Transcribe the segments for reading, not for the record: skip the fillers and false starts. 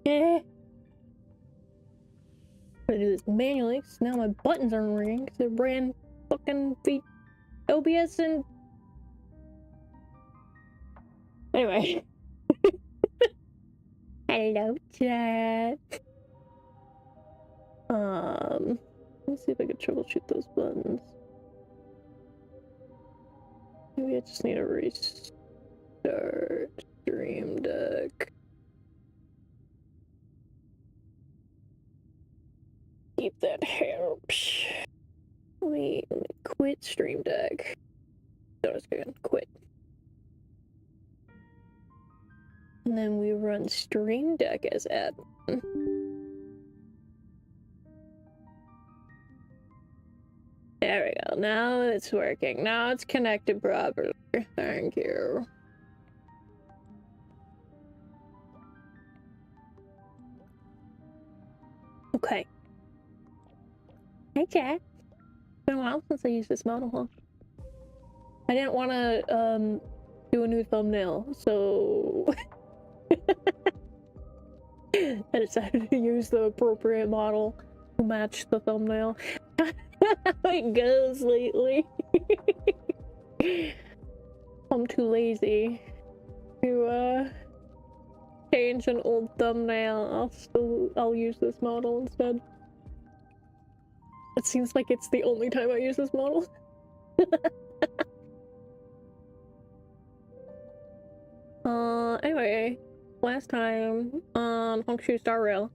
Eh. I'm gonna do this manually, because now my buttons aren't ringing, because I ran fucking the OBS and... Anyway. Hello, chat. Let's see if I can troubleshoot those buttons. Maybe I just need to restart Stream Deck. Keep that helps. Let me quit Stream Deck. Notice again, quit. And then we run Stream Deck as admin. There we go. Now it's working. Now it's connected properly. Thank you. Okay. Hey, chat. It's been a while since I used this model, huh? I didn't want to do a new thumbnail, so I decided to use the appropriate model to match the thumbnail. How it goes lately. I'm too lazy to change an old thumbnail. I'll use this model instead. It seems like it's the only time I use this model. Anyway, last time on Honkai Star Rail,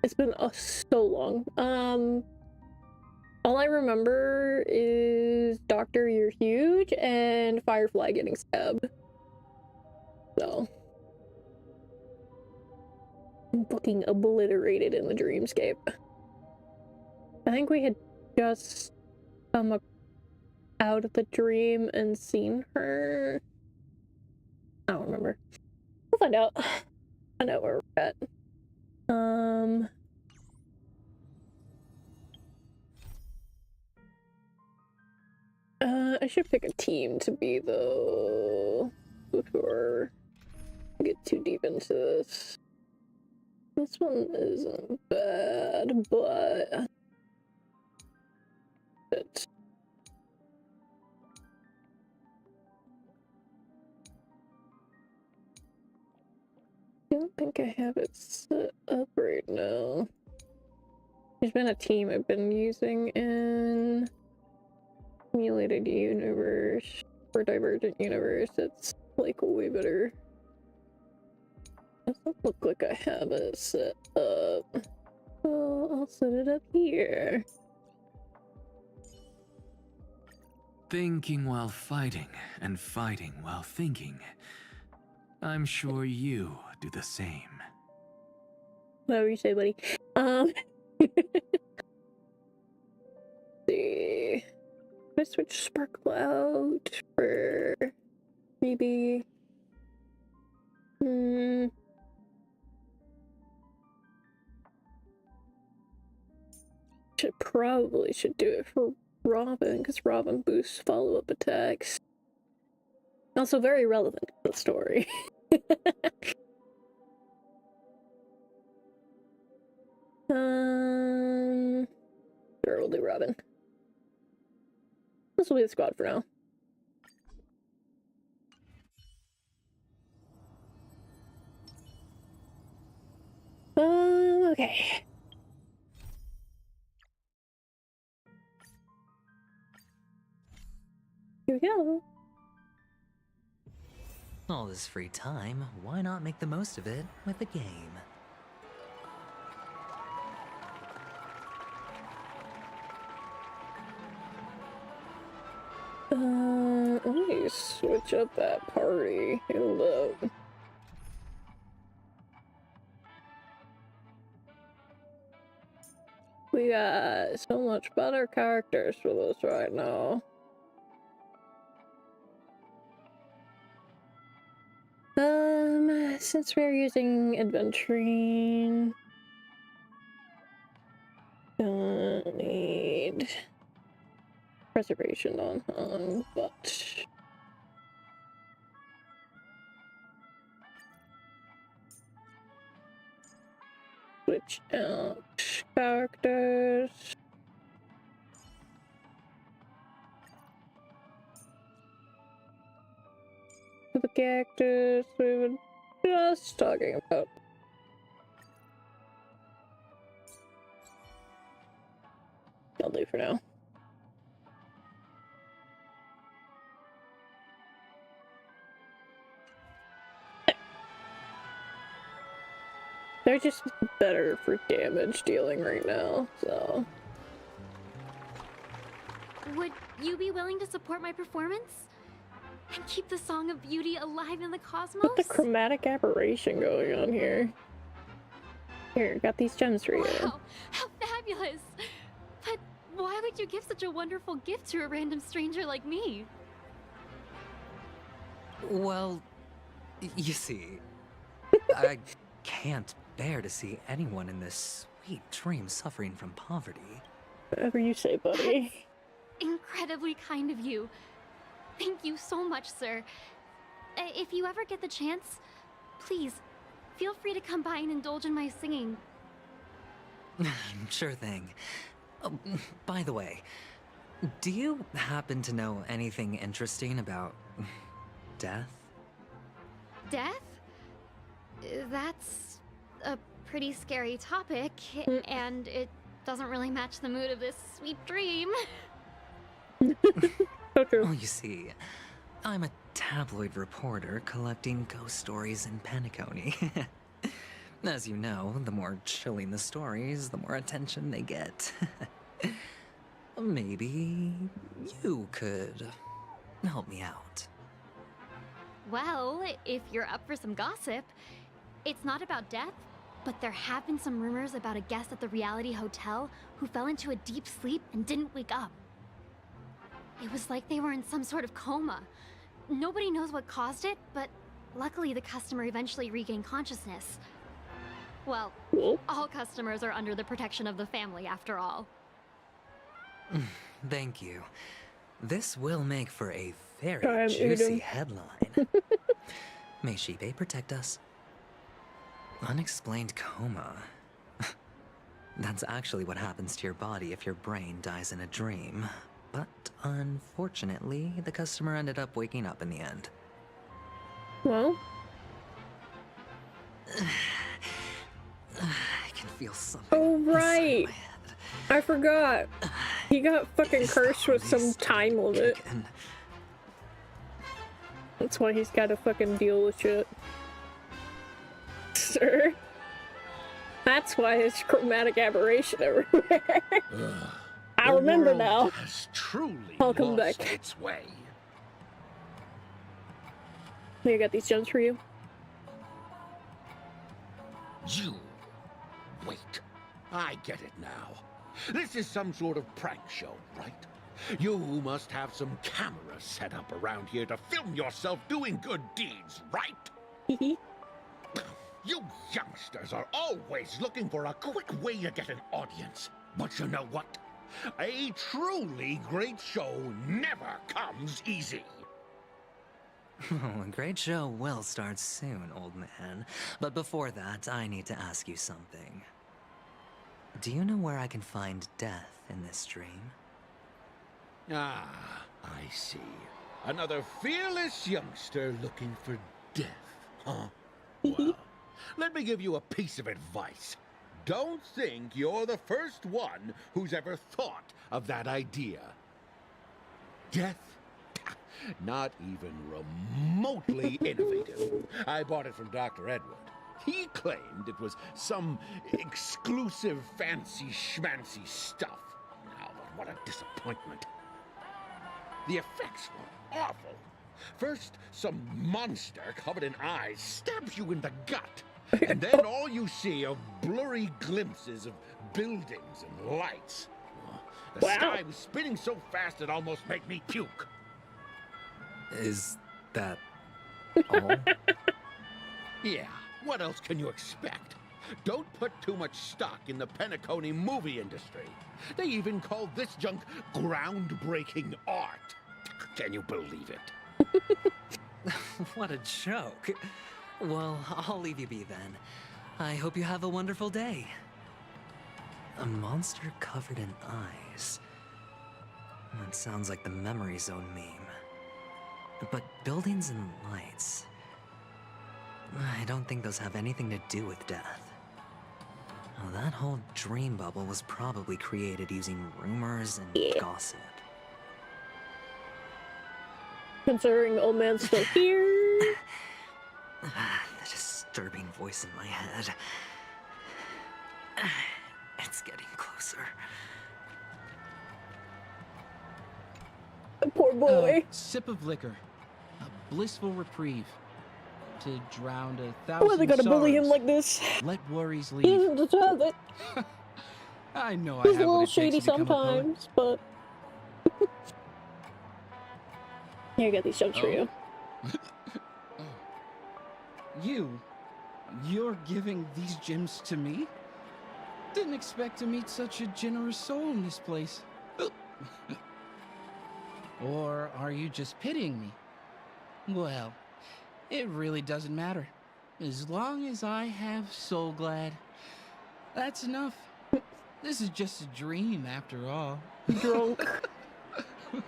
it's been so long. All I remember is Doctor, you're huge, and Firefly getting stabbed. So I'm fucking obliterated in the dreamscape. I think we had just come out of the dream and seen her. I don't remember. We'll find out. Find out where we're at. I should pick a team to be though before I get too deep into this. This one isn't bad, but I don't think I have it set up right now. There's been a team I've been using in Simulated Universe or Divergent Universe. It's like way better. Doesn't look like I have it set up. Well, I'll set it up here. Thinking while fighting and fighting while thinking. I'm sure you do the same. Whatever you say, buddy. See. I switch Sparkle out for maybe. Probably should do it for Robin, because Robin boosts follow-up attacks. Also very relevant to the story. Sure, we'll do Robin. This will be the squad for now. Okay. Here we go. All this free time, why not make the most of it with a game? Let me switch up that party. Hello. We got so much better characters for this right now. Since we're using adventuring, don't need preservation on, but switch out characters. The characters we were just talking about. I'll do for now. They're just better for damage dealing right now, so. Would you be willing to support my performance? And keep the Song of Beauty alive in the cosmos? What's the chromatic aberration going on here? Here, got these gems for you. Wow, how fabulous! But why would you give such a wonderful gift to a random stranger like me? Well, you see, I can't bear to see anyone in this sweet dream suffering from poverty. Whatever you say, buddy. Incredibly kind of you. Thank you so much, sir. If you ever get the chance, please, feel free to come by and indulge in my singing. Sure thing. Oh, by the way, do you happen to know anything interesting about death? Death? That's a pretty scary topic, and it doesn't really match the mood of this sweet dream. So true. Well, you see, I'm a tabloid reporter collecting ghost stories in Penacony. As you know, the more chilling the stories, the more attention they get. Maybe you could help me out. Well, if you're up for some gossip, it's not about death, but there have been some rumors about a guest at the reality hotel who fell into a deep sleep and didn't wake up. It was like they were in some sort of coma. Nobody knows what caused it, but luckily the customer eventually regained consciousness. Well, all customers are under the protection of the family after all. Thank you. This will make for a very Time juicy eating. headline. May Shibe protect us. Unexplained coma. That's actually what happens to your body if your brain dies in a dream. But unfortunately, the customer ended up waking up in the end. Well, I can feel something. oh inside right. my head. I forgot. He got fucking Is the cursed with some holidays time limit. kicking? That's why he's gotta fucking deal with shit. Sir. That's why there's chromatic aberration everywhere. I The remember world now. Has truly I'll come lost back. its way. I got these gems for you. You. Wait. I get it now. This is some sort of prank show, right? You must have some cameras set up around here to film yourself doing good deeds, right? Hehe. You youngsters are always looking for a quick way to get an audience. But you know what? A truly great show never comes easy. Oh, a great show will start soon, old man. But before that, I need to ask you something. Do you know where I can find death in this dream? Ah, I see. Another fearless youngster looking for death, huh? Well, let me give you a piece of advice. Don't think you're the first one who's ever thought of that idea. Death? Not even remotely innovative. I bought it from Dr. Edward. He claimed it was some exclusive fancy schmancy stuff. Now, but what a disappointment. The effects were awful. First, some monster covered in eyes stabs you in the gut. And then all you see are blurry glimpses of buildings and lights. The Wow. sky was spinning so fast it almost made me puke. Is that all? Yeah, what else can you expect? Don't put too much stock in the Penacony movie industry. They even call this junk groundbreaking art. Can you believe it? What a joke. Well, I'll leave you be then. I hope you have a wonderful day. A monster covered in eyes. That sounds like the Memory Zone meme. But buildings and lights... I don't think those have anything to do with death. Well, that whole dream bubble was probably created using rumors and gossip. Considering the old man's still here. The disturbing voice in my head. It's getting closer. Poor boy. A sip of liquor. A blissful reprieve. To drown 1,000 Why are they gonna bully him sorrows. like this? Let worries He leave. doesn't deserve it. I know He's I a have little what it takes shady to become a poet. sometimes, but... Here, I got these jumps for you. You're giving these gems to me? Didn't expect to meet such a generous soul in this place. Or are you just pitying me? Well, it really doesn't matter. As long as I have Soul Glad, that's enough. This is just a dream after all. Drunk. You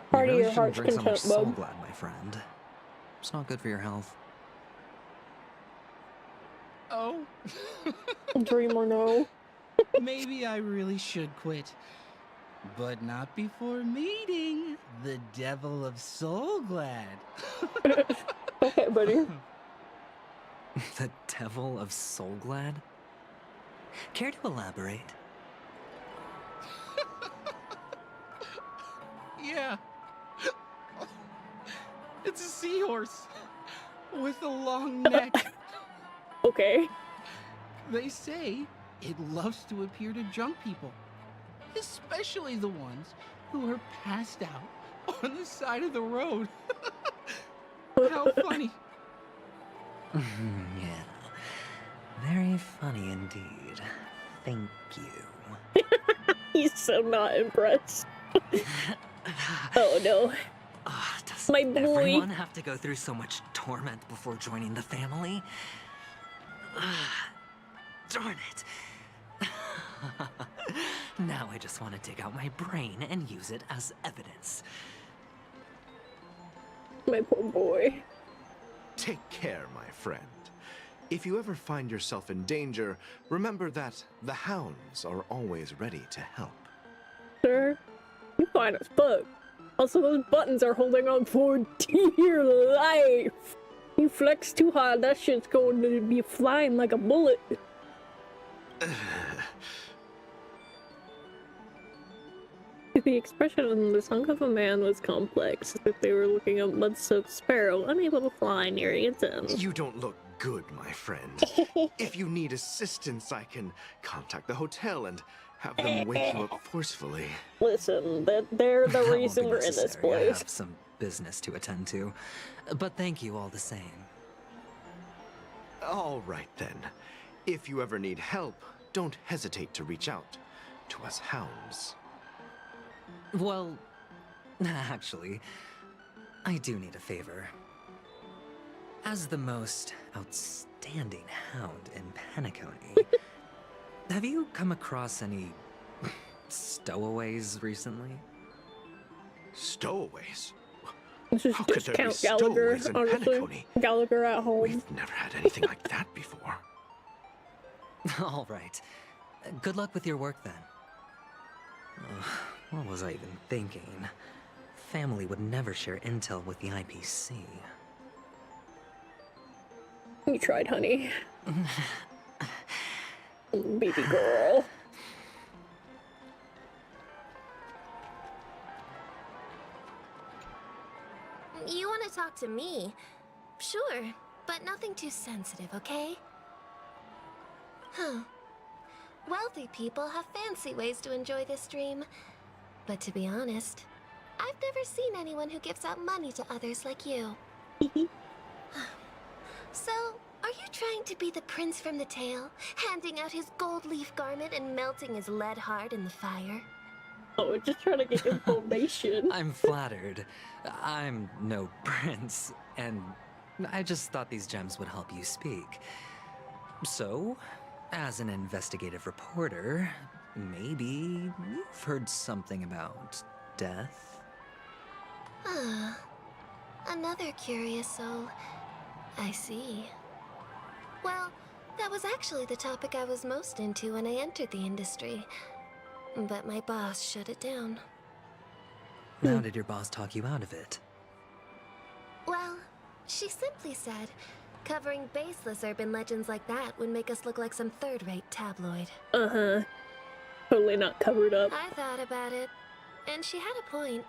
Party really your shouldn't heart's drink so much content, Soul bub. Glad, my friend. It's not good for your health. Oh, Dream or no. maybe I really should quit. But not before meeting the Devil of Soul Glad. Okay, buddy. The Devil of Soul Glad? Care to elaborate? Yeah. It's a seahorse with a long neck. Okay. They say it loves to appear to drunk people, especially the ones who are passed out on the side of the road. How funny. Yeah. Very funny indeed. Thank you. He's so not impressed. Oh no. Does My boy. everyone have to go through so much torment before joining the family? Darn it. Now I just want to dig out my brain and use it as evidence. My poor boy. Take care, my friend. If you ever find yourself in danger, remember that the hounds are always ready to help. Sir, you fine as fuck. Also, those buttons are holding on for dear life. You flex too hard, that shit's going to be flying like a bullet. The expression on the hunk of a man was complex, as if they were looking at mud-soaked sparrow, unable to fly near its end. You don't look good, my friend. If you need assistance, I can contact the hotel and have them wake you up forcefully. Listen, they're the That won't reason be we're in this necessary. I place. have some business to attend to. But thank you all the same. All right, then. If you ever need help, don't hesitate to reach out to us hounds. Well, actually, I do need a favor. As the most outstanding hound in Penacony, have you come across any stowaways recently? Stowaways? This is How could just there be Count Gallagher, stowaways in honestly. Penacony? Gallagher at home. We've never had anything like that before. All right. Good luck with your work then. What was I even thinking? Family would never share intel with the IPC. You tried, honey. Baby girl. You want to talk to me? Sure, but nothing too sensitive, okay? Huh. Wealthy people have fancy ways to enjoy this dream. But to be honest, I've never seen anyone who gives out money to others like you. So, are you trying to be the prince from the tale, handing out his gold leaf garment and melting his lead heart in the fire? Oh, just trying to get information. I'm flattered. I'm no prince, and I just thought these gems would help you speak. So, As an investigative reporter, maybe you've heard something about death? Ah, another curious soul. I see. Well, that was actually the topic I was most into when I entered the industry. But my boss shut it down. How did your boss talk you out of it? Well, she simply said, covering baseless urban legends like that would make us look like some third-rate tabloid. Uh-huh. Totally not covered up. I thought about it, and she had a point.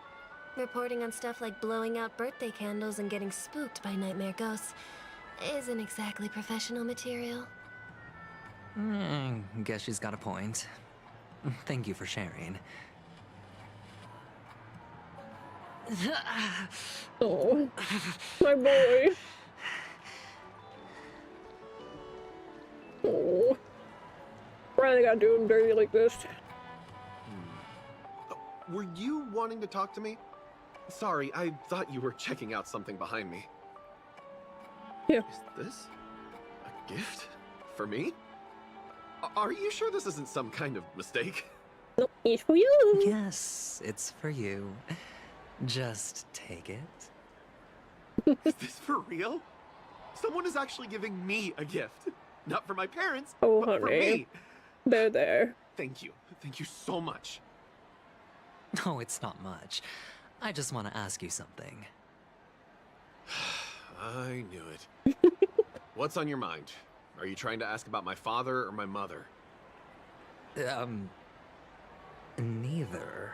Reporting on stuff like blowing out birthday candles and getting spooked by nightmare ghosts isn't exactly professional material. Guess she's got a point. Thank you for sharing. Oh, my boy. Oh. Why they gotta do him dirty like this? Were you wanting to talk to me? Sorry, I thought you were checking out something behind me. Yeah. Is this a gift for me? Are you sure this isn't some kind of mistake? No, it's for you. Yes, it's for you. Just take it. Is this for real? Someone is actually giving me a gift. Not for my parents, Oh, but for honey. me. They're there. Thank you. Thank you so much. No, it's not much. I just want to ask you something. I knew it. What's on your mind? Are you trying to ask about my father or my mother? Neither.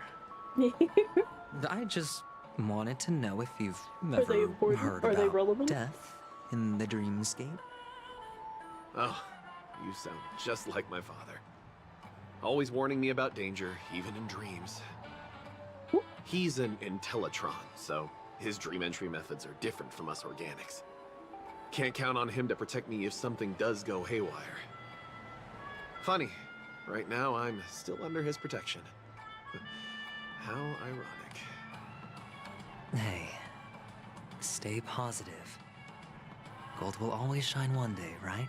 I just wanted to know if you've they ever important? heard Are they about relevant? death in the dreamscape. Oh, you sound just like my father. Always warning me about danger, even in dreams. He's an Intellitron, so his dream entry methods are different from us organics. Can't count on him to protect me if something does go haywire. Funny, right now I'm still under his protection. How ironic. Hey, stay positive. Gold will always shine one day, right?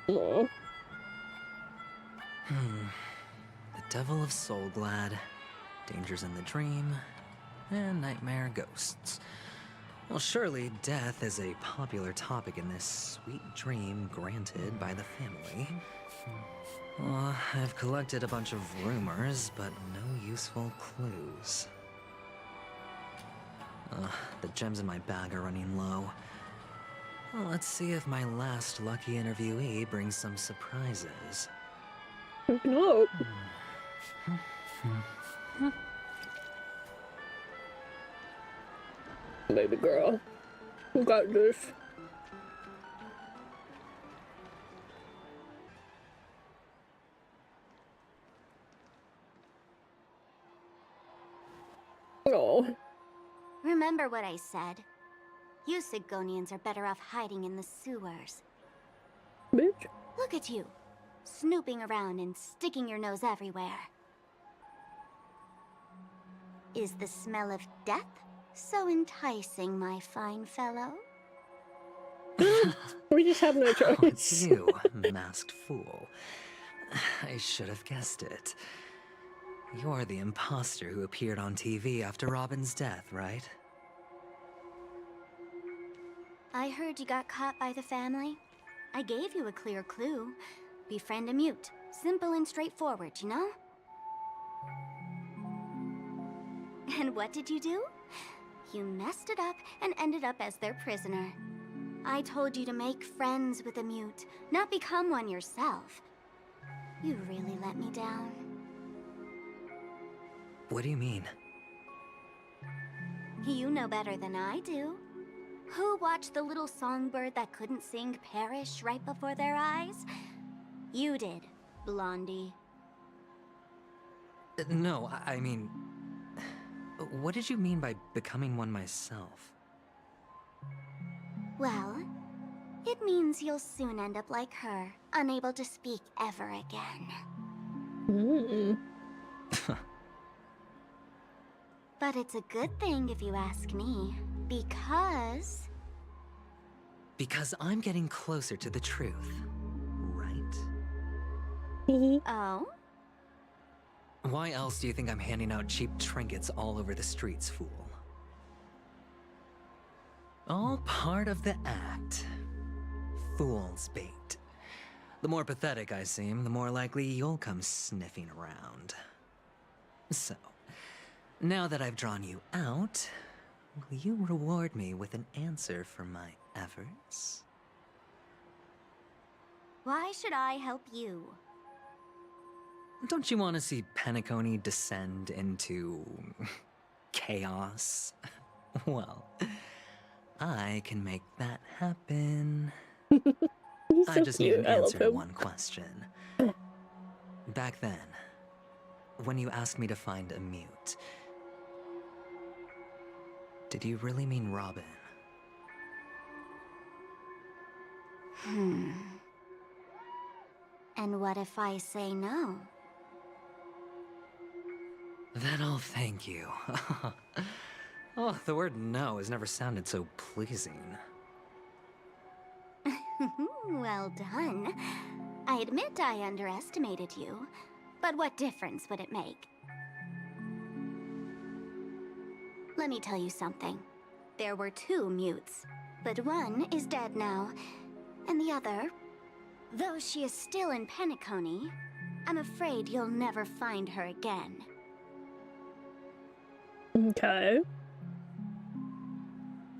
Aw. The Devil of Soulglad, Dangers in the Dream, and Nightmare Ghosts. Well, surely death is a popular topic in this sweet dream granted by the family. Well, I've collected a bunch of rumors, but no useful clues. The gems in my bag are running low. Well, let's see if my last lucky interviewee brings some surprises. No. Baby girl, you got this. Oh, Remember what I said. You Sigonians are better off hiding in the sewers. bitch. Look at you, snooping around and sticking your nose everywhere. Is the smell of death so enticing, my fine fellow? We just have no Oh, it's choice. you, masked fool. I should have guessed it. You're the imposter who appeared on TV after Robin's death, right? I heard you got caught by the family. I gave you a clear clue. Befriend a mute. Simple and straightforward, you know? And what did you do? You messed it up and ended up as their prisoner. I told you to make friends with a mute, not become one yourself. You really let me down. What do you mean? You know better than I do. Who watched the little songbird that couldn't sing perish right before their eyes? You did, Blondie. No, I mean... What did you mean by becoming one myself? Well, it means you'll soon end up like her, unable to speak ever again. Mm. But it's a good thing if you ask me, because... Because I'm getting closer to the truth, right? Oh? Why else do you think I'm handing out cheap trinkets all over the streets, fool? All part of the act. Fool's bait. The more pathetic I seem, the more likely you'll come sniffing around. So, now that I've drawn you out, will you reward me with an answer for my efforts? Why should I help you? Don't you want to see Penacony descend into chaos? Well, I can make that happen. He's I so just need cute. an I love answer to him. one question. Back then, when you asked me to find a mute, did you really mean Robin? And what if I say no? Then I'll thank you. Oh, the word no has never sounded so pleasing. Well done. I admit I underestimated you, but what difference would it make? Let me tell you something. There were 2 mutes, but one is dead now, and the other, though she is still in Penacony, I'm afraid you'll never find her again. Okay.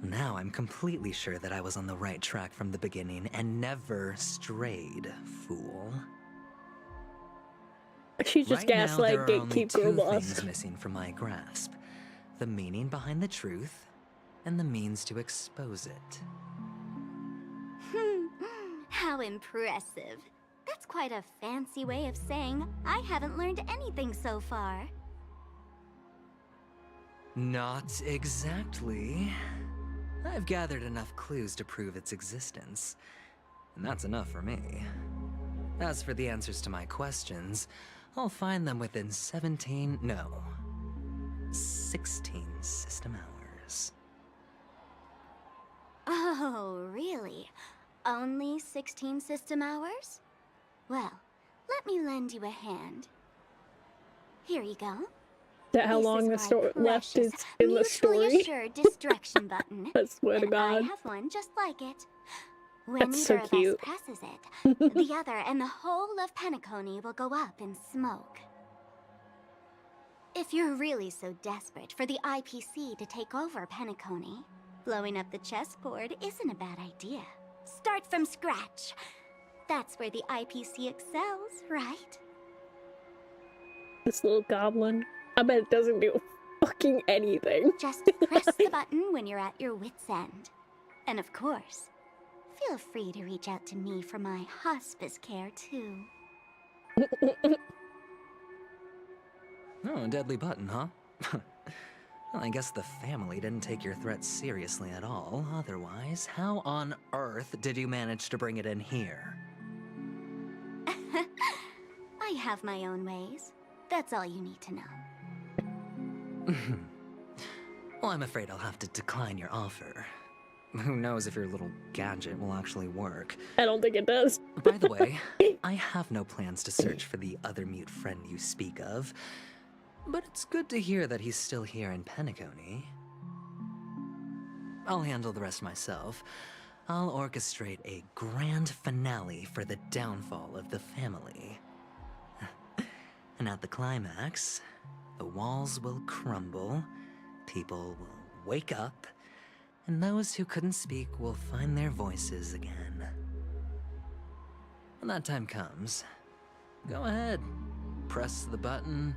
Now I'm completely sure that I was on the right track from the beginning and never strayed, fool. She's just Right now, gaslight there are only gatekeep girl 2 boss. things missing from my grasp. The meaning behind the truth, and the means to expose it. How impressive. That's quite a fancy way of saying I haven't learned anything so far. Not exactly. I've gathered enough clues to prove its existence, and that's enough for me. As for the answers to my questions, I'll find them within 16 system hours. Oh, really? Only 16 system hours? Well, let me lend you a hand. Here you go. Is that how This long the is my story left is precious, in the mutually story? assured distraction button. I swear to And I God. have one just like it. When That's so neither of cute. us presses it, the other and the whole of Penacony will go up in smoke. If you're really so desperate for the IPC to take over Penacony, blowing up the chessboard isn't a bad idea. Start from scratch. That's where the IPC excels, right? This little goblin. I bet it doesn't do fucking anything. Just press the button when you're at your wit's end. And of course, feel free to reach out to me for my hospice care, too. Oh, a deadly button, huh? Well, I guess the family didn't take your threat seriously at all. Otherwise, how on earth did you manage to bring it in here? I have my own ways. That's all you need to know. Well, I'm afraid I'll have to decline your offer. Who knows if your little gadget will actually work. I don't think it does. By the way, I have no plans to search for the other mute friend you speak of. But it's good to hear that he's still here in Penacony. I'll handle the rest myself. I'll orchestrate a grand finale for the downfall of the family. And at the climax, the walls will crumble, people will wake up, and those who couldn't speak will find their voices again. When that time comes, go ahead, press the button,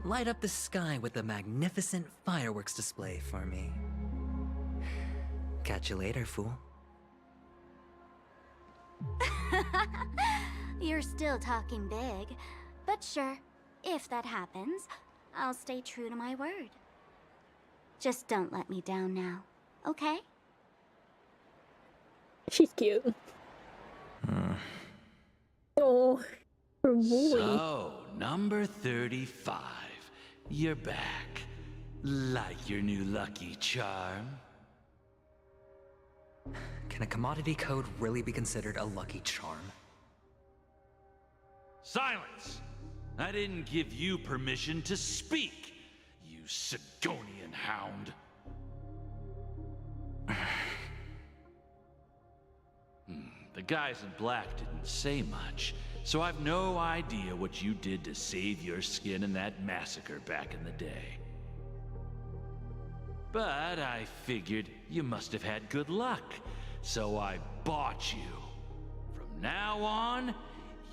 light up the sky with a magnificent fireworks display for me. Catch you later, fool. You're still talking big, but sure, if that happens, I'll stay true to my word. Just don't let me down now, okay? She's cute. Oh, her boy. So, number 35. You're back. Like your new lucky charm? Can a commodity code really be considered a lucky charm? Silence! I didn't give you permission to speak, you Sigonian hound. The guys in black didn't say much, so I've no idea what you did to save your skin in that massacre back in the day. But I figured you must have had good luck, so I bought you. From now on,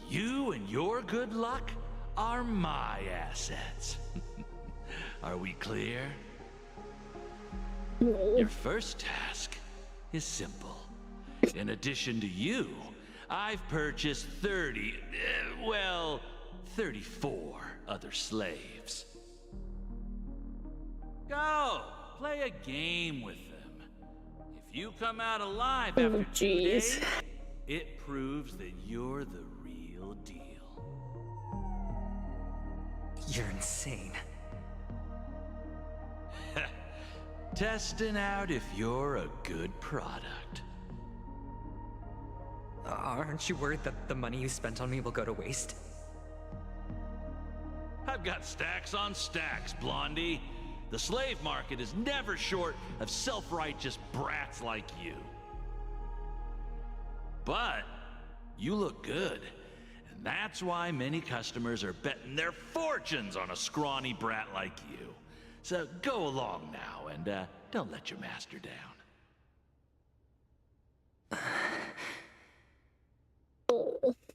you and your good luck are my assets. Are we clear? Your first task is simple. In addition to you, I've purchased 34 other slaves. Go, play a game with them. If you come out alive after 2 days, it proves that you're the real deal. You're insane. Testing out if you're a good product. Aren't you worried that the money you spent on me will go to waste? I've got stacks on stacks, Blondie. The slave market is never short of self-righteous brats like you. But you look good, and that's why many customers are betting their fortunes on a scrawny brat like you. So go along now, and don't let your master down.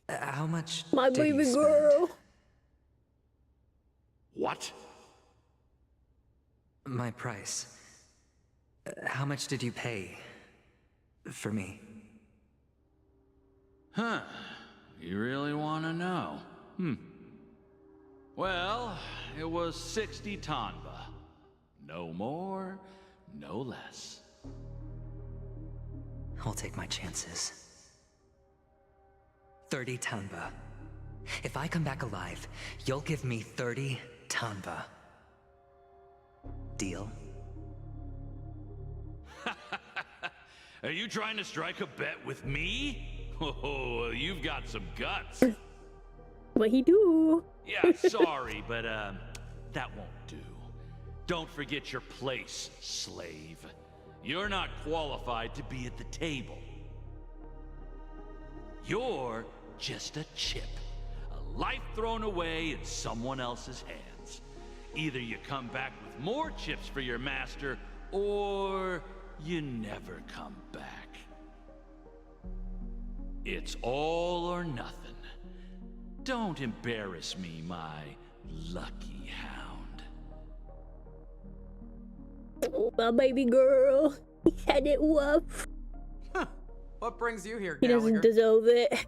How much My did you baby spend? girl. What? My price. How much did you pay for me? Huh. You really want to know? Well, it was 60 tanba. No more, no less. I'll take my chances. 30 tanba. If I come back alive, you'll give me 30 tanba. Deal? Are you trying to strike a bet with me? Oh, you've got some guts. What he do? Yeah, sorry, but that won't do. Don't forget your place, slave. You're not qualified to be at the table. You're just a chip. A life thrown away in someone else's hands. Either you come back with more chips for your master, or you never come back. It's all or nothing. Don't embarrass me, my lucky hound. Oh, my baby girl. He had it rough. What brings you here, He Gallagher? doesn't deserve it.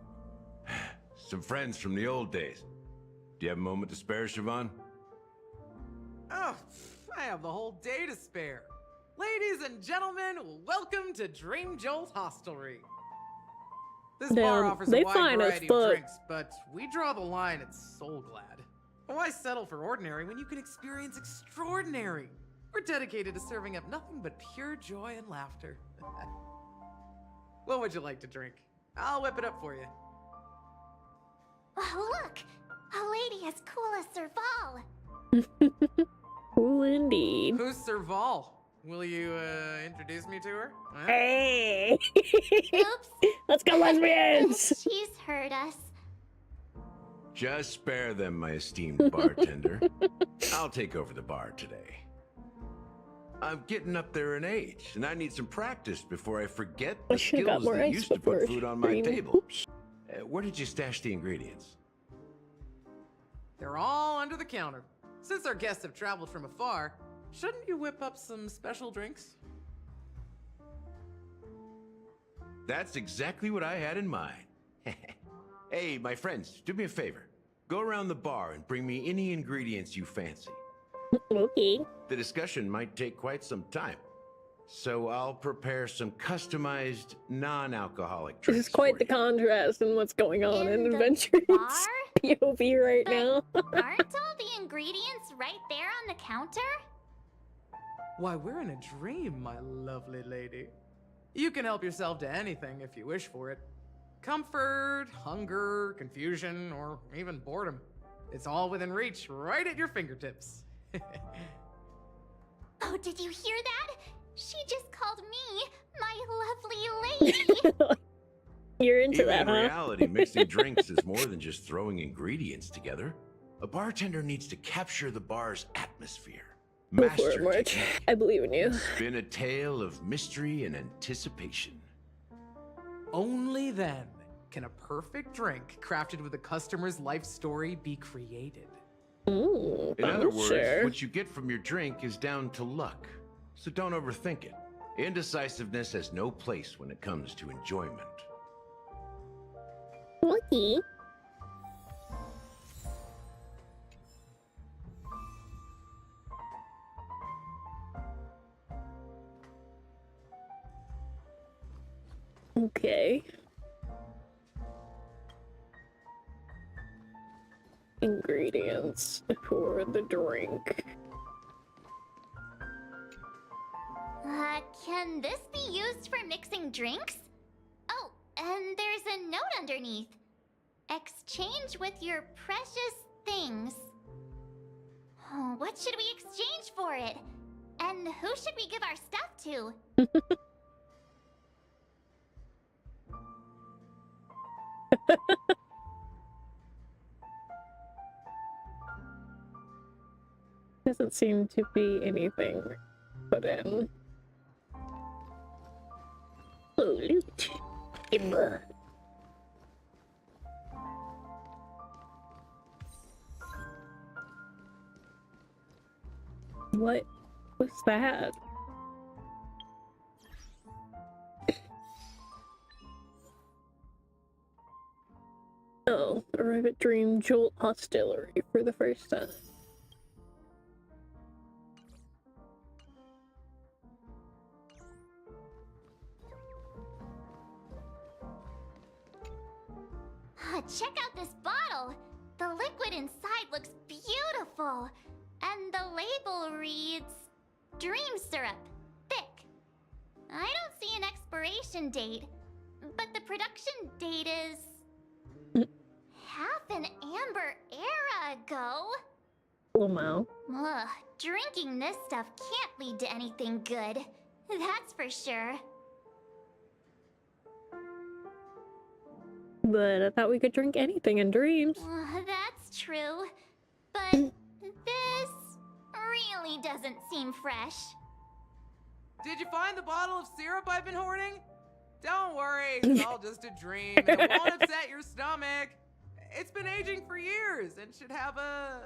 Some friends from the old days. Do you have a moment to spare, Siobhan? Oh, I have the whole day to spare. Ladies and gentlemen, welcome to Dream Jolt Hostelry. This bar Damn, offers they a wide fine as variety of fuck. drinks, but we draw the line at Soul Glad. Why settle for ordinary when you can experience extraordinary? We're dedicated to serving up nothing but pure joy and laughter. What would you like to drink? I'll whip it up for you. Oh, look! A lady as cool as Serval! Cool indeed. Who's Serval? Will you introduce me to her? Huh? Hey! Oops! Let's go, lesbians! She's heard us. Just spare them, my esteemed bartender. I'll take over the bar today. I'm getting up there in age, and I need some practice before I forget I the should've got skills more that ice used to before put food on my stream. table. Oops. Where did you stash the ingredients? They're all under the counter. Since our guests have traveled from afar, shouldn't you whip up some special drinks? That's exactly what I had in mind. Hey, my friends, do me a favor. Go around the bar and bring me any ingredients you fancy. Okay. The discussion might take quite some time, so I'll prepare some customized, non-alcoholic This drinks is quite for the you. contrast in what's going on in In the Adventures bar? POV right now. Aren't all the ingredients right there on the counter? Why, we're in a dream, my lovely lady. You can help yourself to anything if you wish for it. Comfort, hunger, confusion, or even boredom. It's all within reach, right at your fingertips. Oh, did you hear that? She just called me my lovely lady. You're into Even that, in huh? reality, mixing drinks is more than just throwing ingredients together. A bartender needs to capture the bar's atmosphere. Go for it, Master March. technique, I believe in you. spin a tale of mystery and anticipation. Only then can a perfect drink crafted with a customer's life story be created. Ooh, In other I'm words, sure. what you get from your drink is down to luck. So don't overthink it. Indecisiveness has no place when it comes to enjoyment. Lucky. Okay. Ingredients for the drink. Can this be used for mixing drinks? Oh, and there's a note underneath. Exchange with your precious things. Oh, what should we exchange for it? And who should we give our stuff to? Doesn't seem to be anything put in. Oh, loot. Timber. What was that? Oh, arrive at Dream Jolt Hostelry for the first time. Check out this bottle. The liquid inside looks beautiful. And the label reads, Dream Syrup, thick. I don't see an expiration date, but the production date is half an amber era ago. Oh, wow. Ugh, drinking this stuff can't lead to anything good. That's for sure. But I thought we could drink anything in dreams. That's true. But this really doesn't seem fresh. Did you find the bottle of syrup I've been hoarding? Don't worry, it's all just a dream, and it won't upset your stomach. It's been aging for years and should have a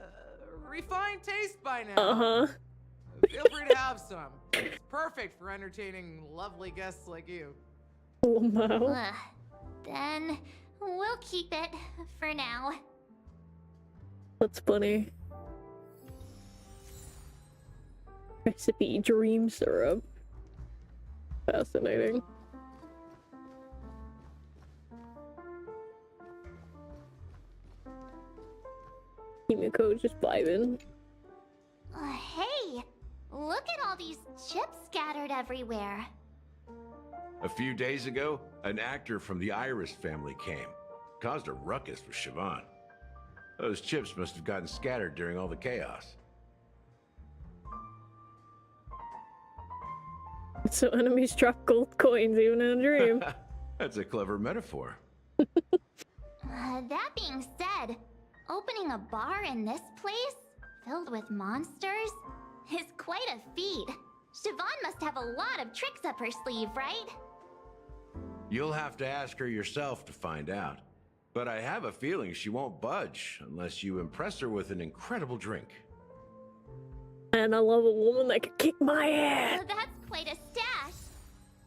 refined taste by now. Uh-huh. Feel free to have some. It's perfect for entertaining lovely guests like you. Oh, wow. Then we'll keep it for now. That's funny. Recipe dream syrup. Fascinating. Kimiko just vibing. Hey, look at all these chips scattered everywhere. A few days ago, an actor from the Iris family came. Caused a ruckus with Siobhan. Those chips must have gotten scattered during all the chaos. So enemies drop gold coins even in a dream. That's a clever metaphor. That being said, opening a bar in this place, filled with monsters, is quite a feat. Siobhan must have a lot of tricks up her sleeve, right? You'll have to ask her yourself to find out. But I have a feeling she won't budge unless you impress her with an incredible drink. And I love a woman that can kick my ass. That's quite a stash.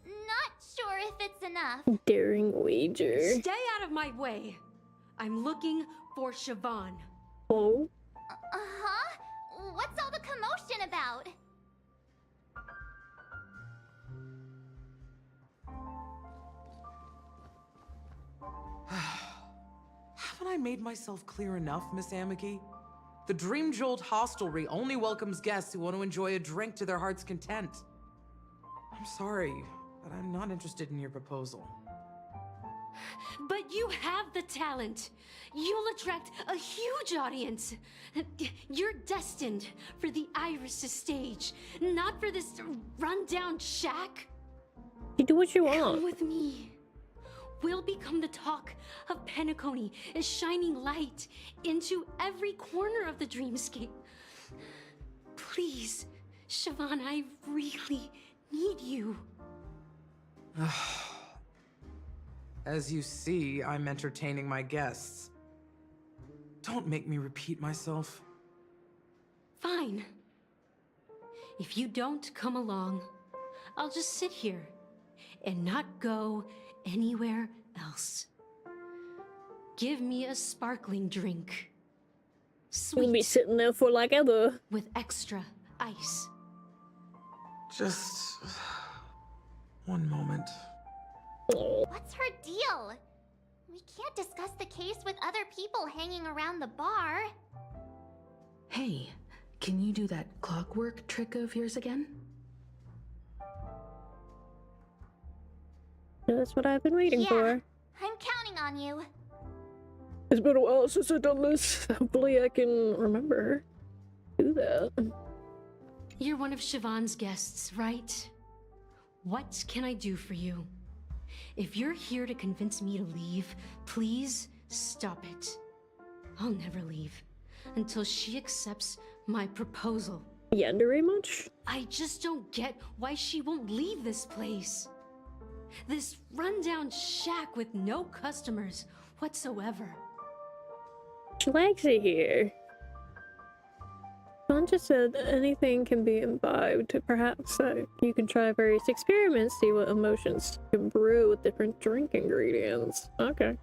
Not sure if it's enough. Daring wager. Stay out of my way. I'm looking for Siobhan. Oh? Uh-huh? What's all the commotion about? Haven't I made myself clear enough, Miss Amiki? The Dream Jolt Hostelry only welcomes guests who want to enjoy a drink to their heart's content. I'm sorry, but I'm not interested in your proposal. But you have the talent. You'll attract a huge audience. You're destined for the Iris' stage, not for this rundown shack. You do what you Come want. with me. We'll become the talk of Penacony, a shining light into every corner of the dreamscape. Please, Siobhan, I really need you. As you see, I'm entertaining my guests. Don't make me repeat myself. Fine. If you don't come along, I'll just sit here and not go anywhere else. Give me a sparkling drink. Sweet. You'll be sitting there for like ever. With extra ice. Just... one moment. What's her deal? We can't discuss the case with other people hanging around the bar. Hey, can you do that clockwork trick of yours again? That's what I've been waiting for. I'm counting on you. It's been a while since I've done this. Hopefully I can remember do that. You're one of Siobhan's guests, right? What can I do for you? If you're here to convince me to leave, please stop it. I'll never leave until she accepts my proposal. Yandere much? I just don't get why she won't leave this place. This rundown shack with no customers whatsoever. She likes it here. John just said anything can be imbibed. Perhaps you can try various experiments, see what emotions can brew with different drink ingredients. Okay.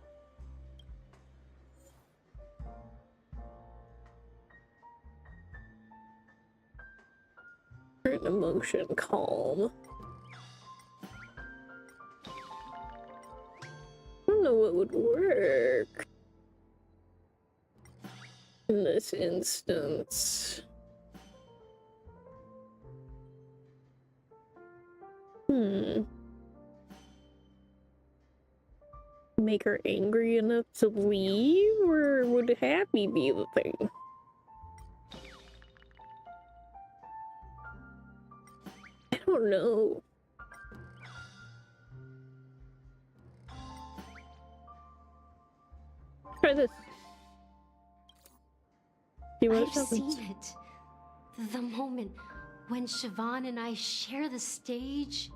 Current emotion, calm. I don't know what would work in this instance. Make her angry enough to leave, or would happy be the thing? I don't know. Try this. See what I've happens. seen it. The moment when Siobhan and I share the stage.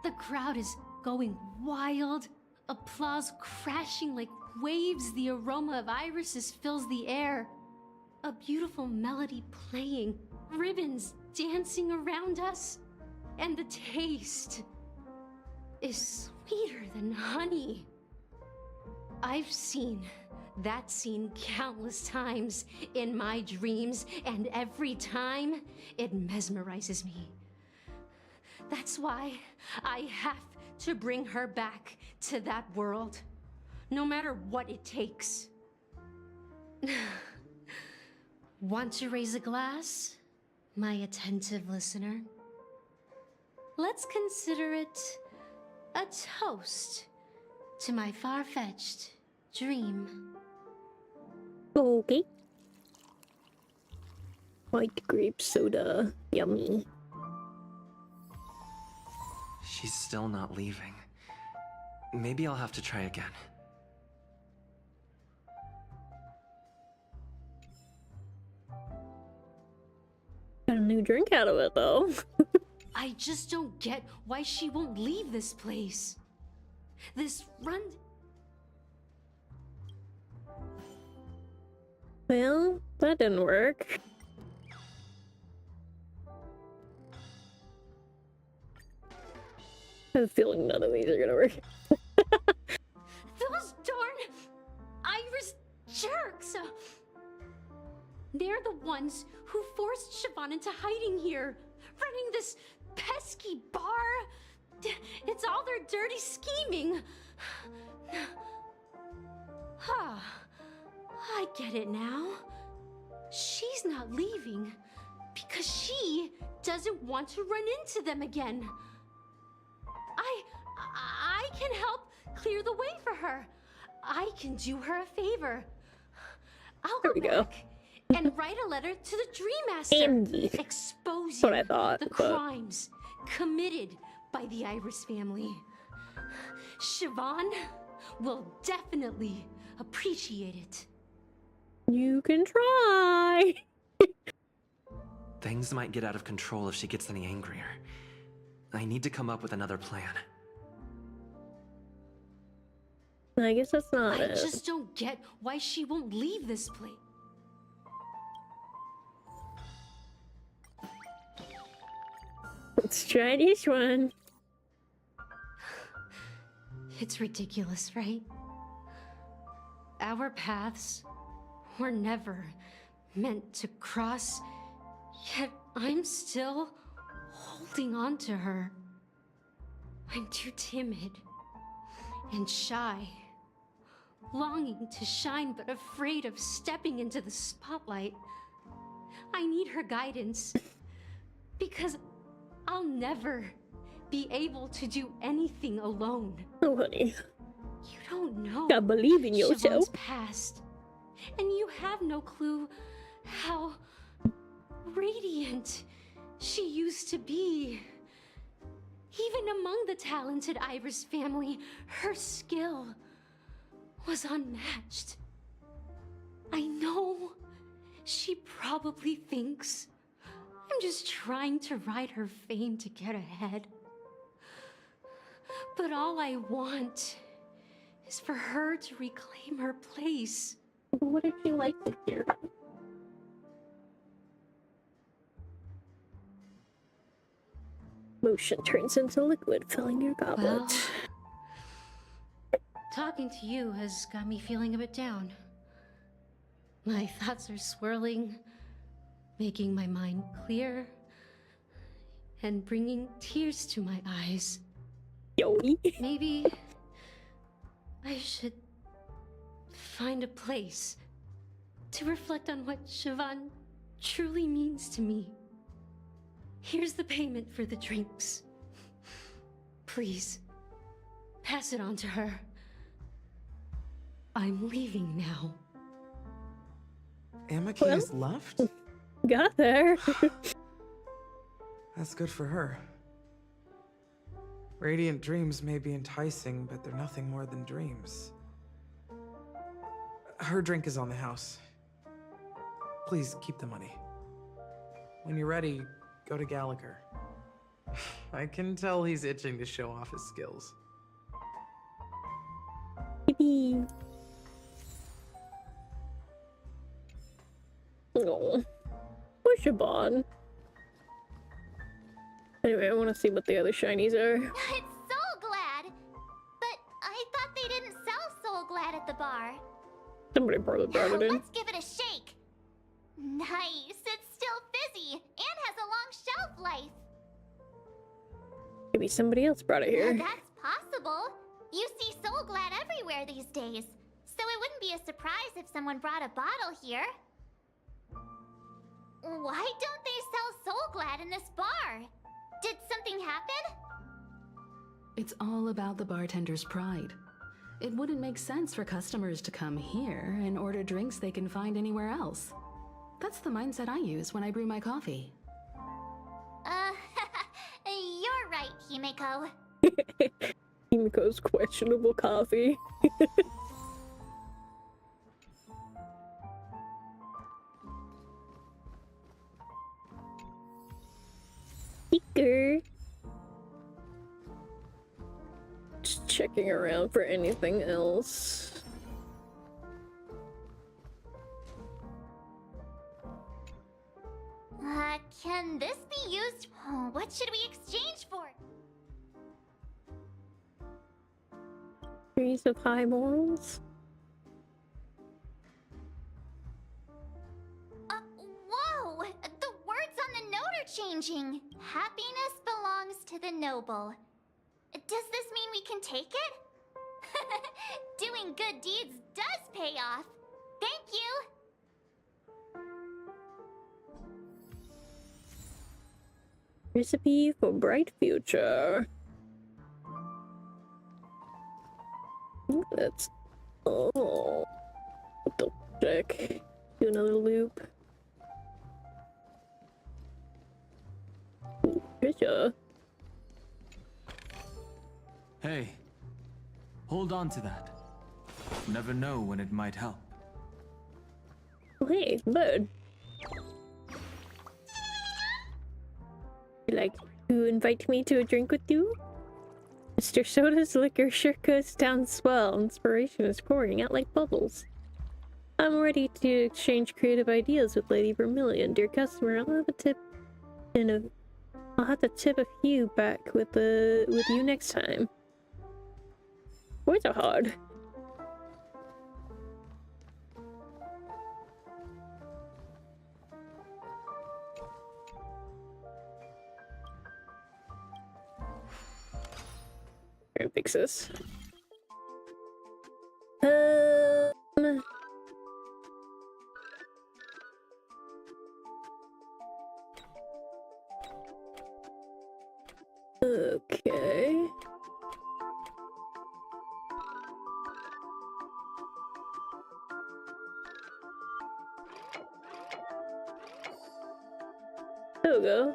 The crowd is going wild. Applause crashing like waves. The aroma of irises fills the air. A beautiful melody playing. Ribbons dancing around us. And the taste is sweeter than honey. I've seen that scene countless times in my dreams, and every time it mesmerizes me. That's why I have to bring her back to that world, no matter what it takes. Want to raise a glass, my attentive listener? Let's consider it a toast to my far-fetched dream. Okay. White grape soda. Yummy. She's still not leaving. Maybe I'll have to try again. Got a new drink out of it, though. I just don't get why she won't leave this place. This run... Well, that didn't work. I have a feeling none of these are gonna work. Those darn Iris jerks! They're the ones who forced Siobhan into hiding here, running this pesky bar. It's all their dirty scheming. I get it now. She's not leaving because she doesn't want to run into them again. I can help clear clear the way for her. I can do her a favor. I'll There go we go. back and write a letter to the Dream Master, Andy. exposing What I thought, the but- crimes committed by the Iris family. Siobhan will definitely appreciate it. You can try. Things might get out of control if she gets any angrier. I need to come up with another plan. I guess that's not I it. just don't get why she won't leave this place. Let's try this one. It's ridiculous, right? Our paths were never meant to cross, yet I'm still holding on to her. I'm too timid and shy, longing to shine but afraid of stepping into the spotlight. I need her guidance because I'll never be able to do anything alone. Oh, honey. You don't know. Gotta believe in yourself. Siobhan's past, and you have no clue how radiant she used to be. Even among the talented Iris family, her skill was unmatched. I know she probably thinks I'm just trying to ride her fame to get ahead. But all I want is for her to reclaim her place. What if she likes it here? Motion turns into liquid, filling your goblet. Well, talking to you has got me feeling a bit down. My thoughts are swirling, making my mind clear, and bringing tears to my eyes. Yoey. Maybe I should find a place to reflect on what Siobhan truly means to me. Here's the payment for the drinks. Please, pass it on to her. I'm leaving now. Amaki's left? Got there. That's good for her. Radiant dreams may be enticing, but they're nothing more than dreams. Her drink is on the house. Please keep the money. When you're ready, go to Gallagher. I can tell he's itching to show off his skills. Yippee. Oh, push a bond. Anyway, I want to see what the other shinies are. It's Soul Glad! But I thought they didn't sell Soul Glad at the bar. Somebody probably brought it in. Let's give it a shake. Nice, it's still fizzy and has a long shelf life. Maybe somebody else brought it here. That's possible. You see Soul Glad everywhere these days, so it wouldn't be a surprise if someone brought a bottle here. Why don't they sell Soul Glad in this bar? Did something happen? It's all about the bartender's pride. It wouldn't make sense for customers to come here and order drinks they can find anywhere else. That's the mindset I use when I brew my coffee. You're right, Himeko. Himiko's questionable coffee. Sticker. Just checking around for anything else. Can this be used? What should we exchange for? Trees of high morals. Whoa! The words on the note are changing. Happiness belongs to the noble. Does this mean we can take it? Doing good deeds does pay off. Thank you! Recipe for bright future. Let's. Oh. Double check. Do another loop. Ooh, treasure. Hey, hold on to that. You never know when it might help. Oh, hey, bird. You like to invite me to a drink with you? Mr. Soda's liquor sure goes down swell. Inspiration is pouring out like bubbles. I'm ready to exchange creative ideas with Lady Vermilion. Dear customer, I'll have to tip a few back with you next time. Words are hard. Try and fix this. Okay. There we go.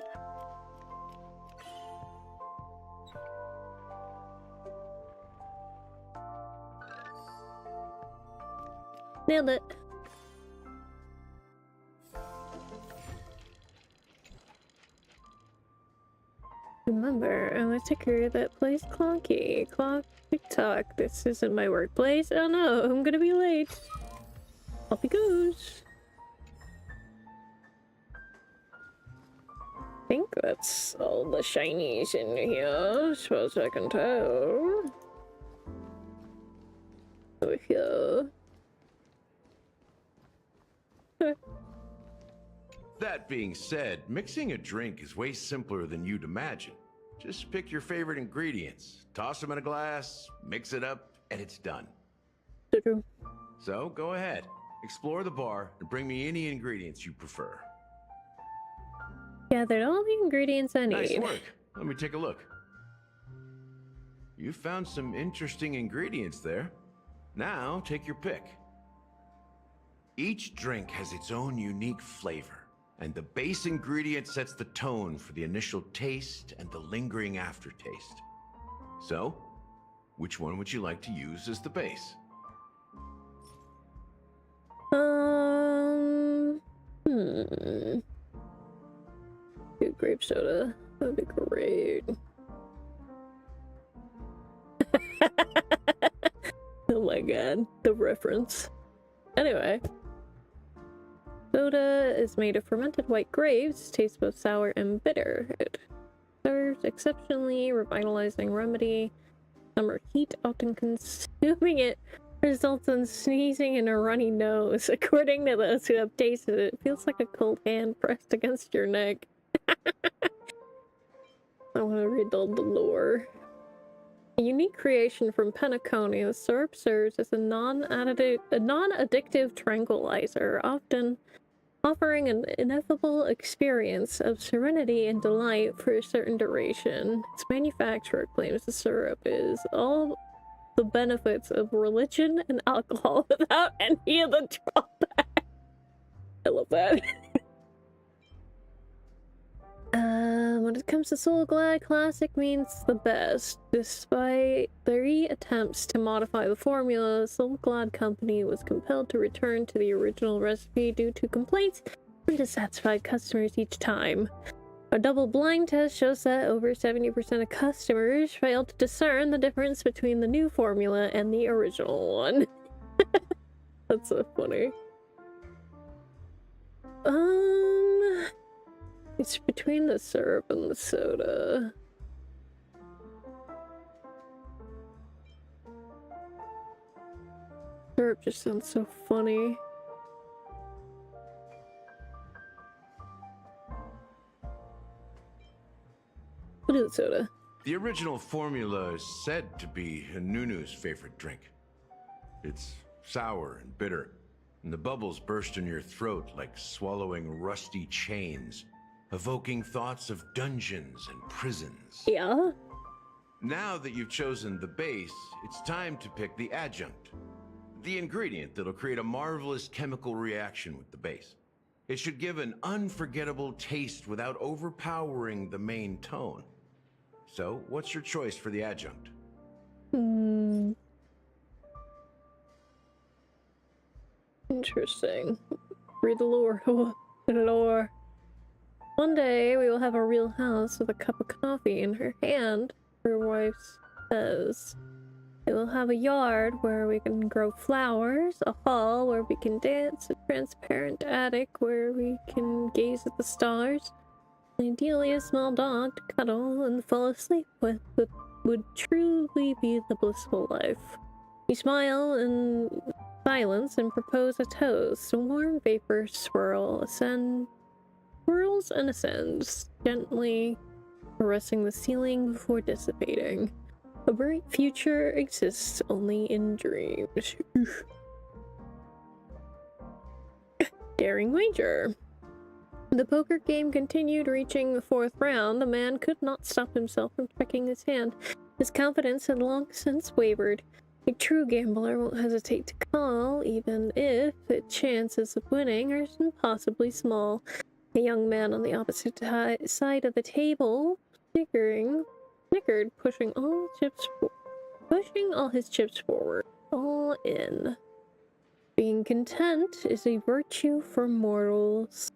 Nailed it. Remember, I'm a ticker that plays Clonky. Clock, tick-tock. This isn't my workplace. Oh no, I'm gonna be late. Off he goes. I think that's all the shinies in here, as far as I can tell. Over here. That being said, mixing a drink is way simpler than you'd imagine. Just pick your favorite ingredients, toss them in a glass, mix it up, and it's done. So go ahead, explore the bar, and bring me any ingredients you prefer. Gathered all the ingredients I need. Nice work. Let me take a look. You found some interesting ingredients there. Now, take your pick. Each drink has its own unique flavor, and the base ingredient sets the tone for the initial taste and the lingering aftertaste. So, which one would you like to use as the base? Good grape soda. That'd be great. Oh my god, the reference. Anyway. Soda is made of fermented white grapes, tastes both sour and bitter. It serves exceptionally revitalizing remedy. Summer heat, often consuming it results in sneezing and a runny nose. According to those who have tasted it, it feels like a cold hand pressed against your neck. I want to read all the lore. A unique creation from Penacony, the syrup serves as a non-addictive tranquilizer, often offering an ineffable experience of serenity and delight for a certain duration. Its manufacturer claims the syrup is all the benefits of religion and alcohol without any of the drawbacks. I love that. When it comes to Soul Glad, classic means the best. Despite 3 attempts to modify the formula, the Soul Glad company was compelled to return to the original recipe due to complaints from dissatisfied customers each time. A double blind test shows that over 70% of customers failed to discern the difference between the new formula and the original one. That's so funny. It's between the syrup and the soda. Syrup just sounds so funny. What is soda? The original formula is said to be Nunu's favorite drink. It's sour and bitter, and the bubbles burst in your throat like swallowing rusty chains, evoking thoughts of dungeons and prisons. Yeah? Now that you've chosen the base, it's time to pick the adjunct. The ingredient that'll create a marvelous chemical reaction with the base. It should give an unforgettable taste without overpowering the main tone. So, what's your choice for the adjunct? Interesting. Read the lore. The lore. One day we will have a real house with a cup of coffee in her hand, her wife says. It will have a yard where we can grow flowers, a hall where we can dance, a transparent attic where we can gaze at the stars, and ideally a small dog to cuddle and fall asleep with that would truly be the blissful life. We smile in silence and propose a toast. A warm vapor swirls and ascends, gently caressing the ceiling before dissipating. A bright future exists only in dreams. Daring wager. The poker game continued, reaching the fourth round. The man could not stop himself from checking his hand. His confidence had long since wavered. A true gambler won't hesitate to call, even if the chances of winning are impossibly small. A young man on the opposite side of the table, snickered, pushing all his chips forward. All in. Being content is a virtue for mortals,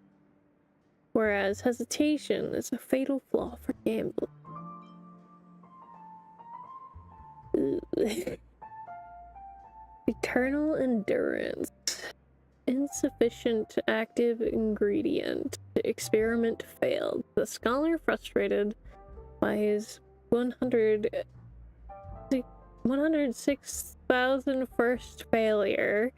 whereas hesitation is a fatal flaw for gamblers. Eternal endurance. Insufficient active ingredient. The experiment failed. The scholar, frustrated by his 106,000 first failure,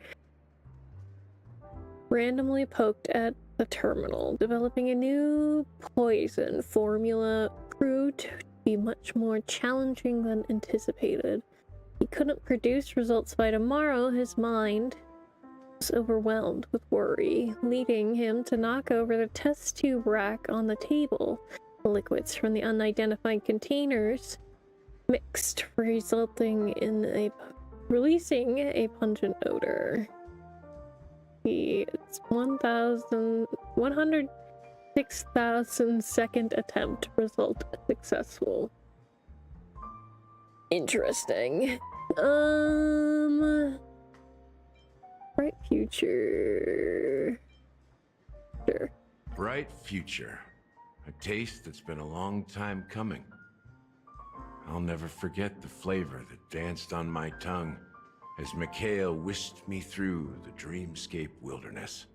randomly poked at the terminal. Developing a new poison formula proved to be much more challenging than anticipated. He couldn't produce results by tomorrow. His mind was overwhelmed with worry, leading him to knock over the test tube rack on the table. The liquids from the unidentified containers mixed, releasing a pungent odor. It's 106,000 second attempt, result successful. Interesting. Bright future. Sure. Bright future. A taste that's been a long time coming. I'll never forget the flavor that danced on my tongue as Mikhail whisked me through the dreamscape wilderness.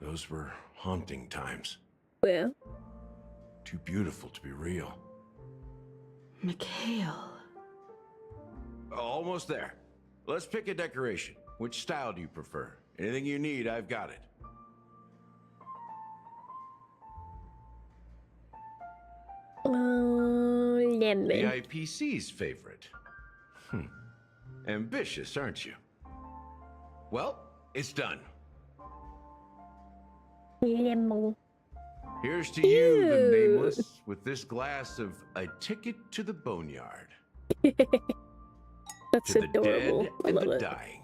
Those were haunting times. Yeah. Too beautiful to be real. Mikhail. Almost there. Let's pick a decoration. Which style do you prefer? Anything you need, I've got it. Lemon. The IPC's favorite. Ambitious, aren't you? Well, it's done. Lemon. Here's to you, the nameless, with this glass of a ticket to the boneyard. That's to adorable. The dead I and love the it. dying.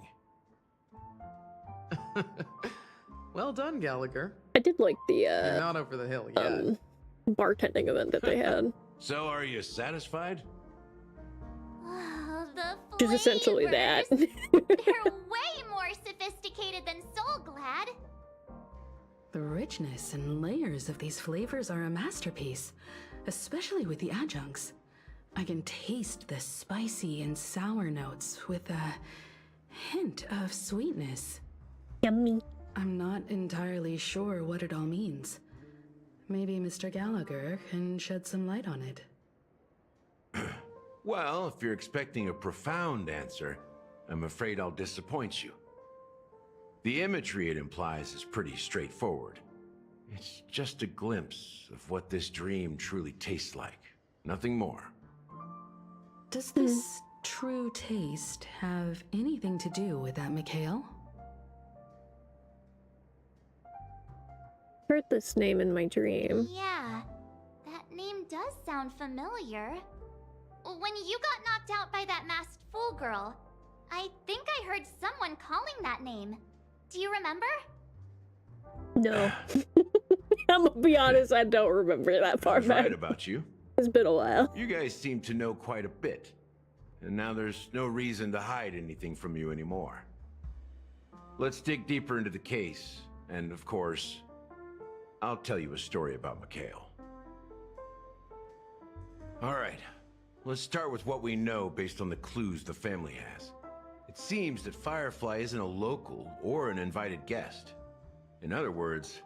Well done, Gallagher. I did like the You're not over the hill yet. bartending event that they had. So, are you satisfied? The Which is essentially that. They're way more sophisticated than Soul Glad. The richness and layers of these flavors are a masterpiece, especially with the adjuncts. I can taste the spicy and sour notes with a hint of sweetness. Yummy. I'm not entirely sure what it all means. Maybe Mr. Gallagher can shed some light on it. Well, if you're expecting a profound answer, I'm afraid I'll disappoint you. The imagery it implies is pretty straightforward. It's just a glimpse of what this dream truly tastes like. Nothing more. Does this true taste have anything to do with that, Mikhail? Heard this name in my dream. Yeah, that name does sound familiar. when you got knocked out by that masked fool girl, I think I heard someone calling that name. Do you remember? No. I'm gonna be honest, I don't remember that far I was back. right about you. It's been a while. You guys seem to know quite a bit. And now there's no reason to hide anything from you anymore. Let's dig deeper into the case. And of course, I'll tell you a story about Mikhail. All right, let's start with what we know based on the clues the family has. It seems that Firefly isn't a local or an invited guest. In other words,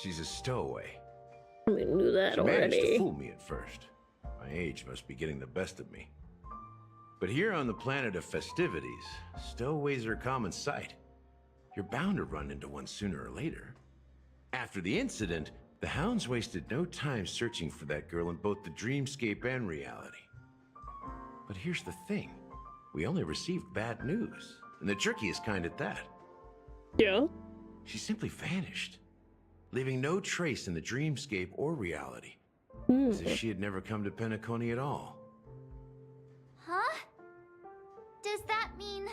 she's a stowaway. We knew that She managed to already. fool me at first. My age must be getting the best of me. But here on the planet of festivities, stowaways are a common sight. You're bound to run into one sooner or later. After the incident, the hounds wasted no time searching for that girl in both the dreamscape and reality. But here's the thing. We only received bad news, and the trickiest kind at that. Yeah? She simply vanished, leaving no trace in the dreamscape or reality, as if she had never come to Penacony at all. Huh? Does that mean...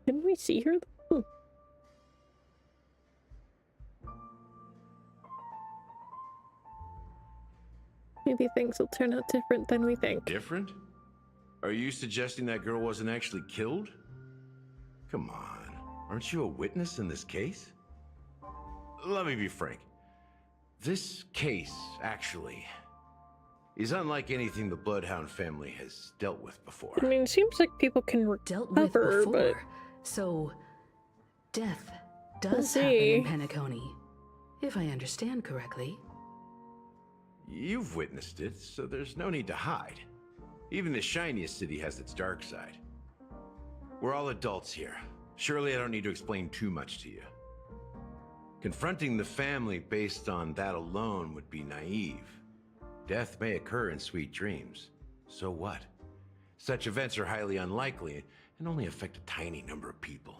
Didn't we see her? Maybe things will turn out different than we think. Different? Are you suggesting that girl wasn't actually killed? Come on, aren't you a witness in this case? Let me be frank. This case, actually, is unlike anything the Bloodhound family has dealt with before. I mean, it seems like people can Dealt with recover, before. but... So, death We'll does happen see. in Penacony, if I understand correctly. You've witnessed it, so there's no need to hide. Even the shiniest city has its dark side. We're all adults here. Surely I don't need to explain too much to you. Confronting the family based on that alone would be naive. Death may occur in sweet dreams. So what? Such events are highly unlikely and only affect a tiny number of people.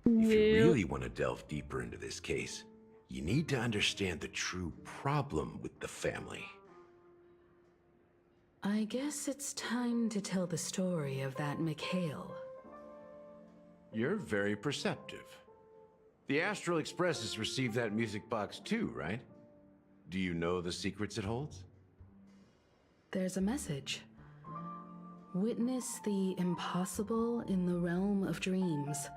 If you really want to delve deeper into this case, you need to understand the true problem with the family. I guess it's time to tell the story of that Mikhail. You're very perceptive. The Astral Express has received that music box too, right? Do you know the secrets it holds? There's a message. Witness the impossible in the realm of dreams.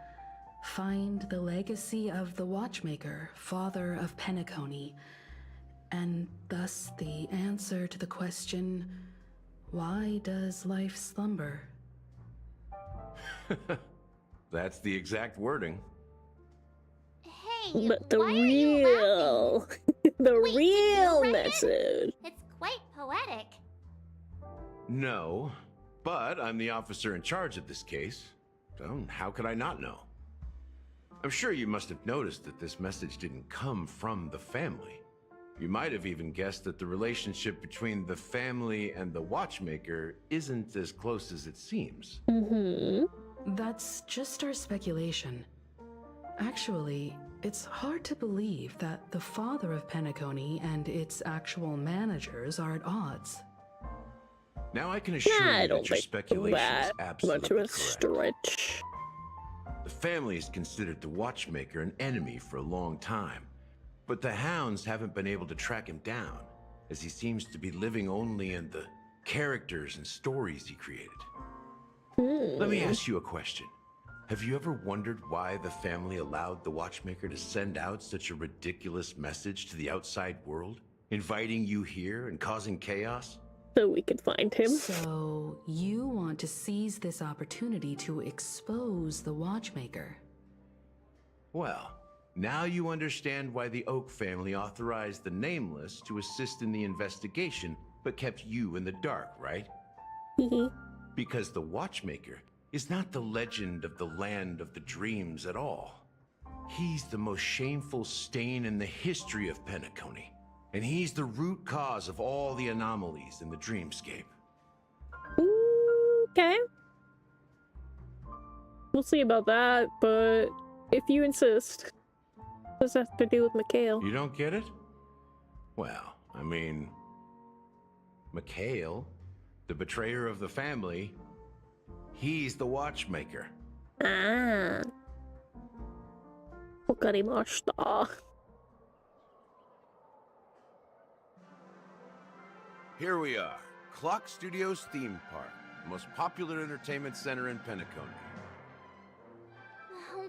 Find the legacy of the Watchmaker, father of Penacony, and thus the answer to the question, why does life slumber? That's the exact wording. Hey, But the why are you laughing? real... the Wait, did you real write it? message. It's quite poetic. No, but I'm the officer in charge of this case. So how could I not know? I'm sure you must have noticed that this message didn't come from the family. You might have even guessed that the relationship between the family and the Watchmaker isn't as close as it seems. That's just our speculation. Actually, it's hard to believe that the father of Penacony and its actual managers are at odds. Now I can assure I you don't that your think speculation is that absolutely much of a correct. stretch. The family has considered the Watchmaker an enemy for a long time, but the hounds haven't been able to track him down, as he seems to be living only in the characters and stories he created. Let me ask you a question. Have you ever wondered why the family allowed the Watchmaker to send out such a ridiculous message to the outside world, inviting you here and causing chaos? So we could find him. So, you want to seize this opportunity to expose the Watchmaker? Well, now you understand why the Oak family authorized the Nameless to assist in the investigation, but kept you in the dark, right? Because the Watchmaker is not the legend of the land of the dreams at all. He's the most shameful stain in the history of Penacony, and he's the root cause of all the anomalies in the dreamscape. Okay. We'll see about that, but if you insist, what does that have to do with Mikhail? You don't get it? Well, I mean, Mikhail The betrayer of the family, he's the watchmaker. Ah. Wakarimashita. Here we are, Clock Studios theme park, the most popular entertainment center in Penacony.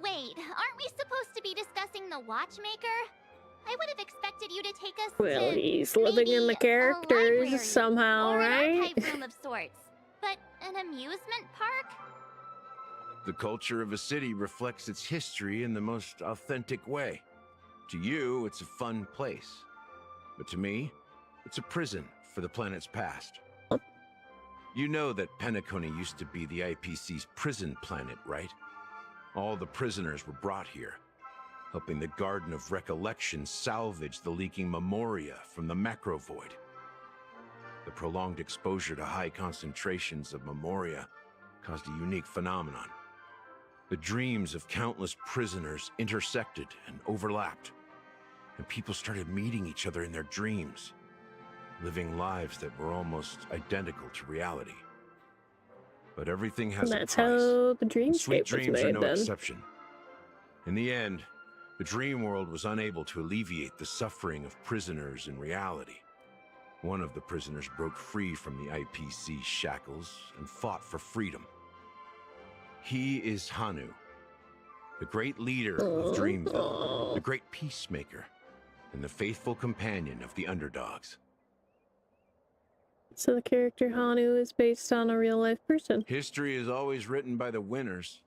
Wait, aren't we supposed to be discussing the watchmaker? I would have expected you to take us Well, to he's living in the characters somehow, or right? an archive room of sorts. But an amusement park? The culture of a city reflects its history in the most authentic way. To you, it's a fun place. But to me, it's a prison for the planet's past. You know that Penacony used to be the IPC's prison planet, right? All the prisoners were brought here, helping the Garden of Recollection salvage the leaking memoria from the macro void. The prolonged exposure to high concentrations of memoria caused a unique phenomenon. The dreams of countless prisoners intersected and overlapped, and people started meeting each other in their dreams, living lives that were almost identical to reality. But everything has a price. That's how the and sweet dreamscape was dreams are made no then. exception. In the end, the dream world was unable to alleviate the suffering of prisoners in reality. One of the prisoners broke free from the IPC shackles and fought for freedom. He is Hanu, the great leader of Dreamville, the great peacemaker, and the faithful companion of the underdogs. So the character Hanu is based on a real-life person. History is always written by the winners.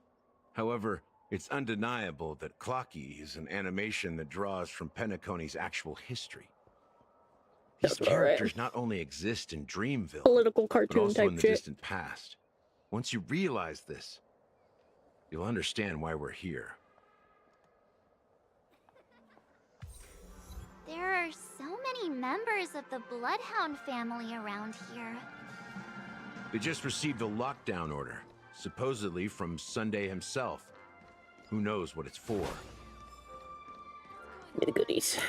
However, it's undeniable that Clocky is an animation that draws from Penacony's actual history. These characters not only exist in Dreamville, Political but cartoon also type in the shit. distant past. Once you realize this, you'll understand why we're here. There are so many members of the Bloodhound family around here. They just received a lockdown order, supposedly from Sunday himself. Who knows what it's for? Give me the goodies.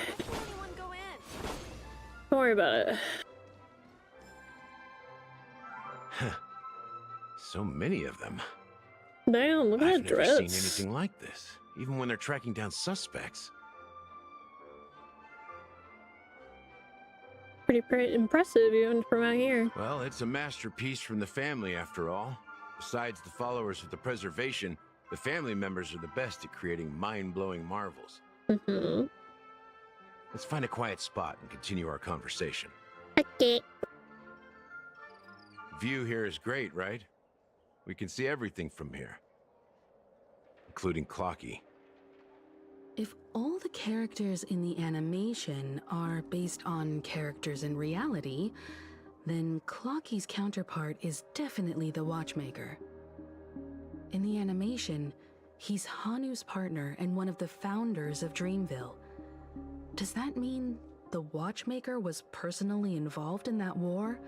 Don't worry about it. So many of them. Damn, look at I've that never dress. seen anything like this, even when they're tracking down suspects. Pretty impressive even from out here. Well, it's a masterpiece from the family after all. Besides the followers of the preservation, the family members are the best at creating mind-blowing marvels. Mm-hmm. Let's find a quiet spot and continue our conversation. Okay. View here is great, right? We can see everything from here, including Clocky. If all the characters in the animation are based on characters in reality, then Clocky's counterpart is definitely the Watchmaker. In the animation, he's Hanu's partner and one of the founders of Dreamville. Does that mean the Watchmaker was personally involved in that war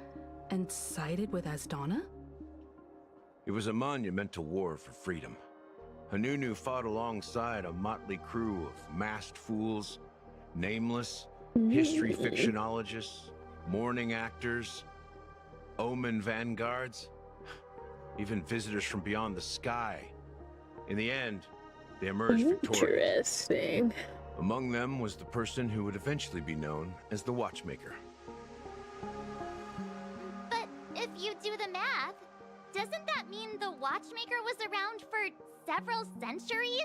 and sided with Asdana? It was a monumental war for freedom. Hanunu fought alongside a motley crew of masked fools, nameless, history fictionologists, mourning actors, omen vanguards, even visitors from beyond the sky. In the end, they emerged victorious. Interesting. Among them was the person who would eventually be known as the Watchmaker. But if you do the math, doesn't that mean the Watchmaker was around for several centuries?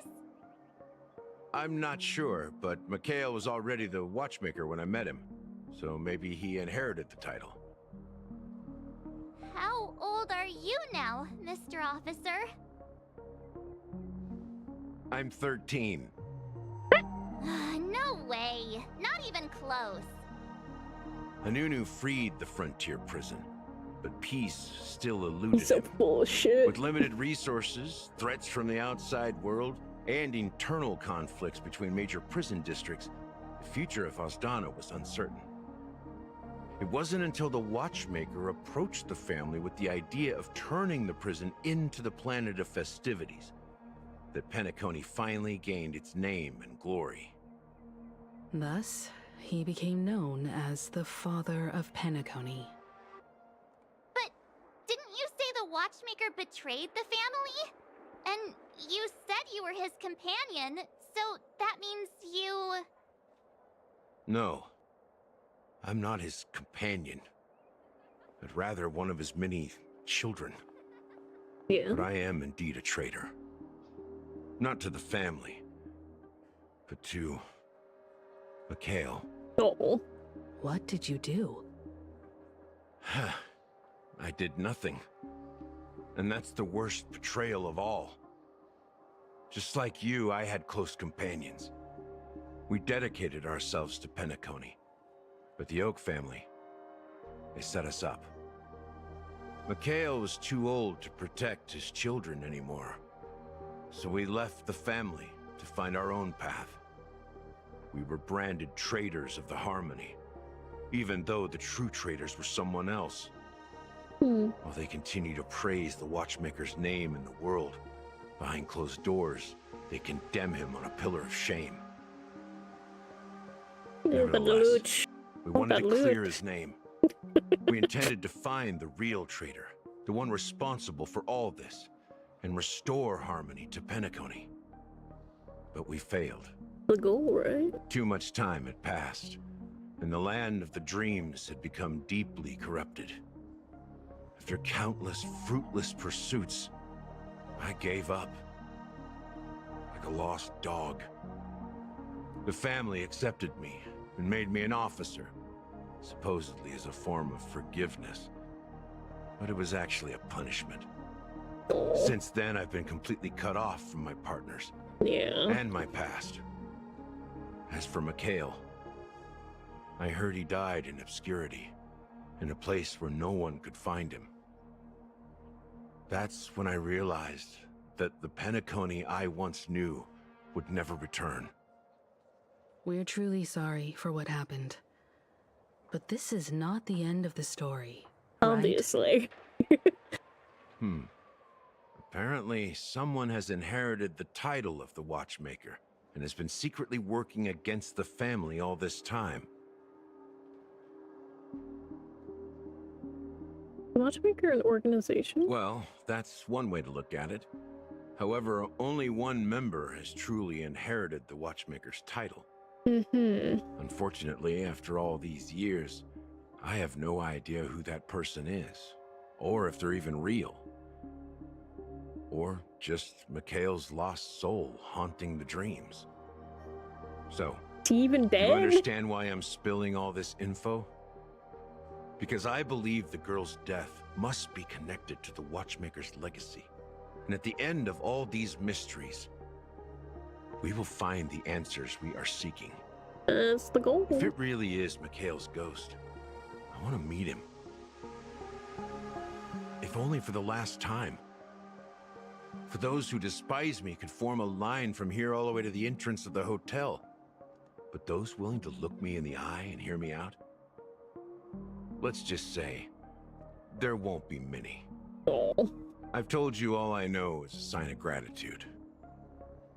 I'm not sure, but Mikhail was already the Watchmaker when I met him, so maybe he inherited the title. How old are you now, Mr. Officer? I'm 13. No way. Not even close. Hanunu freed the frontier prison, but peace still eluded He's so him. full of shit. With limited resources, threats from the outside world, and internal conflicts between major prison districts, the future of Asdana was uncertain. It wasn't until the Watchmaker approached the family with the idea of turning the prison into the planet of festivities that Penacony finally gained its name and glory. Thus, he became known as the father of Penacony. But watchmaker betrayed the family? And you said you were his companion, so that means you... No. I'm not his companion, but rather one of his many children. Yeah. But I am indeed a traitor. Not to the family, but to Mikhail. Oh. What did you do? I did nothing. And that's the worst betrayal of all. Just like you, I had close companions. We dedicated ourselves to Penacony. But the Oak family, they set us up. Mikhail was too old to protect his children anymore. So we left the family to find our own path. We were branded traitors of the Harmony, even though the true traitors were someone else. While they continue to praise the Watchmaker's name in the world, behind closed doors, they condemn him on a pillar of shame. Nevertheless, we wanted to clear his name. We intended to find the real traitor, the one responsible for all this, and restore harmony to Penacony. But we failed. The goal, right? Too much time had passed, and the land of the dreams had become deeply corrupted. After countless fruitless pursuits, I gave up. Like a lost dog. The family accepted me and made me an officer, supposedly as a form of forgiveness. But it was actually a punishment. Since then, I've been completely cut off from my partners. Yeah. And my past. As for Mikhail, I heard he died in obscurity, in a place where no one could find him. That's when I realized that the Penacony I once knew would never return. We're truly sorry for what happened. But this is not the end of the story. Obviously. Apparently, someone has inherited the title of the Watchmaker and has been secretly working against the family all this time. Watchmaker an organization? Well, that's one way to look at it. However, only one member has truly inherited the Watchmaker's title. Unfortunately, after all these years, I have no idea who that person is, or if they're even real. Or just Mikhail's lost soul haunting the dreams. So, is he even dead? You understand why I'm spilling all this info? Because I believe the girl's death must be connected to the Watchmaker's legacy. And at the end of all these mysteries, we will find the answers we are seeking. That's the goal. If it really is Mikhail's ghost, I want to meet him. If only for the last time. For those who despise me could form a line from here all the way to the entrance of the hotel. But those willing to look me in the eye and hear me out? Let's just say, there won't be many. I've told you all I know is a sign of gratitude.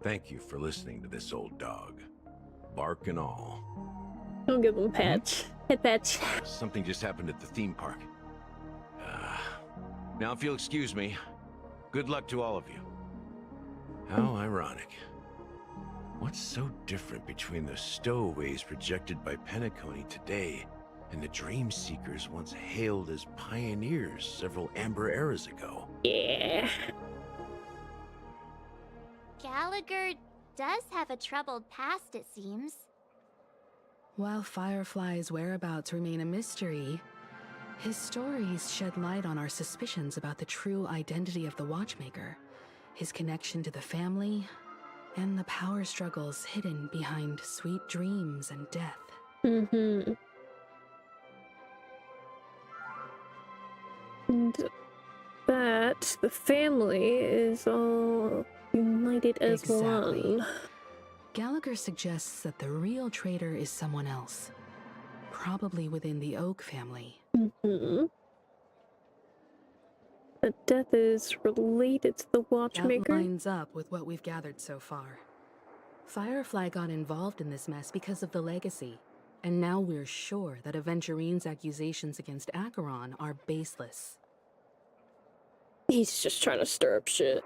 Thank you for listening to this old dog. Bark and all. Don't give him a patch. Head patch. Something just happened at the theme park. Now if you'll excuse me, good luck to all of you. How ironic. What's so different between the stowaways projected by Penacony today and the dream seekers once hailed as pioneers several amber eras ago? Yeah. Gallagher does have a troubled past, it seems. While Firefly's whereabouts remain a mystery, his stories shed light on our suspicions about the true identity of the Watchmaker, his connection to the family, and the power struggles hidden behind sweet dreams and death. And that the family is all united as one. Gallagher suggests that the real traitor is someone else, probably within the Oak family. That death is related to the Watchmaker. That lines up with what we've gathered so far. Firefly got involved in this mess because of the legacy, and now we're sure that Aventurine's accusations against Acheron are baseless. He's just trying to stir up shit.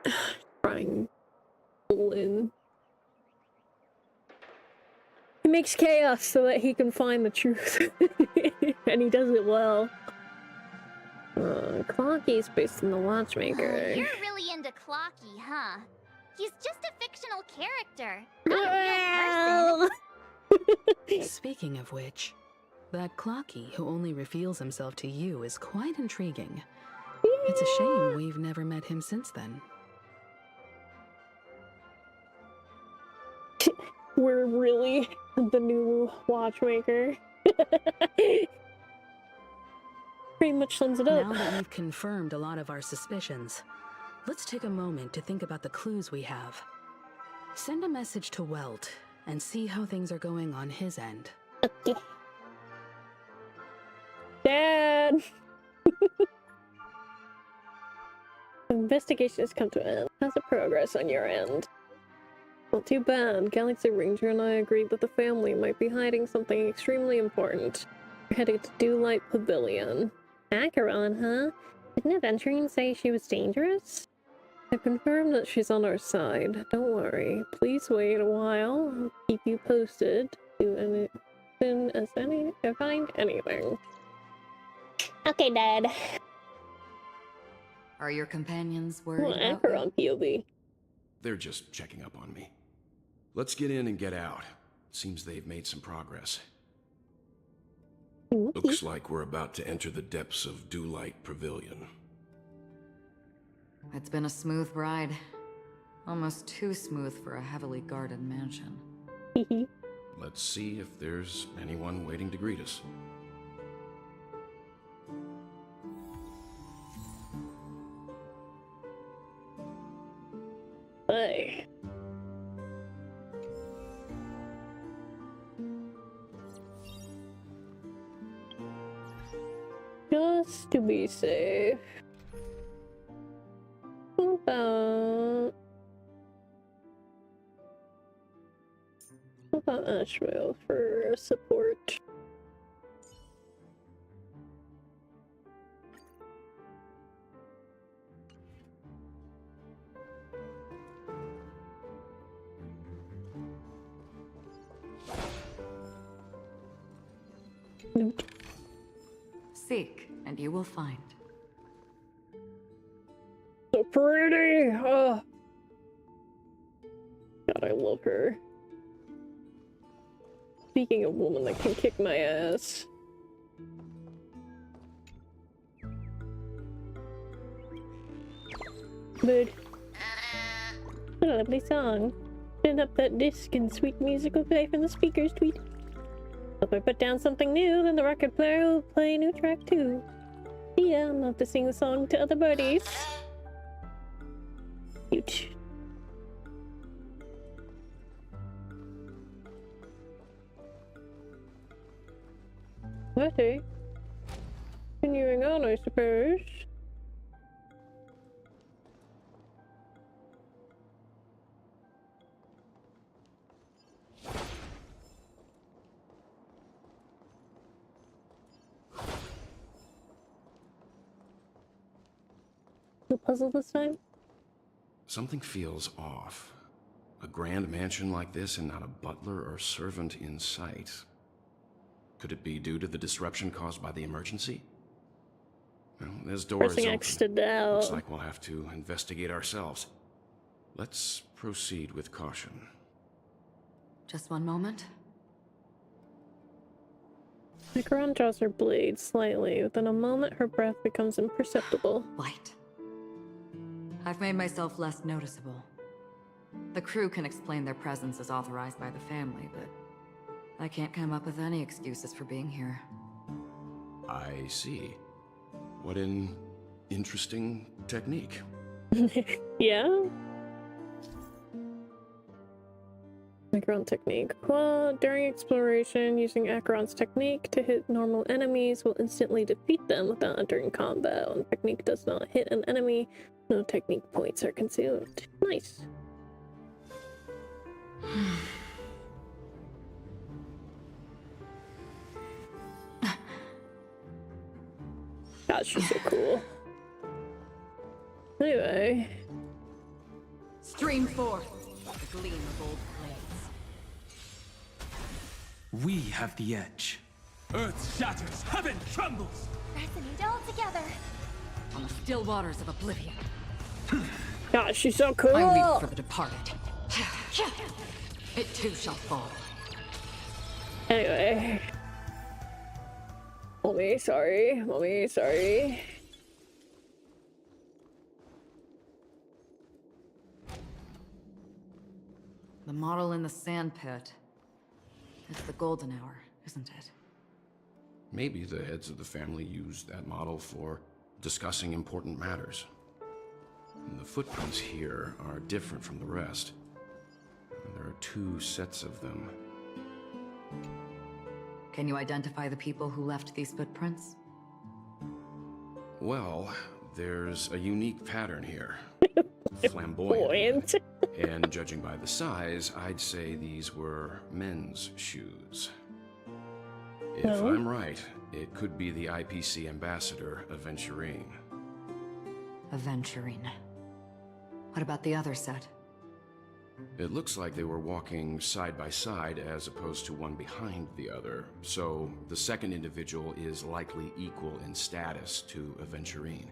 Trying to win. He makes chaos so that he can find the truth. And he does it well. Clocky's based on the Watchmaker. You're really into Clocky, huh? He's just a fictional character, not a real person. Speaking of which, that Clocky who only reveals himself to you is quite intriguing. It's a shame we've never met him since then. We're really the new Watchmaker. Pretty much sums it up. Now that we've confirmed a lot of our suspicions, let's take a moment to think about the clues we have. Send a message to Welt and see how things are going on his end. Okay. Dad! Investigation has come to an end. How's the progress on your end? Not too bad. Galaxy Ranger and I agreed that the family might be hiding something extremely important. We're headed to Dewlight Pavilion. Acheron, huh? Didn't Aventurine say she was dangerous? I confirmed that she's on our side. Don't worry. Please wait a while. I'll keep you posted. Do anything as I find anything. Okay, Dad. Are your companions worried Well, about Acheron POV. They're just checking up on me. Let's get in and get out. Seems they've made some progress. Looks like we're about to enter the depths of Dewlight Pavilion. It's been a smooth ride. Almost too smooth for a heavily guarded mansion. Let's see if there's anyone waiting to greet us. Hey. Just to be safe. What about Asheville for support? Nope. Seek, and you will find. So pretty! Oh. God, I love her. Speaking of woman that can kick my ass. But what a lovely song. Turn up that disc and sweet music will play from the speakers, tweet. If I put down something new, then the record player will play a new track too. Yeah, I'll have to sing the song to other buddies. Cute. Okay. Continuing on, I suppose. The puzzle this time? Something feels off. A grand mansion like this and not a butler or servant in sight. Could it be due to the disruption caused by the emergency? Well, this door is Pressing open. X to doubt. Looks like we'll have to investigate ourselves. Let's proceed with caution. Just one moment. Acheron draws her blade slightly. Within a moment, her breath becomes imperceptible. Light. I've made myself less noticeable. The crew can explain their presence as authorized by the family, but I can't come up with any excuses for being here. I see. What an interesting technique. Yeah? Acheron technique. Well, during exploration, using Acheron's technique to hit normal enemies will instantly defeat them without entering combat. When the technique does not hit an enemy, no technique points are consumed. Nice. God, she's so cool. Anyway. Stream forth the gleam of old blades. We have the edge. Earth shatters, heaven trembles. Resonate all together. On the still waters of oblivion. God, she's so cool. I weep for the departed. It too shall fall. Anyway. Mommy, sorry. Mommy, sorry. The model in the sand pit. It's the golden hour, isn't it? Maybe the heads of the family used that model for discussing important matters. And the footprints here are different from the rest. There are 2 sets of them. Can you identify the people who left these footprints? Well, there's a unique pattern here. Flamboyant. And judging by the size, I'd say these were men's shoes. If I'm right, it could be the IPC ambassador, Aventurine. Aventurine. What about the other set? It looks like they were walking side by side as opposed to one behind the other, so the second individual is likely equal in status to Aventurine.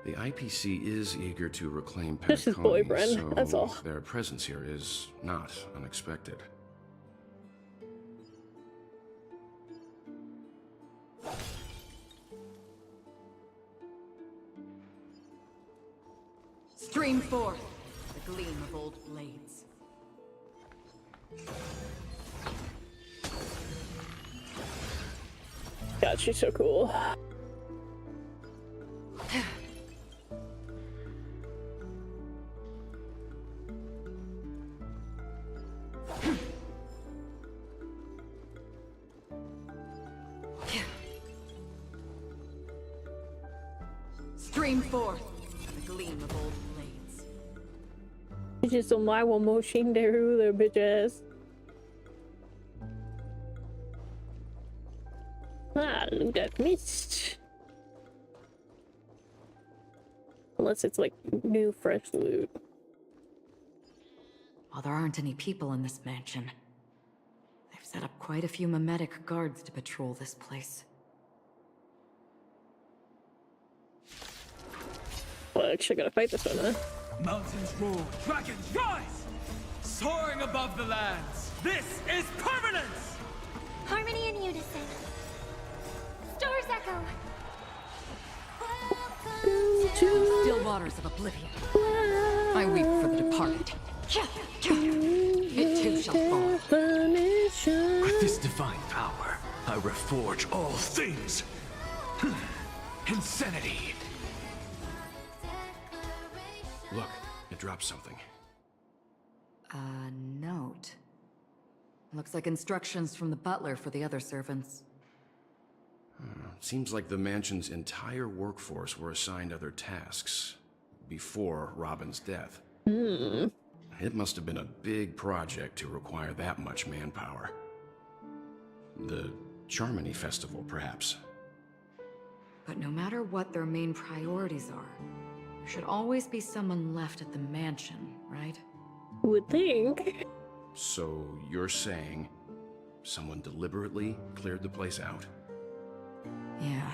The IPC is eager to reclaim Penacony, Just his boyfriend, so that's all. their presence here is not unexpected. Stream forth the gleam of old blades. God, she's so cool. Stream forth the gleam of old blades. It's just a my one motion there, their bitch ass. Ah, look at mist. Unless it's like new, fresh loot. While there aren't any people in this mansion, they've set up quite a few mimetic guards to patrol this place. Well, actually, I gotta fight this one, huh? Mountains roar, dragons rise! Soaring above the lands, this is permanence! Harmony and unison. Stars echo. Still waters of oblivion. I weep for the departed. It too shall fall. With this divine power, I reforge all things. Insanity. Look, it dropped something. A note. Looks like instructions from the butler for the other servants. Seems like the mansion's entire workforce were assigned other tasks before Robin's death. It must have been a big project to require that much manpower. The Charmony Festival, perhaps. But no matter what their main priorities are, there should always be someone left at the mansion, right? Would think. So you're saying someone deliberately cleared the place out? Yeah,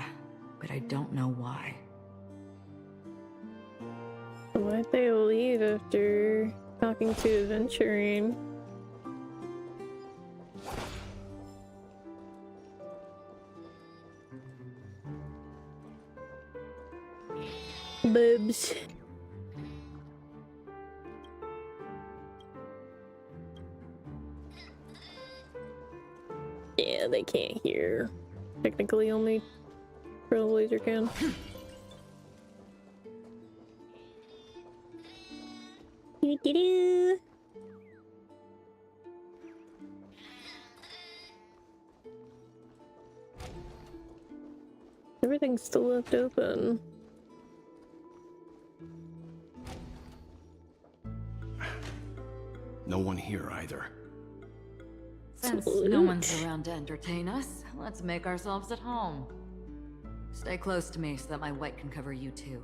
but I don't know why. Why'd they leave after talking to Aventurine? Boobs. Yeah, they can't hear. Technically, only Trailblazer can. Doo-doo-doo. Everything's still left open. No one here either. Since no one's around to entertain us, let's make ourselves at home. Stay close to me so that my white can cover you too.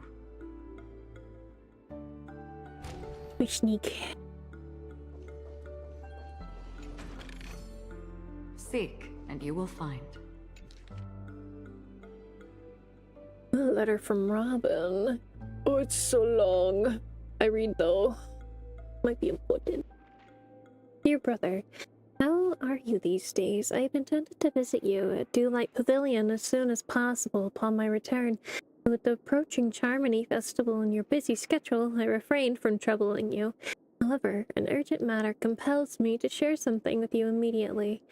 We sneak. Seek, and you will find. A letter from Robin. Oh, it's so long. I read though. Might be important. Dear brother, how are you these days? I have intended to visit you at Dewlight Pavilion as soon as possible upon my return. With the approaching Charmony Festival in your busy schedule, I refrained from troubling you. However, an urgent matter compels me to share something with you immediately.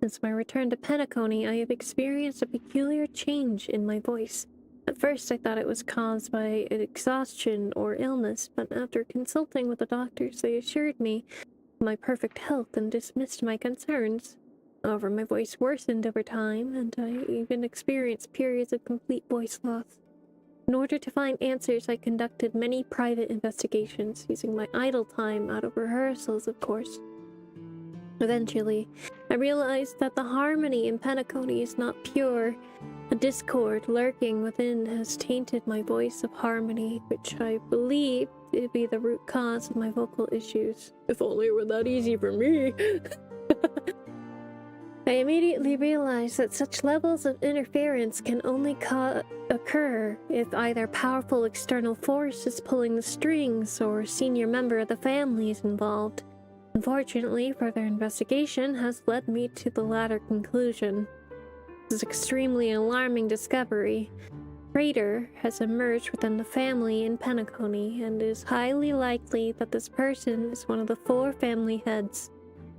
Since my return to Penacony, I have experienced a peculiar change in my voice. At first, I thought it was caused by exhaustion or illness, but after consulting with the doctors, they assured me of my perfect health and dismissed my concerns. However, my voice worsened over time, and I even experienced periods of complete voice loss. In order to find answers, I conducted many private investigations, using my idle time out of rehearsals, of course. Eventually, I realized that the harmony in Penacony is not pure. A discord lurking within has tainted my voice of harmony, which I believe to be the root cause of my vocal issues. If only it were that easy for me. I immediately realized that such levels of interference can only occur if either powerful external force is pulling the strings or a senior member of the family is involved. Unfortunately, further investigation has led me to the latter conclusion. This is an extremely alarming discovery. A traitor has emerged within the family in Penacony, and it is highly likely that this person is one of the 4 family heads.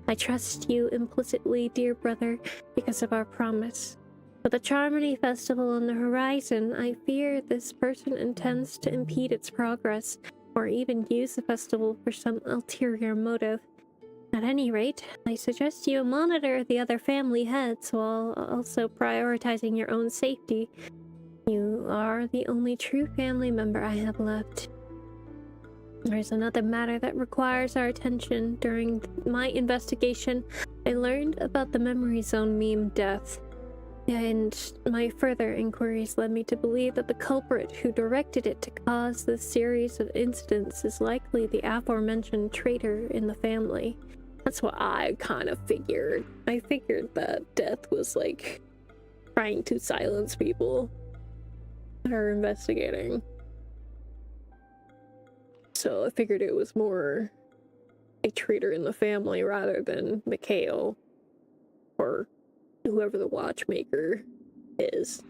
I trust you implicitly, dear brother, because of our promise. With the Charmony Festival on the horizon, I fear this person intends to impede its progress, or even use the festival for some ulterior motive. At any rate, I suggest you monitor the other family heads while also prioritizing your own safety. You are the only true family member I have left. There's another matter that requires our attention. During my investigation, I learned about the Memory Zone meme death, and my further inquiries led me to believe that the culprit who directed it to cause this series of incidents is likely the aforementioned traitor in the family. That's what I kind of figured. I figured that Death was like trying to silence people that are investigating. So I figured it was more a traitor in the family rather than Mikhail or whoever the watchmaker is.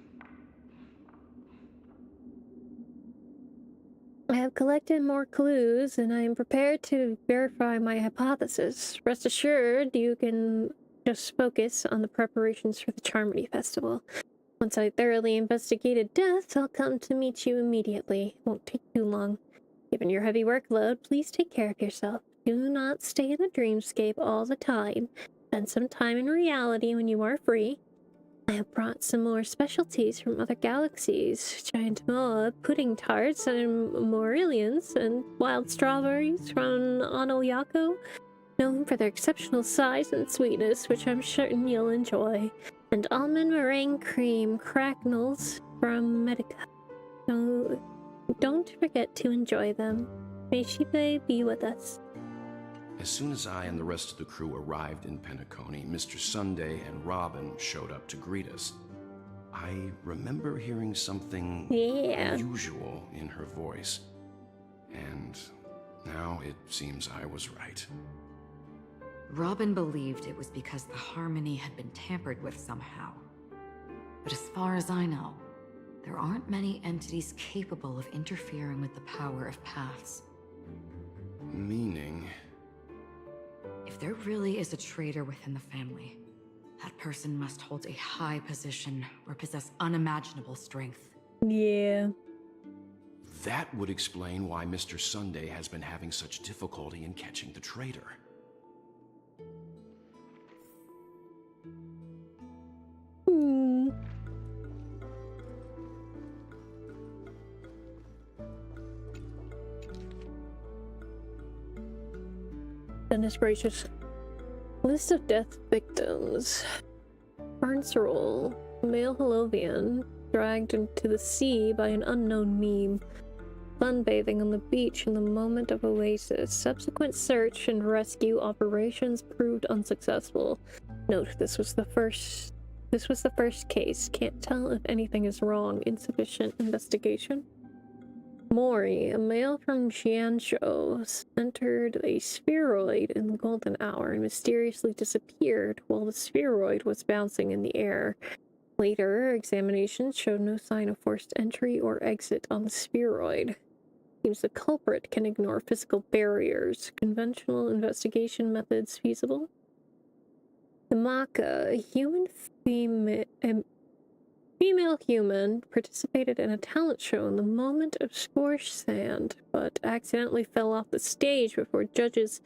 I have collected more clues, and I am prepared to verify my hypothesis. Rest assured, you can just focus on the preparations for the Charmony Festival. Once I thoroughly investigated Death, I'll come to meet you immediately. Won't take too long. Given your heavy workload, please take care of yourself. Do not stay in the dreamscape all the time. Spend some time in reality when you are free. I have brought some more specialties from other galaxies. Giant moa, pudding tarts, and Morelians, and wild strawberries from Anoyako, known for their exceptional size and sweetness, which I'm certain you'll enjoy. And almond meringue cream cracknels from Medica. So don't forget to enjoy them. May Shibe be with us. As soon as I and the rest of the crew arrived in Penacony, Mr. Sunday and Robin showed up to greet us. I remember hearing something unusual in her voice, and now it seems I was right. Robin believed it was because the harmony had been tampered with somehow. But as far as I know, there aren't many entities capable of interfering with the power of paths. Meaning? If there really is a traitor within the family, that person must hold a high position or possess unimaginable strength. Yeah. That would explain why Mr. Sunday has been having such difficulty in catching the traitor. Goodness gracious. List of death victims. Barnsorol, male Holovian, dragged into the sea by an unknown meme. sunbathing on the beach in the moment of oasis. Subsequent search and rescue operations proved unsuccessful. Note, this was the first case. Can't tell if anything is wrong. Insufficient investigation. Mori, a male from Jianzhou, entered a spheroid in the golden hour and mysteriously disappeared while the spheroid was bouncing in the air. Later, examinations showed no sign of forced entry or exit on the spheroid. Seems the culprit can ignore physical barriers. Conventional investigation methods feasible? Hamaka, a female human, participated in a talent show in the moment of scorched sand, but accidentally fell off the stage before judges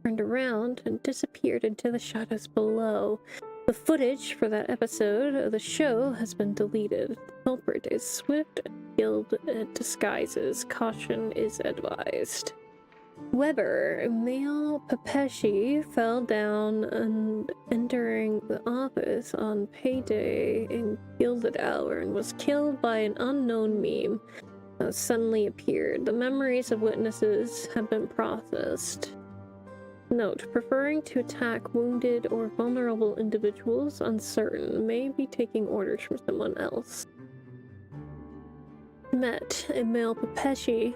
turned around and disappeared into the shadows below. The footage for that episode of the show has been deleted. The culprit is swift and skilled at disguises. Caution is advised. Weber, male Papeshi, fell down and entering the office on payday in Gilded Hour and was killed by an unknown meme that suddenly appeared. The memories of witnesses have been processed. Note, preferring to attack wounded or vulnerable individuals, uncertain, may be taking orders from someone else. Met, a male Papeshi,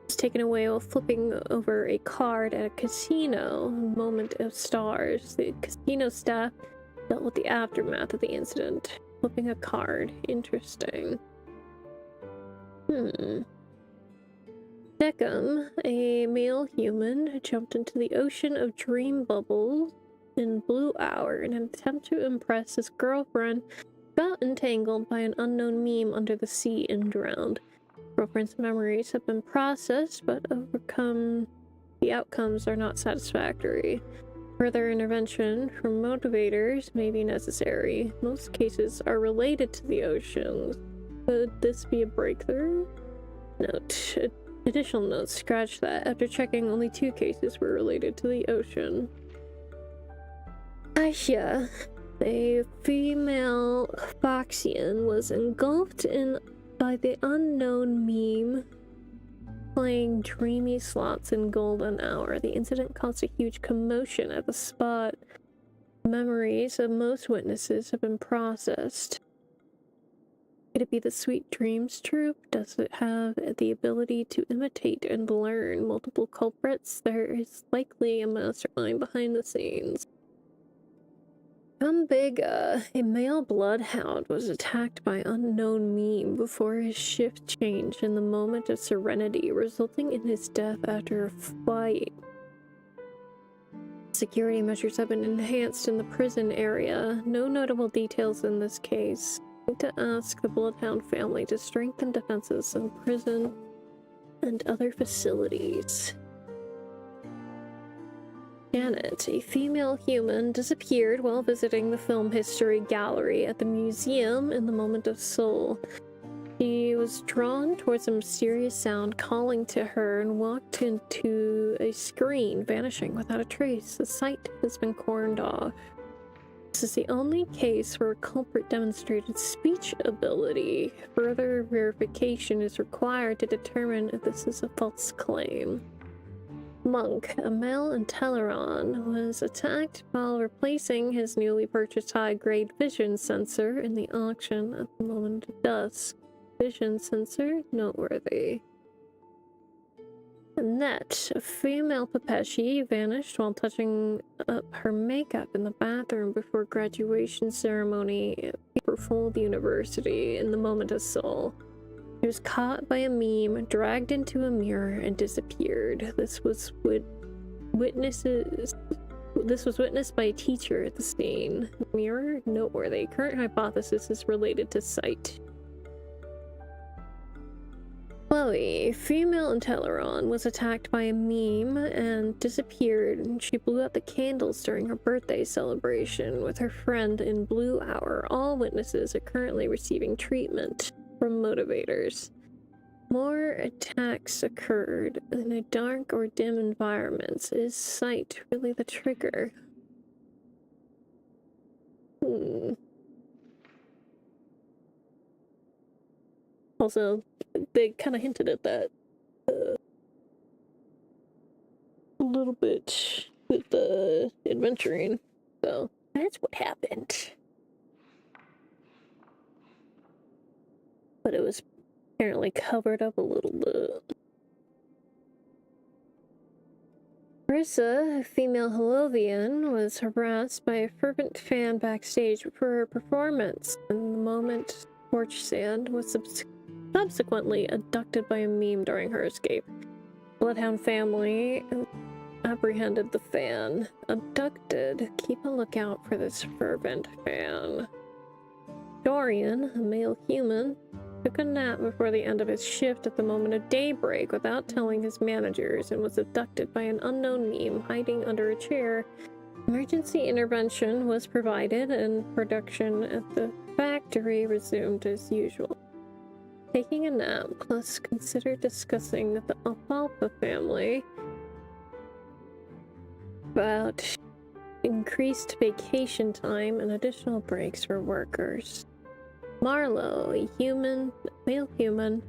was taken away while flipping over a card at a casino. Moment of stars. The casino staff dealt with the aftermath of the incident. Flipping a card. Interesting. Deckham, a male human, jumped into the ocean of dream bubbles in Blue Hour in an attempt to impress his girlfriend, got entangled by an unknown meme under the sea and drowned. Girlfriend's memories have been processed, but the outcomes are not satisfactory. Further intervention from motivators may be necessary. Most cases are related to the oceans. Could this be a breakthrough? Note. Additional notes, scratch that. After checking, only 2 cases were related to the ocean. Aisha, a female Foxian, was engulfed by the unknown meme playing dreamy slots in Golden Hour. The incident caused a huge commotion at the spot. Memories of most witnesses have been processed. Could it be the Sweet Dreams troupe? Does it have the ability to imitate and learn multiple culprits? There is likely a mastermind behind the scenes. Kumbiga, a male bloodhound, was attacked by unknown meme before his shift changed in the moment of serenity, resulting in his death after a fight. Security measures have been enhanced in the prison area. No notable details in this case. I need to ask the bloodhound family to strengthen defenses in prison and other facilities. Janet, a female human, disappeared while visiting the film history gallery at the museum in the moment of Soul. She was drawn towards a mysterious sound calling to her and walked into a screen, vanishing without a trace. The site has been cordoned off. This is the only case where a culprit demonstrated speech ability. Further verification is required to determine if this is a false claim. Monk, a male Inteleron, was attacked while replacing his newly purchased high-grade vision sensor in the auction at the moment of dusk. Vision sensor? Noteworthy. Annette, a female Papeshi, vanished while touching up her makeup in the bathroom before graduation ceremony at Paperfold University in the moment of Soul. She was caught by a meme, dragged into a mirror, and disappeared. This was witnessed by a teacher at the scene. Mirror? Noteworthy. Current hypothesis is related to sight. Chloe, female Inteleron, was attacked by a meme and disappeared. She blew out the candles during her birthday celebration with her friend in Blue Hour. All witnesses are currently receiving treatment from motivators. More attacks occurred in a dark or dim environments. Is sight really the trigger? Also, they kind of hinted at that little bit with adventuring. So that's what happened. But it was apparently covered up a little bit. Marissa, a female Holovian, was harassed by a fervent fan backstage for her performance, and the moment Torch Sand was subsequently abducted by a meme during her escape. Bloodhound family apprehended the fan. Abducted. Keep a lookout for this fervent fan. Dorian, a male human, took a nap before the end of his shift at the moment of daybreak without telling his managers and was abducted by an unknown meme hiding under a chair. Emergency intervention was provided and production at the factory resumed as usual. Taking a nap, plus consider discussing with the Alfalfa family about increased vacation time and additional breaks for workers. Marlowe, a male human,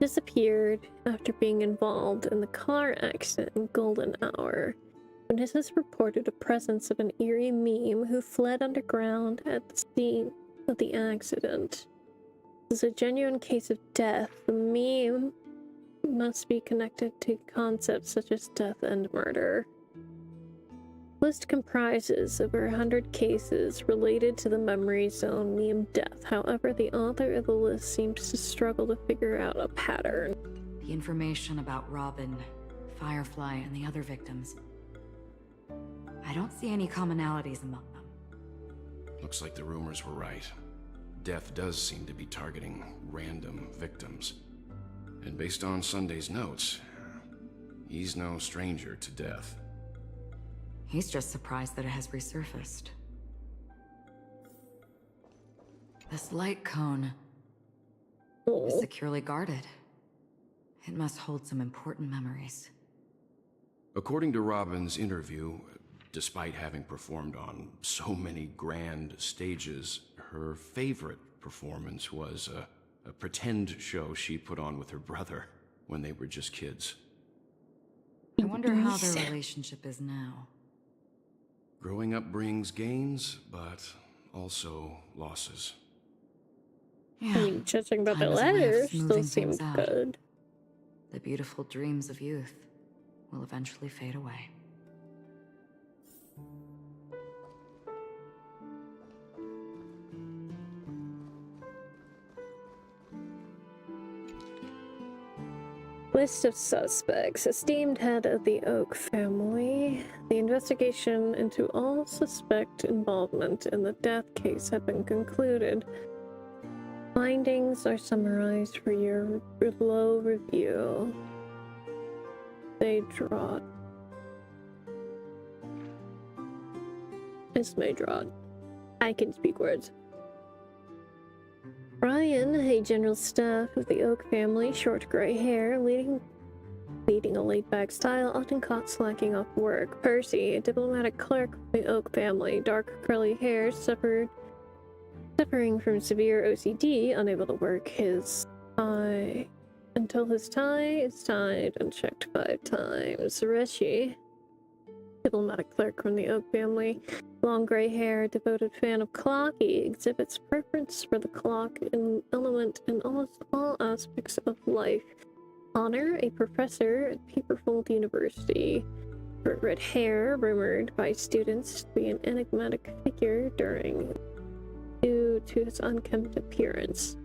disappeared after being involved in the car accident in Golden Hour. Witnesses reported the presence of an eerie meme who fled underground at the scene of the accident. This is a genuine case of death. The meme must be connected to concepts such as death and murder. List comprises over 100 cases related to the memory zone meme death. However, the author of the list seems to struggle to figure out a pattern. The information about Robin, Firefly, and the other victims. I don't see any commonalities among them. Looks like the rumors were right. Death does seem to be targeting random victims. And based on Sunday's notes, he's no stranger to death. He's just surprised that it has resurfaced. This light cone is securely guarded. It must hold some important memories. According to Robin's interview, despite having performed on so many grand stages, her favorite performance was a pretend show she put on with her brother when they were just kids. I wonder how their relationship is now. Growing up brings gains, but also losses. Yeah. I mean, judging by the Time is a way of letters, still smoothing seems things out. good. The beautiful dreams of youth will eventually fade away. List of suspects. Esteemed head of the Oak family. The investigation into all suspect involvement in the death case had been concluded. Findings are summarized for your below review. They draw. It's Maydrod. I can speak words. Ryan, a general staff of the Oak family, short gray hair, leading a laid-back style, often caught slacking off work. Percy, a diplomatic clerk of the Oak family, dark curly hair, suffering from severe OCD, unable to work his tie until his tie is tied and checked 5 times. Reshi, diplomatic clerk from the Oak family, long gray hair, devoted fan of clocky, exhibits preference for the clock, an element in almost all aspects of life. Honor, a professor at Paperfold University. Short red hair, rumored by students to be an enigmatic figure due to his unkempt appearance.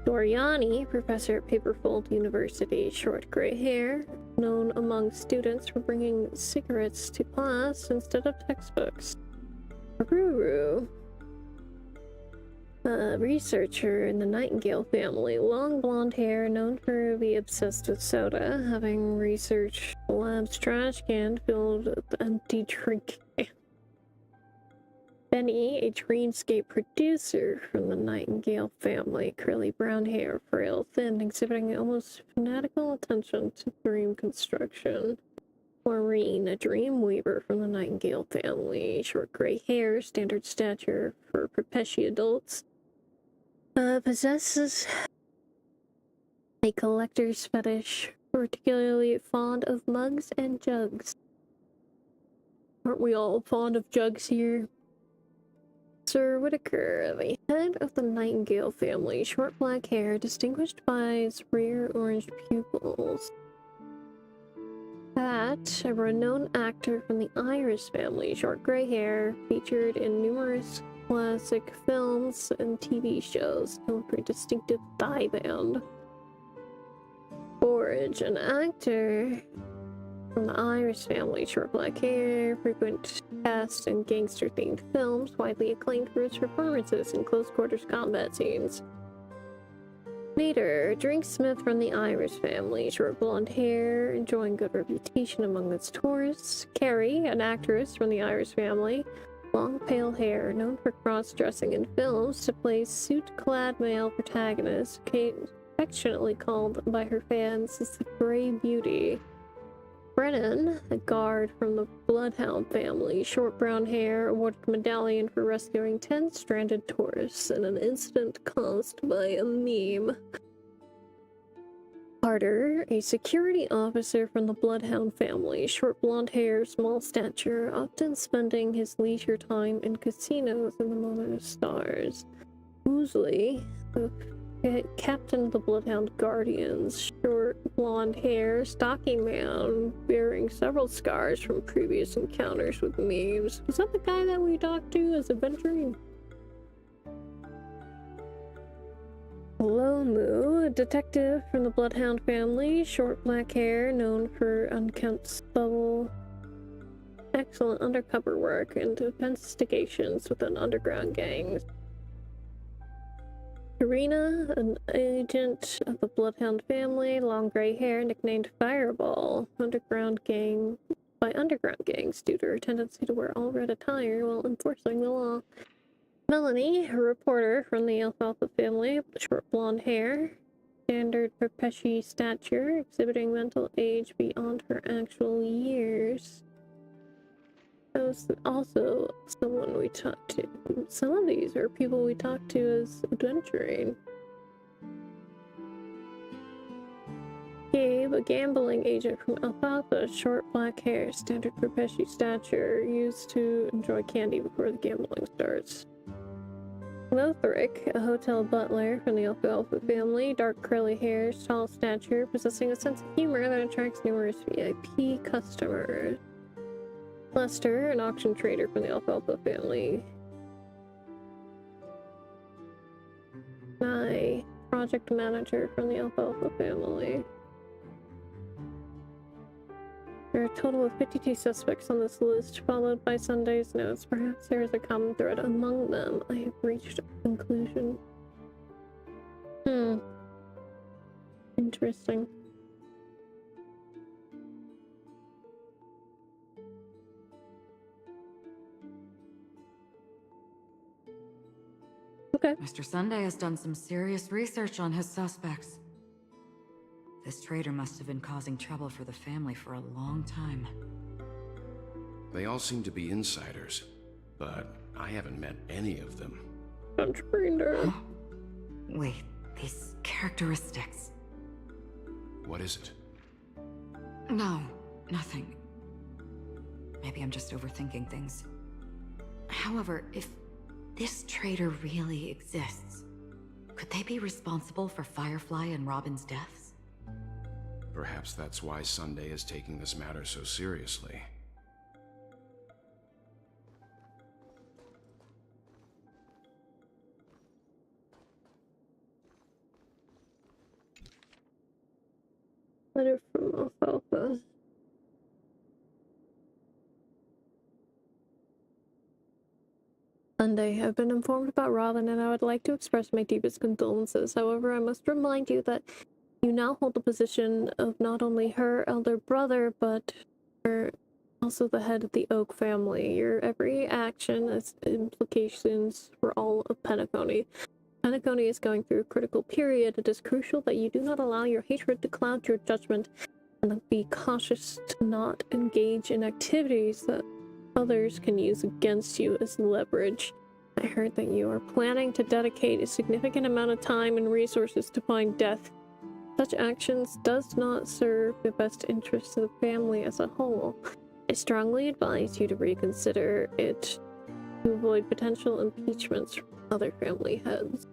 Doriani, professor at Paperfold University, short gray hair, known among students for bringing cigarettes to class instead of textbooks. Ruru, a researcher in the Nightingale family, long blonde hair, known for being obsessed with soda, having researched the lab's trash can filled with empty drink. Benny, a dreamscape producer from the Nightingale family, curly brown hair, frail, thin, exhibiting almost fanatical attention to dream construction. Maureen, a dream weaver from the Nightingale family, short gray hair, standard stature for Perpetua adults, possesses a collector's fetish, particularly fond of mugs and jugs. Aren't we all fond of jugs here? Sir Whitaker, the head of the Nightingale family, short black hair, distinguished by its rare orange pupils. That, a renowned actor from the Irish family, short gray hair, featured in numerous classic films and TV shows, known for a distinctive thigh band. Forge, an actor from the Irish family, short black hair, frequent cast in gangster-themed films, widely acclaimed for his performances in close-quarters combat scenes. Leader, drinksmith from the Irish family, short blonde hair, enjoying good reputation among its tourists. Carrie, an actress from the Irish family, long pale hair, known for cross-dressing in films to play suit-clad male protagonists, affectionately called by her fans as the Grey Beauty. Brennan, a guard from the Bloodhound family, short brown hair, awarded medallion for rescuing 10 stranded tourists in an incident caused by a meme. Carter, a security officer from the Bloodhound family, short blonde hair, small stature, often spending his leisure time in casinos in the Moment of Stars. Woosley, the captain of the Bloodhound Guardians, short blonde hair, stocky man, bearing several scars from previous encounters with memes. Was that the guy that we talked to as adventuring? Lomu, a detective from the Bloodhound family, short black hair, known for unkempt stubble, excellent undercover work and investigations within underground gangs. Ryuuna, an agent of the Bloodhound family, long gray hair, nicknamed Fireball, underground gangs due to her tendency to wear all red attire while enforcing the law. Melanie, a reporter from the Alfalfa family, short blonde hair, standard Perpechi stature, exhibiting mental age beyond her actual years. That was also someone we talked to. Some of these are people we talked to as adventuring. Gabe, a gambling agent from Alfalfa, short black hair, standard Perpechi stature, used to enjoy candy before the gambling starts. Lothric, a hotel butler from the Alfalfa family, dark curly hair, tall stature, possessing a sense of humor that attracts numerous VIP customers. Lester, an auction trader from the Alfalfa family. Nye, project manager from the Alfalfa family. There are a total of 52 suspects on this list, followed by Sunday's notes. Perhaps there is a common thread among them. I have reached a conclusion. Interesting. Okay. Mr. Sunday has done some serious research on his suspects. This traitor must have been causing trouble for the family for a long time. They all seem to be insiders, but I haven't met any of them. I'm trained her. Wait, these characteristics. What is it? No, nothing. Maybe I'm just overthinking things. However, if this traitor really exists, could they be responsible for Firefly and Robin's deaths? Perhaps that's why Sunday is taking this matter so seriously. Letter from Alfalfa. Sunday, I've been informed about Robin and I would like to express my deepest condolences. However, I must remind you that you now hold the position of not only her elder brother, but also the head of the Oak family. Your every action has implications for all of Penacony. Penacony is going through a critical period. It is crucial that you do not allow your hatred to cloud your judgment, and be cautious to not engage in activities that others can use against you as leverage. I heard that you are planning to dedicate a significant amount of time and resources to find Death. Such actions does not serve the best interests of the family as a whole. I strongly advise you to reconsider it to avoid potential impeachments from other family heads.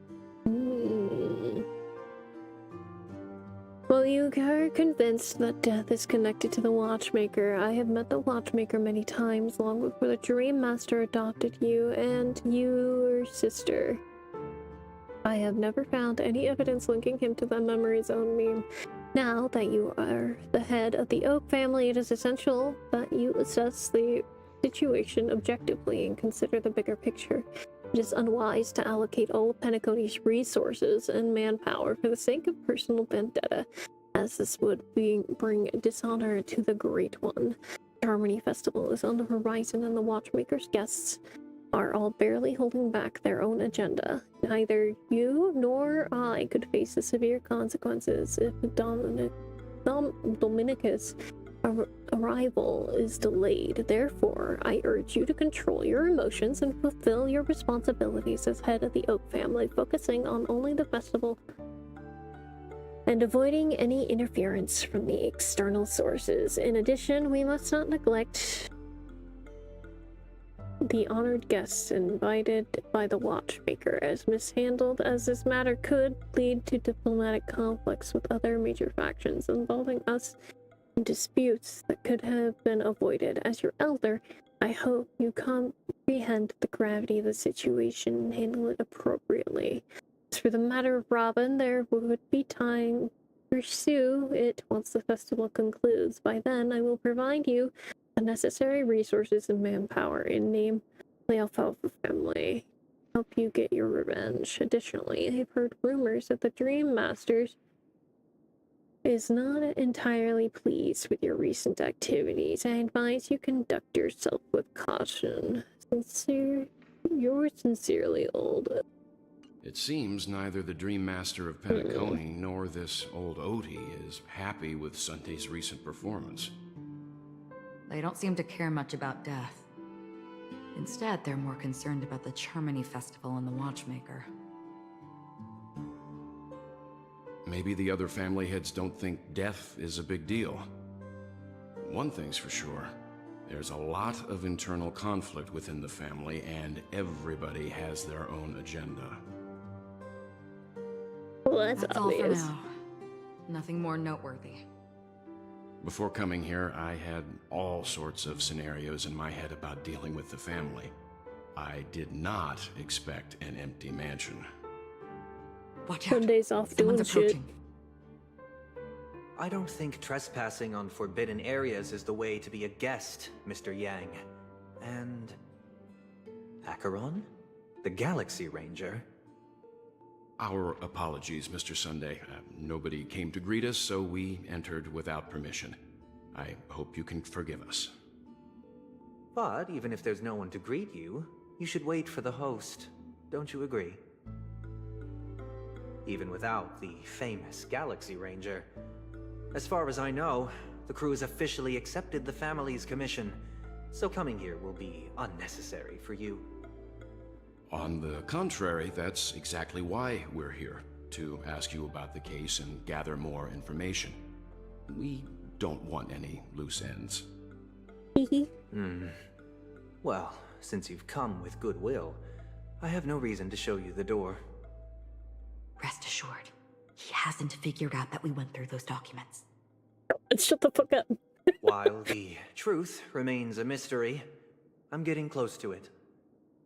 Well, you are convinced that death is connected to the Watchmaker. I have met the Watchmaker many times, long before the Dream Master adopted you and your sister. I have never found any evidence linking him to the memory zone meme. Now that you are the head of the Oak family, it is essential that you assess the situation objectively and consider the bigger picture. It is unwise to allocate all of Penacony's resources and manpower for the sake of personal vendetta, as this would bring dishonor to the Great One. The Harmony Festival is on the horizon, and the Watchmaker's guests are all barely holding back their own agenda. Neither you nor I could face the severe consequences if Dominicus' arrival is delayed. Therefore, I urge you to control your emotions and fulfill your responsibilities as head of the Oak family, focusing on only the festival and avoiding any interference from the external sources. In addition, we must not neglect the honored guests invited by the Watchmaker. As mishandled as this matter could lead to diplomatic conflicts with other major factions involving us in disputes that could have been avoided. As your elder, I hope you comprehend the gravity of the situation and handle it appropriately. As for the matter of Robin, there would be time to pursue it once the festival concludes. By then, I will provide you the necessary resources and manpower in name of the Alfalfa family. Help you get your revenge. Additionally, I've heard rumors that the Dream Masters is not entirely pleased with your recent activities. I advise you conduct yourself with caution. Yours sincerely, Old. It seems neither the Dream Master of Penacony nor this old Odie is happy with Sunday's recent performance. They don't seem to care much about death. Instead, they're more concerned about the Charmony Festival and the Watchmaker. Maybe the other family heads don't think death is a big deal. One thing's for sure. There's a lot of internal conflict within the family, and everybody has their own agenda. Well, that's obvious. All for now. Nothing more noteworthy. Before coming here, I had all sorts of scenarios in my head about dealing with the family. I did not expect an empty mansion. Watch out. Sunday's off doing shit. I don't think trespassing on forbidden areas is the way to be a guest, Mr. Yang. And Acheron? The Galaxy Ranger? Our apologies, Mr. Sunday. Nobody came to greet us, so we entered without permission. I hope you can forgive us. But even if there's no one to greet you, you should wait for the host. Don't you agree? Even without the famous Galaxy Ranger. As far as I know, the crew has officially accepted the family's commission, so coming here will be unnecessary for you. On the contrary, that's exactly why we're here, to ask you about the case and gather more information. We don't want any loose ends. Well, since you've come with goodwill, I have no reason to show you the door. Rest assured, he hasn't figured out that we went through those documents. Shut the fuck up. While the truth remains a mystery, I'm getting close to it.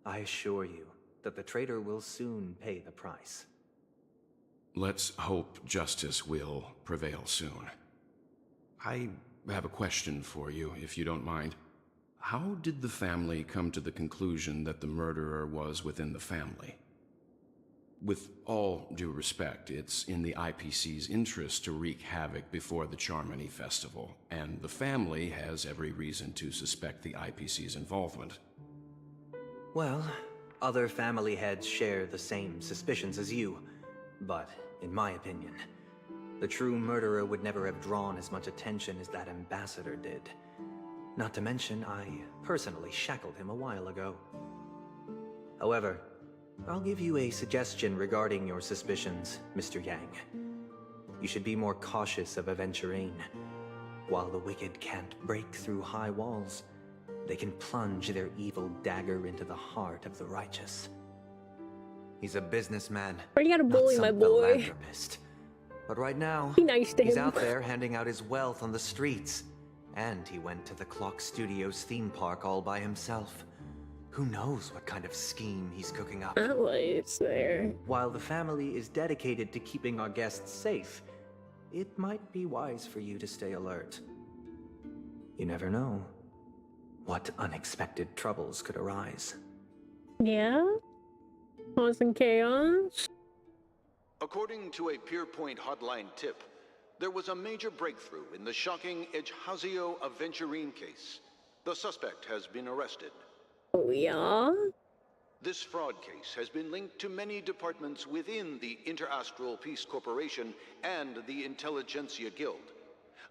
I assure you that the traitor will soon pay the price. Let's hope justice will prevail soon. I have a question for you, if you don't mind. How did the family come to the conclusion that the murderer was within the family? With all due respect, it's in the IPC's interest to wreak havoc before the Charmony Festival, and the family has every reason to suspect the IPC's involvement. Well, other family heads share the same suspicions as you, but in my opinion, the true murderer would never have drawn as much attention as that ambassador did. Not to mention, I personally shackled him a while ago. However, I'll give you a suggestion regarding your suspicions, Mr. Yang. You should be more cautious of Aventurine. While the wicked can't break through high walls, they can plunge their evil dagger into the heart of the righteous. He's a businessman, Why you gotta not bully some my boy? philanthropist. But right now, Be nice to he's him. out there handing out his wealth on the streets. And he went to the Clock Studios theme park all by himself. Who knows what kind of scheme he's cooking up? It's there. While the family is dedicated to keeping our guests safe, it might be wise for you to stay alert. You never know what unexpected troubles could arise. Yeah? Cause and chaos? According to a Pierpoint hotline tip, there was a major breakthrough in the shocking Ejhazio Aventurine case. The suspect has been arrested. Oh, yeah? This fraud case has been linked to many departments within the Interastral Peace Corporation and the Intelligentsia Guild,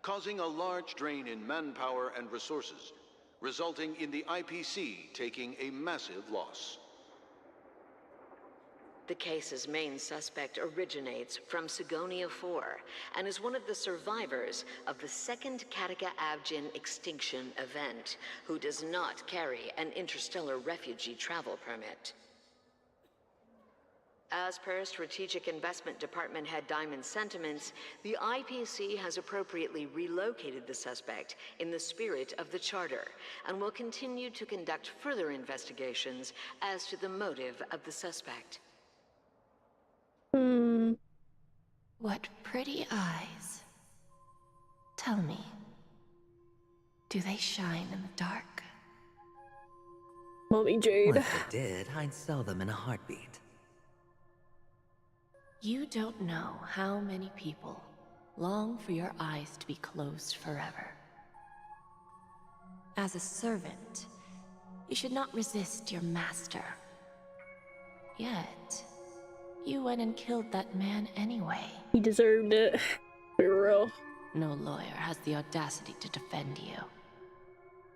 causing a large drain in manpower and resources, resulting in the IPC taking a massive loss. The case's main suspect originates from Sigonia 4 and is one of the survivors of the second Kataka Abjin extinction event, who does not carry an interstellar refugee travel permit. As per Strategic Investment Department Head Diamond's sentiments, the IPC has appropriately relocated the suspect in the spirit of the Charter and will continue to conduct further investigations as to the motive of the suspect. What pretty eyes. Tell me, do they shine in the dark? Mommy Jade. Well, if they did, I'd sell them in a heartbeat. You don't know how many people long for your eyes to be closed forever. As a servant, you should not resist your master. Yet, you went and killed that man anyway. He deserved it. For real. No lawyer has the audacity to defend you.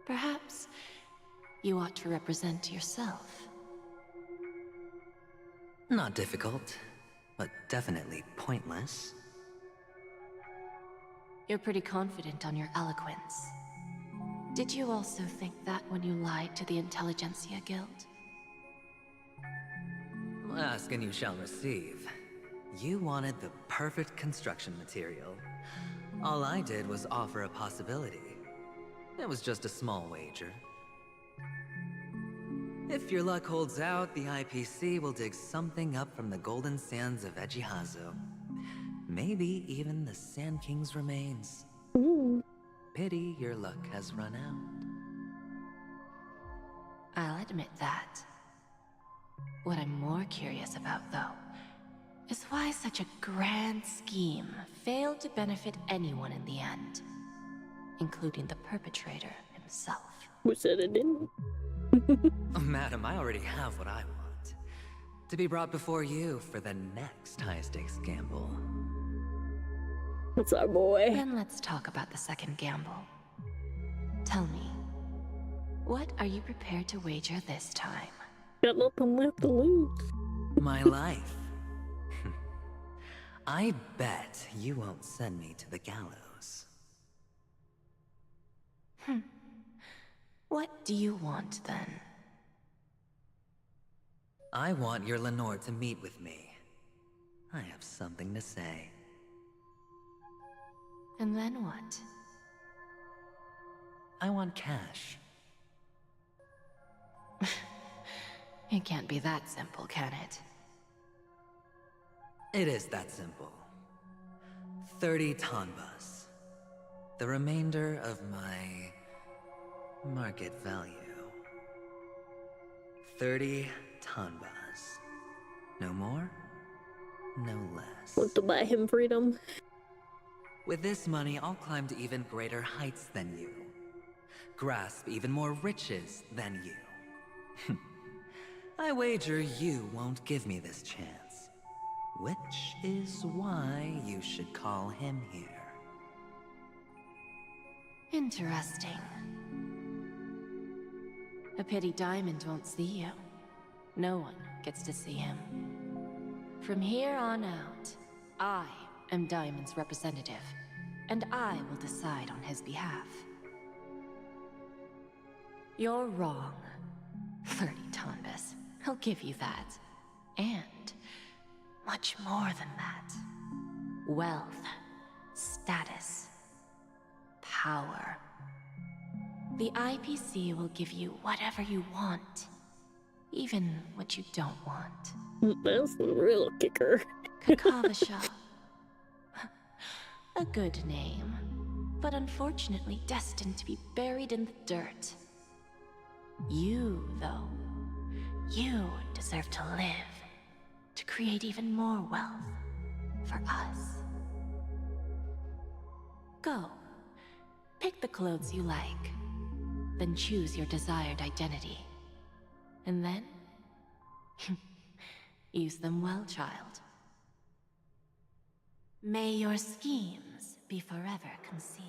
Perhaps you ought to represent yourself. Not difficult, but definitely pointless. You're pretty confident on your eloquence. Did you also think that when you lied to the Intelligentsia Guild? Ask and you shall receive. You wanted the perfect construction material. All I did was offer a possibility. It was just a small wager. If your luck holds out, the IPC will dig something up from the golden sands of Ejhazio. Maybe even the Sand King's remains. Pity your luck has run out. I'll admit that. What I'm more curious about, though, is why such a grand scheme failed to benefit anyone in the end, including the perpetrator himself. Who said it didn't? Madam, I already have what I want. To be brought before you for the next high-stakes gamble. What's our boy? Then let's talk about the second gamble. Tell me, what are you prepared to wager this time? Got nothing left to lose. My life. I bet you won't send me to the gallows. What do you want, then? I want your Lenore to meet with me. I have something to say. And then what? I want cash. It can't be that simple, can it? It is that simple. 30 tanbas. The remainder of my market value. 30 tanbas. No more, no less. Want to buy him freedom? With this money, I'll climb to even greater heights than you. Grasp even more riches than you. I wager you won't give me this chance. Which is why you should call him here. Interesting. A pity Diamond won't see you. No one gets to see him. From here on out, I am Diamond's representative. and I will decide on his behalf. You're wrong, 30 Tonbus. He'll give you that. And much more than that. Wealth, status, power. The IPC will give you whatever you want, even what you don't want. That's the real kicker. Kakavasha. A good name, but unfortunately destined to be buried in the dirt. You, though, you deserve to live, to create even more wealth for us. Go, pick the clothes you like, then choose your desired identity. And then, use them well, child. May your schemes be forever concealed.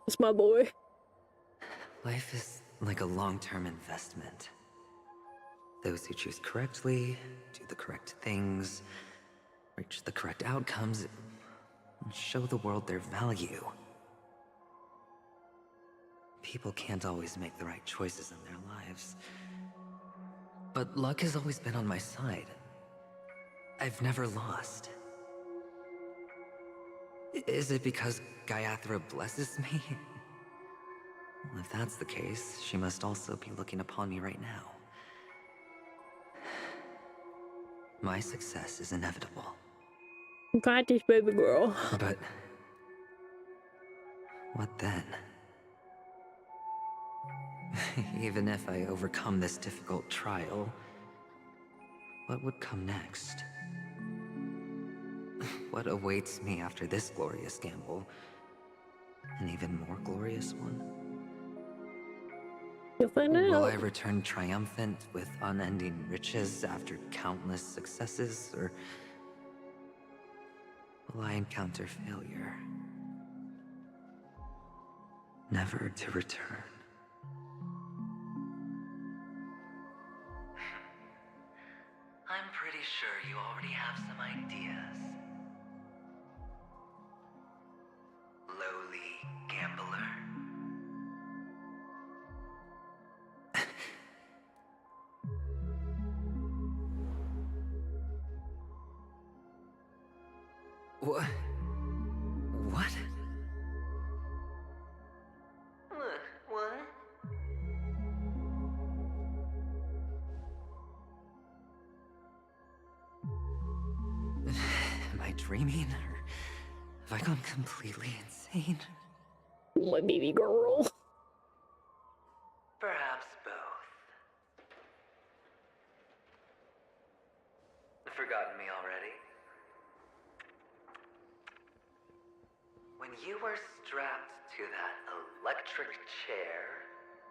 It's my boy. Life is like a long-term investment. Those who choose correctly, do the correct things, reach the correct outcomes, and show the world their value. People can't always make the right choices in their lives. But luck has always been on my side. I've never lost. Is it because Gayathra blesses me? Well, if that's the case, she must also be looking upon me right now. My success is inevitable. Got this, baby girl. But what then? Even if I overcome this difficult trial, what would come next? What awaits me after this glorious gamble? An even more glorious one? You'll find out. Will I return triumphant with unending riches after countless successes, or will I encounter failure? Never to return. I'm pretty sure you already have some ideas. Lowly gambler. What? What? What? Am I dreaming, or have I gone completely insane? My baby girl. Perhaps both. Forgotten me already? When you were strapped to that electric chair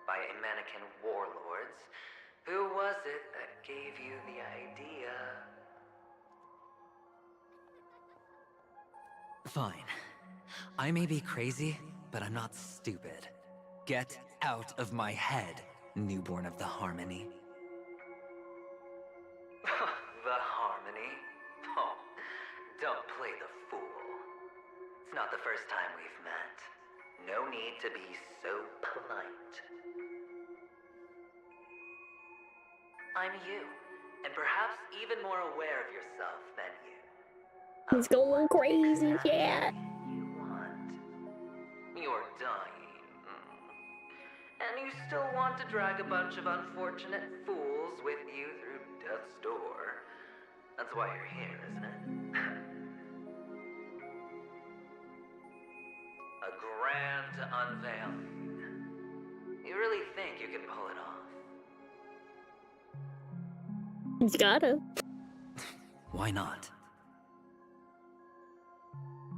by a mannequin warlords, who was it that gave you the idea? Fine. I may be crazy, but I'm not stupid. Get out of my head, newborn of the Harmony. The Harmony? Oh, don't play the fool. It's not the first time we've met. No need to be so polite. I'm you, and perhaps even more aware of yourself than you. He's going crazy, yeah. You're dying. And you still want to drag a bunch of unfortunate fools with you through death's door. That's why you're here, isn't it? A grand unveiling. You really think you can pull it off? He's gotta. Why not?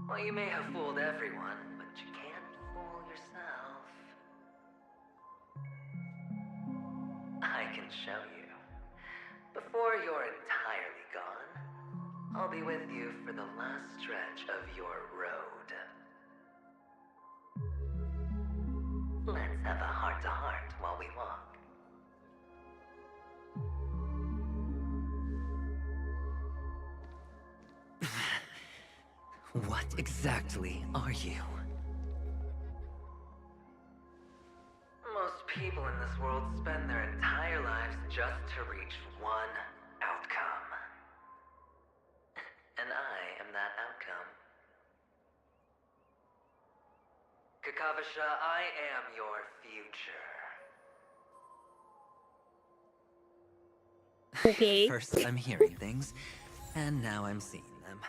Well, you may have fooled everyone, but you can't fool yourself. I can show you. Before you're entirely gone, I'll be with you for the last stretch of your road. Let's have a heart-to-heart while we walk. What exactly are you? Most people in this world spend their entire lives just to reach one outcome. And I am that outcome. Kakavasha, I am your future. Okay. First, I'm hearing things, and now I'm seeing them.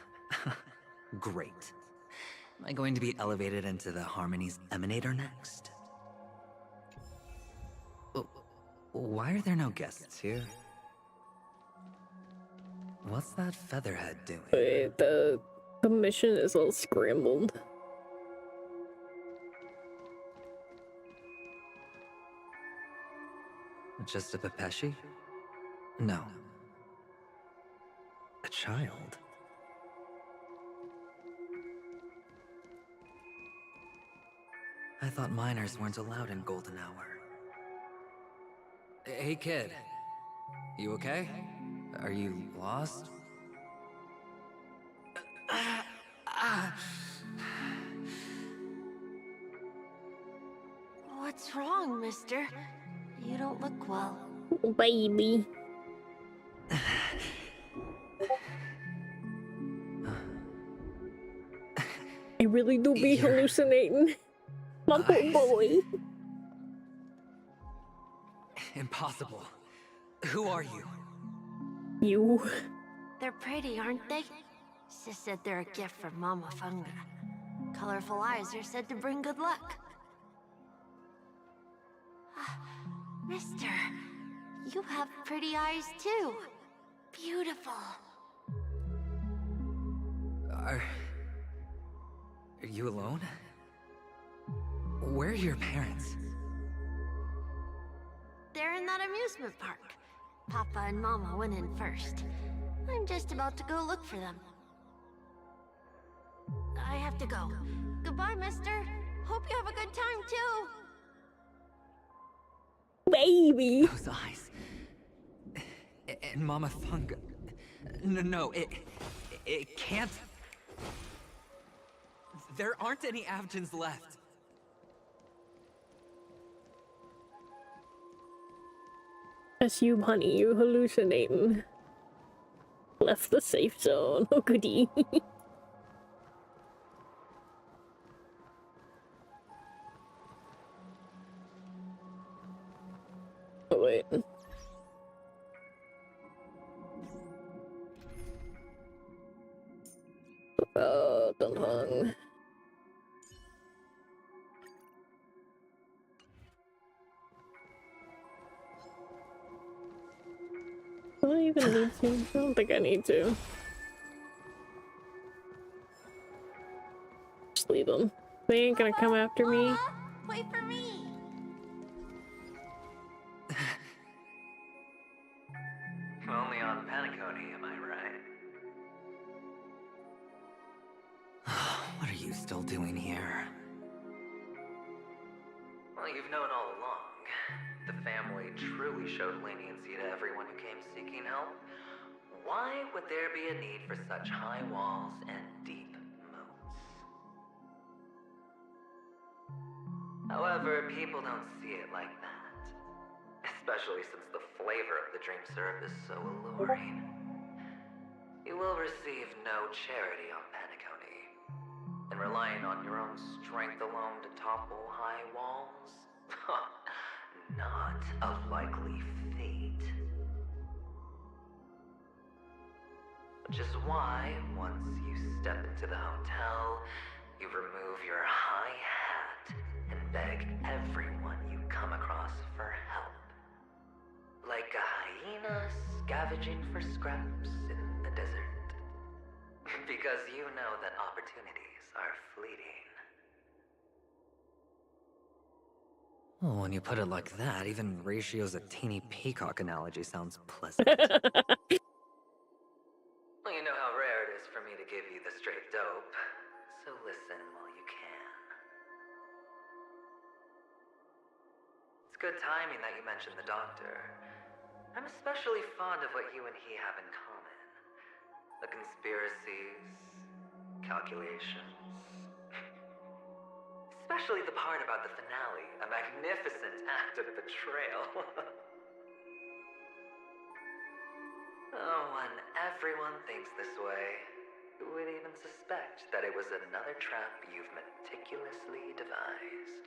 Great. Am I going to be elevated into the Harmony's Emanator next? Oh, why are there no guests here? What's that featherhead doing? Wait, the mission is all scrambled. Just a Pepeshi? No. A child? I thought minors weren't allowed in Golden Hour. Hey kid, you okay? Are you lost? What's wrong, mister? You don't look well. Baby. I really do be hallucinating. My poor boy. Impossible. Who are you? You. They're pretty, aren't they? Sis said they're a gift from Mama Funga. Colorful eyes are said to bring good luck. Mister, you have pretty eyes too. Beautiful. Are you alone? Where are your parents? They're in that amusement park. Papa and Mama went in first. I'm just about to go look for them. I have to go. Goodbye, mister. Hope you have a good time too. Baby. Those eyes. And Mama Funga. No, it can't. There aren't any Avgens left. That's you, honey. You hallucinating. Left the safe zone. Oh, goody. Oh, wait. Oh, done hung. Do I even need to? I don't think I need to. Just leave them. They ain't gonna come after me. Wait for me. Only on Penacony, am I right? What are you still doing here? Well, you've known all along. The family truly showed leniency to everyone who came seeking help. Why would there be a need for such high walls and deep moats? However, people don't see it like that. Especially since the flavor of the dream syrup is so alluring. You will receive no charity on Penacony. And relying on your own strength alone to topple high walls? Not a likely fate. Which is why, once you step into the hotel, you remove your high hat and beg everyone you come across for help. Like a hyena scavenging for scraps in the desert. Because you know that opportunities are fleeting. Well, when you put it like that, even Ratio's a teeny peacock analogy sounds pleasant. Well, you know how rare it is for me to give you the straight dope, so listen while you can. It's good timing that you mentioned the doctor. I'm especially fond of what you and he have in common. The conspiracies, calculations. Especially the part about the finale, a magnificent act of betrayal. Oh, when everyone thinks this way, who would even suspect that it was another trap you've meticulously devised?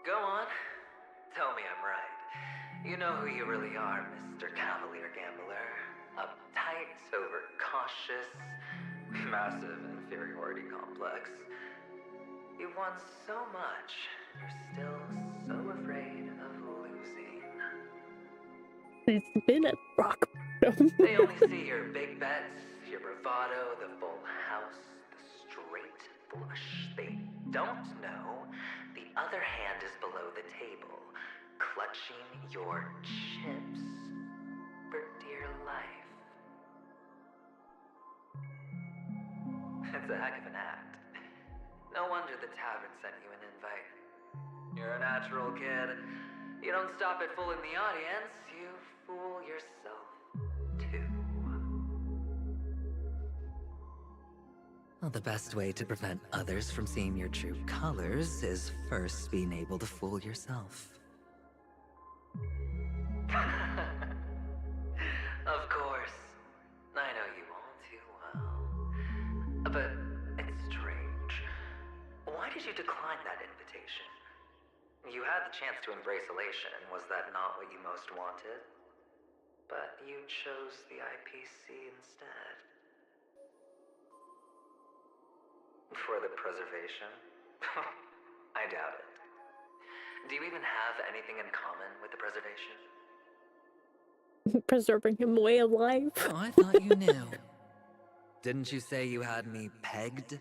Go on. Tell me I'm right. You know who you really are, Mr. Cavalier Gambler. Uptight, overcautious, massive inferiority complex. You've won so much, you're still so afraid of losing. It's been a rock. They only see your big bets, your bravado, the full house, the straight flush. They don't know the other hand is below the table, clutching your chips for dear life. It's a heck of an act. No wonder the tavern sent you an invite. You're a natural kid. You don't stop at fooling the audience, you fool yourself too. Well, the best way to prevent others from seeing your true colors is first being able to fool yourself. Of course. I know you all too well. But it's strange. Why did you decline that invitation? You had the chance to embrace elation. Was that not what you most wanted? But you chose the IPC instead. For the preservation? I doubt it. Do you even have anything in common with the preservation? Preserving him way alive. Oh, I thought you knew. Didn't you say you had me pegged?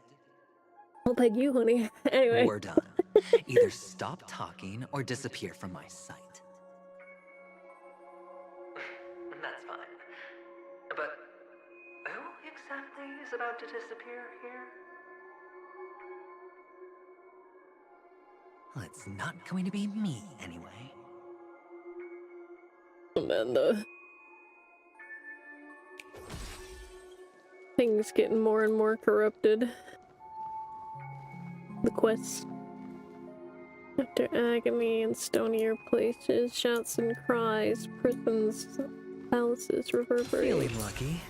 I'll peg you, honey. Anyway. We're done. Either stop talking or disappear from my sight. That's fine. But who exactly is about to disappear here? Well, it's not going to be me, anyway. Amanda. Things getting more and more corrupted. The quest. After agony and stonier places, shouts and cries, prisons, palaces reverberate. Feeling lucky.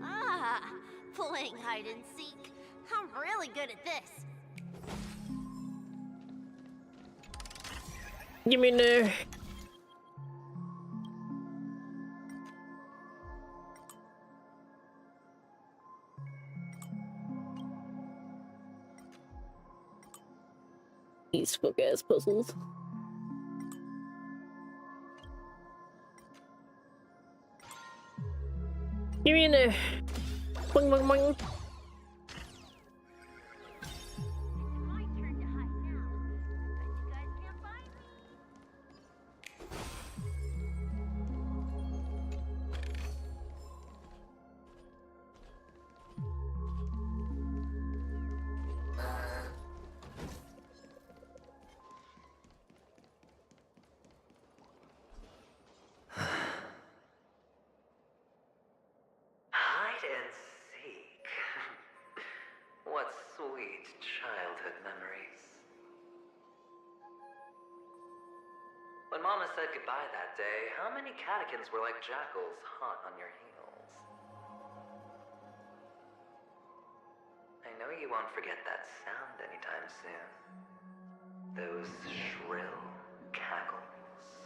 Ah, playing hide and seek. I'm really good at this. Give me no. These fuck ass puzzles. Give me no. Boing boing boing. Hide and seek. What sweet childhood memories. When Mama said goodbye that day, how many catechins were like jackals hot on your heels? I know you won't forget that sound anytime soon. Those shrill cackles.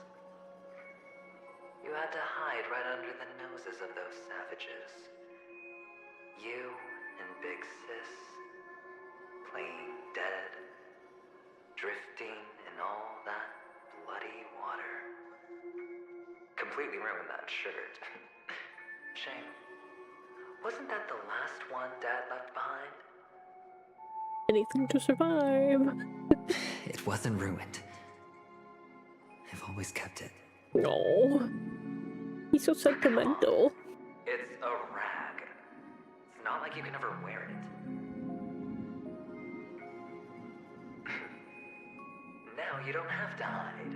You had to hide right under the noses of those savages. You and Big Sis, playing dead, drifting in all that bloody water. Completely ruined that shirt. Shame. Wasn't that the last one Dad left behind? Anything to survive. It wasn't ruined. I've always kept it. No. He's so sentimental. It's a rag. It's not like you can ever wear it. Now, you don't have to hide.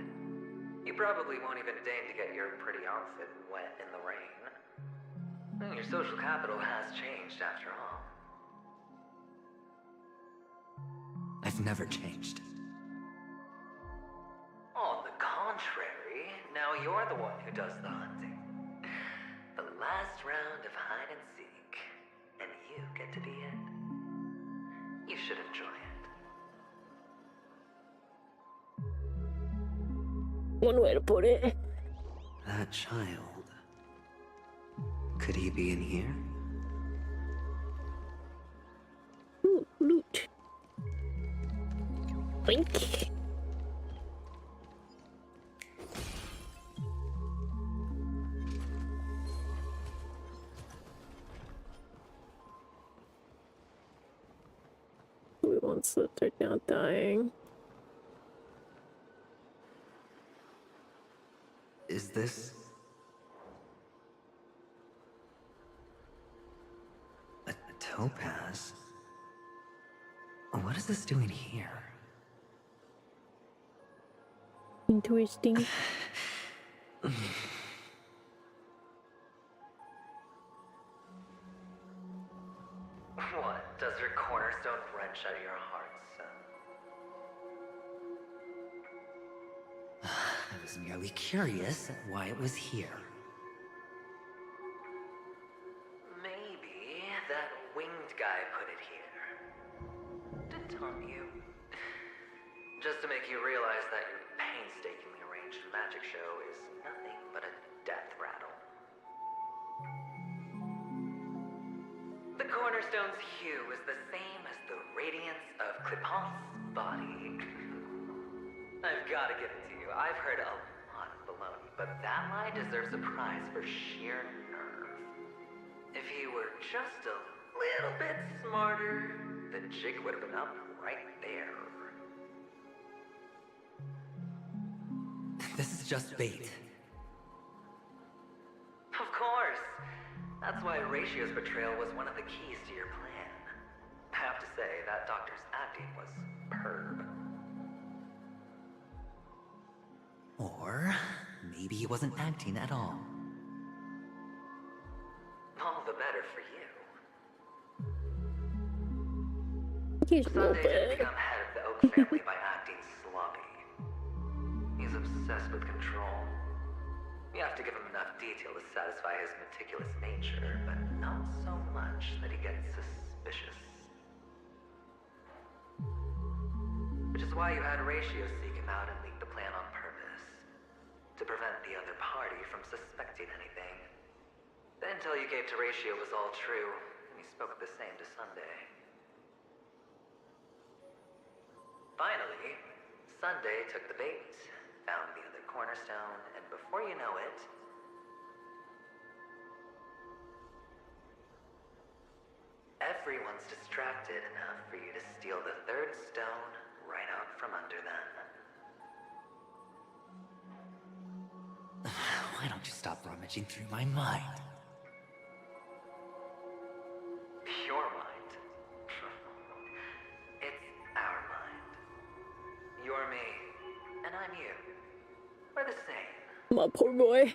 You probably won't even deign to get your pretty outfit wet in the rain. Your social capital has changed after all. I've never changed. On the contrary, now you're the one who does the hunting. The last round of hide and seek, and you get to be it. You should enjoy it. One way to put it. That child. Could he be in here? Ooh, loot. Blink. We want that they're not dying. Is this... a topaz? What is this doing here? Interesting. What? Does your cornerstone wrench at your heart, son? I was merely curious at why it was here. Maybe that winged guy put it here. To taunt you. Just to make you realize that your painstakingly arranged magic show is nothing but a death rattle. The cornerstone's hue is the same as the radiance of Clipant's body. I've gotta give it to you. I've heard a lot of baloney, but that lie deserves a prize for sheer nerve. If he were just a little bit smarter, the jig would have been up right there. This is just bait. Of course. That's why Ratio's betrayal was one of the keys to your plan. I have to say, that doctor's acting was superb. Or maybe he wasn't acting at all. All the better for you. He's a little Sunday didn't bit. become head of the Oak family by acting sloppy. He's obsessed with control. You have to give him enough detail to satisfy his meticulous nature, but not so much that he gets suspicious. Which is why you had Ratio seek him out and leak the plan on purpose. To prevent the other party from suspecting anything. The intel you gave to Ratio was all true, and he spoke the same to Sunday. Finally, Sunday took the bait, found the other cornerstone, and before you know it... everyone's distracted enough for you to steal the third stone right out from under them. Why don't you stop rummaging through my mind? Your mind. It's our mind. You're me, and I'm you. We're the same. My poor boy.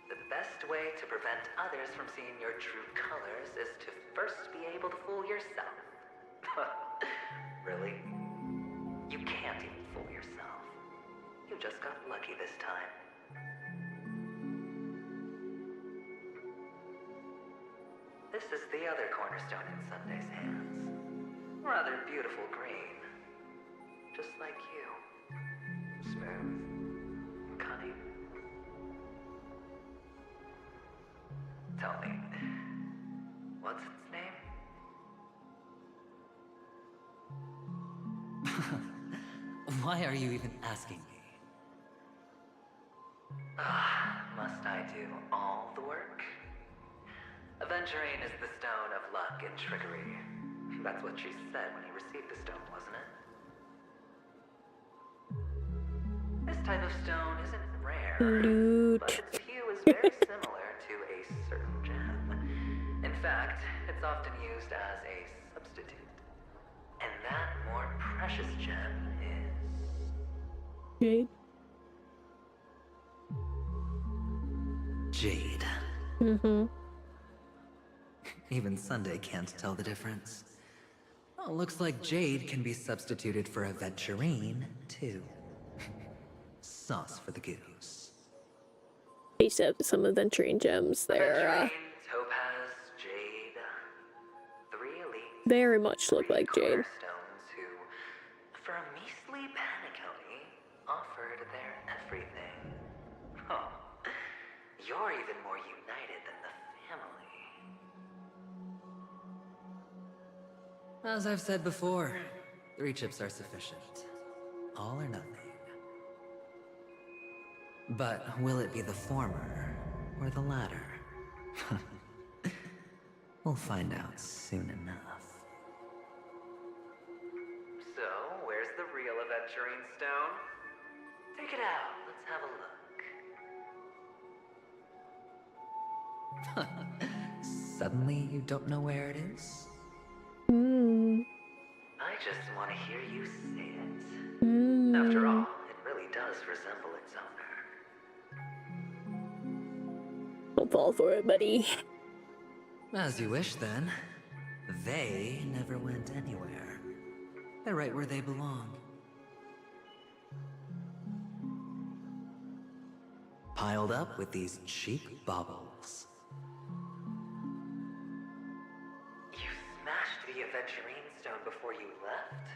The best way to prevent others from seeing your true colors is to first be able to fool yourself. Really? You can't even fool yourself. You just got lucky this time. This is the other cornerstone in Sunday's hands. Rather beautiful green. Just like you. Smooth and cunning. Tell me, what's its name? Why are you even asking me? Must I do all the work? Aventurine is the stone of luck and trickery. That's what she said when you received the stone, wasn't it? This type of stone isn't rare, Loot. but its hue is very similar to a certain gem. In fact, it's often used as a substitute. And precious gem is... Jade. Jade. Mm-hmm. Even Sunday can't tell the difference. Oh, looks like Jade can be substituted for aventurine, too. Sauce for the goose. I used to have some aventurine gems. They're Topaz, Jade, 3 elite, very much look like Jade. stones who, for a measly Penacony, offered their everything. Oh, you're even more united than the family. As I've said before, 3 chips are sufficient. All or nothing. But will it be the former or the latter? We'll find out soon enough. So, where's the real aventurine stone? Take it out. Let's have a look. Suddenly, you don't know where it is? I just want to hear you say it. After all, it really does resemble its owner. Don't fall for it, buddy. As you wish, then. They never went anywhere. They're right where they belong. Piled up with these cheap baubles. You smashed the aventurine stone before you left?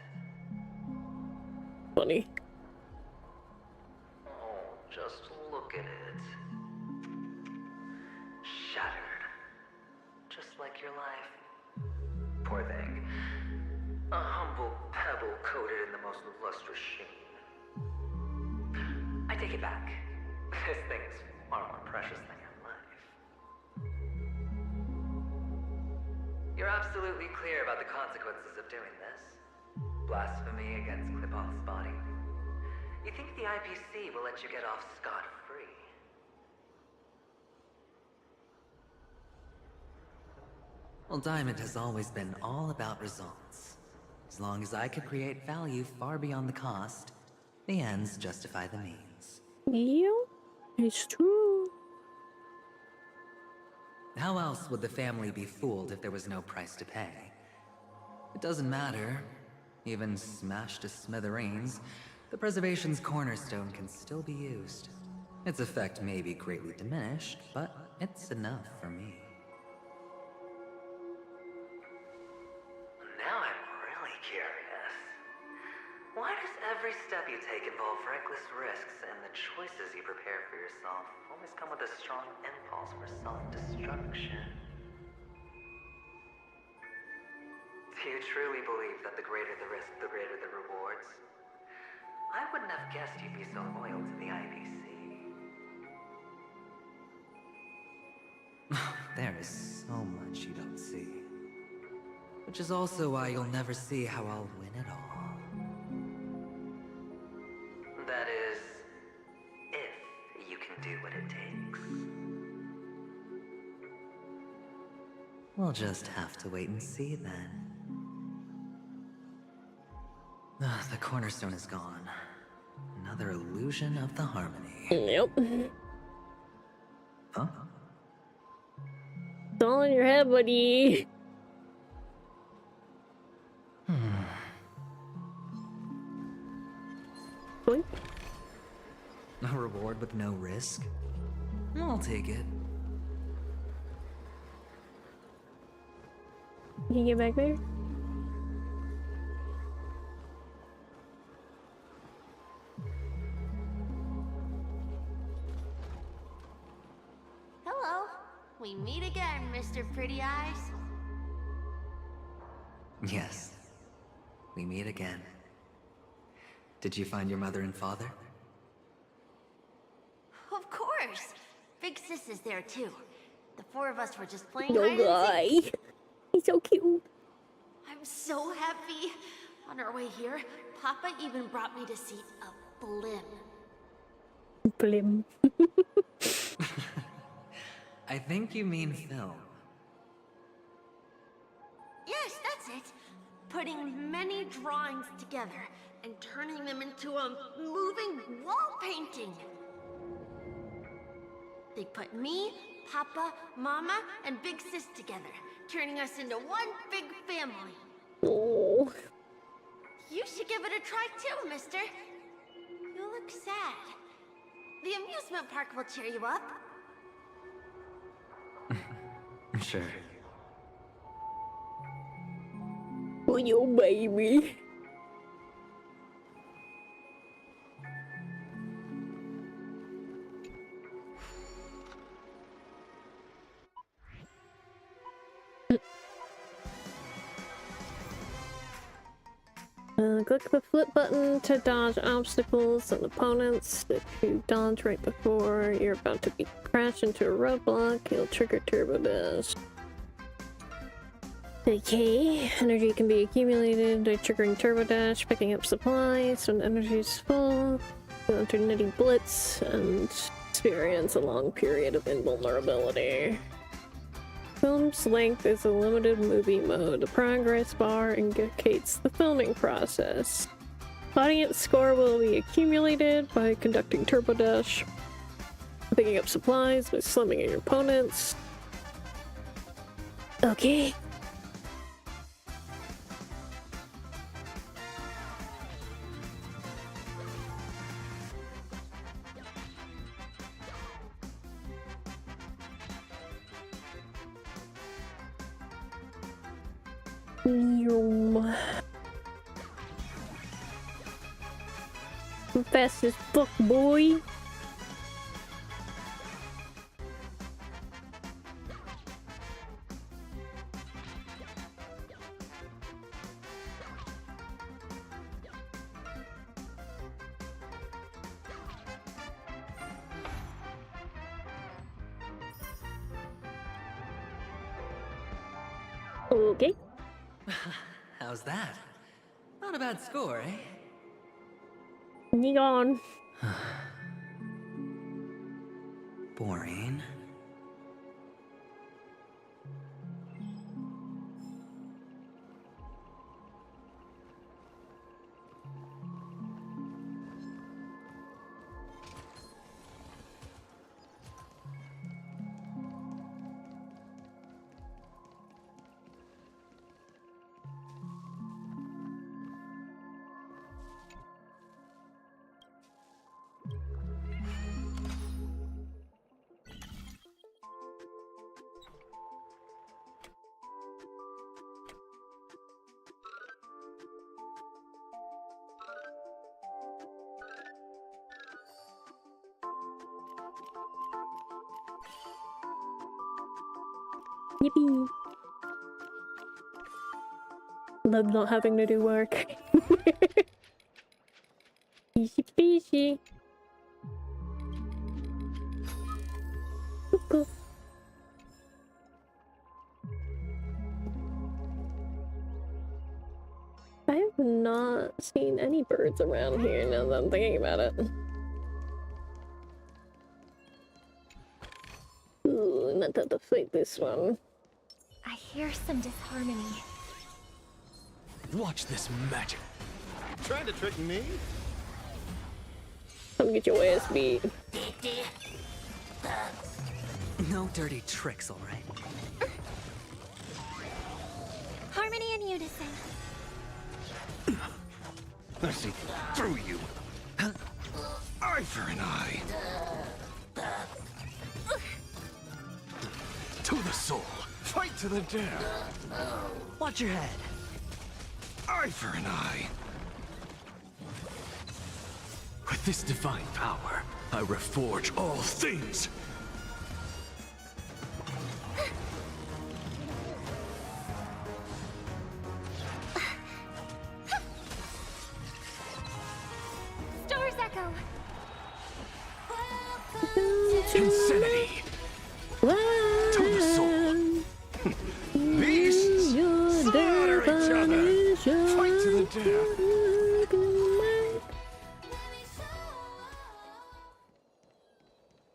Funny. Oh, just look at it. Shattered. Just like your life. Poor thing. A humble pebble coated in the most lustrous sheen. I take it back. This thing's far more precious than your life. You're absolutely clear about the consequences of doing this. Blasphemy against Klipoth's body. You think the IPC will let you get off scot-free? Well, Diamond has always been all about results. As long as I could create value far beyond the cost, the ends justify the means. Yeah, it's true. How else would the family be fooled if there was no price to pay? It doesn't matter. Even smashed to smithereens, the preservation's cornerstone can still be used. Its effect may be greatly diminished, but it's enough for me. Now I'm really curious. Why does every step you take involve reckless risks, and the choices you prepare for yourself always come with a strong impulse for self-destruction? Do you truly believe that the greater the risk, the greater the rewards? I wouldn't have guessed you'd be so loyal to the IPC. There is so much you don't see. Which is also why you'll never see how I'll win it all. That is, if you can do what it takes. We'll just have to wait and see then. The cornerstone is gone. Another illusion of the harmony. Yep. Huh? It's all in your head, buddy. A reward with no risk? I'll take it. Can you get back there? Hello. We meet again, Mr. Pretty Eyes. Yes. We meet again. Did you find your mother and father? Of course. Big Sis is there too. The 4 of us were just playing No hide and guy. seek. He's so cute. I'm so happy. On our way here, Papa even brought me to see a blim. Blim. I think you mean film. Yes, that's it. putting many drawings together and turning them into a moving wall painting. They put me, Papa, Mama, and Big Sis together, turning us into one big family. Oh. You should give it a try too, mister. You look sad. The amusement park will cheer you up. Sure. Oh, you baby. Click the flip button to dodge obstacles and opponents. If you dodge right before you're about to be crashed into a roadblock, you'll trigger turbo dash. Okay, energy can be accumulated by triggering turbo dash, picking up supplies when energy is full. You'll enter Nitty Blitz and experience a long period of invulnerability. Film's length is a limited movie mode. The progress bar indicates the filming process. Audience score will be accumulated by conducting turbo dash, picking up supplies by slumming your opponents. Okay. I'm fast as fuck, boy. Okay. How's that? Not a bad score, eh? Neon. Boring. Yippee! Love not having to do work. Easy peasy. Cool. I have not seen any birds around here now that I'm thinking about it. Ooh, I'm not about to fight this one. I hear some disharmony. Watch this magic. Trying to trick me? Come get your ass beat. No dirty tricks, all right? Harmony and unison. I see through you. Eye for an eye. To the soul. Fight to the death. Watch your head. Eye for an eye. With this divine power, I reforge all things. Stars echo. Insanity. To the soul. Beasts slaughter each other. Fight to the death.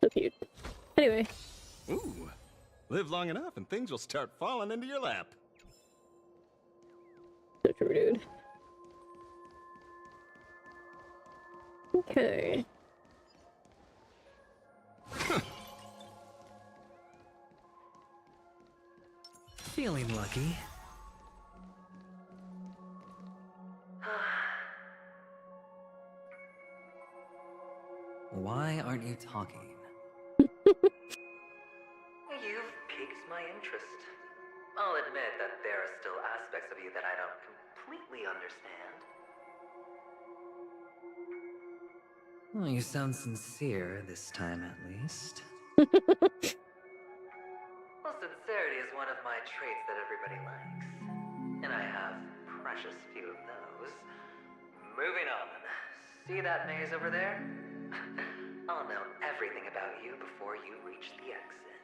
So cute. Anyway. Ooh. Live long enough and things will start falling into your lap. So true, dude. Okay. Feeling lucky. Why aren't you talking? You've piqued my interest. I'll admit that there are still aspects of you that I don't completely understand. Well, you sound sincere this time, at least. Well, sincerity is one of my traits that everybody likes. And I have precious few of those. Moving on. See that maze over there? I'll know everything about you before you reach the exit.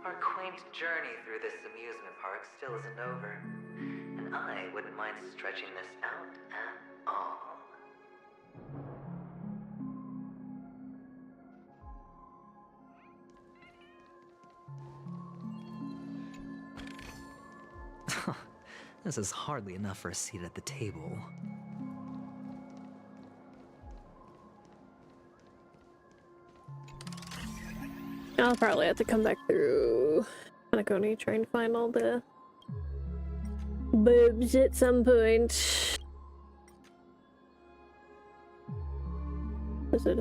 Our quaint journey through this amusement park still isn't over. And I wouldn't mind stretching this out at all. This is hardly enough for a seat at the table. I'll probably have to come back through Penacony, try and find all the boobs at some point. Is it?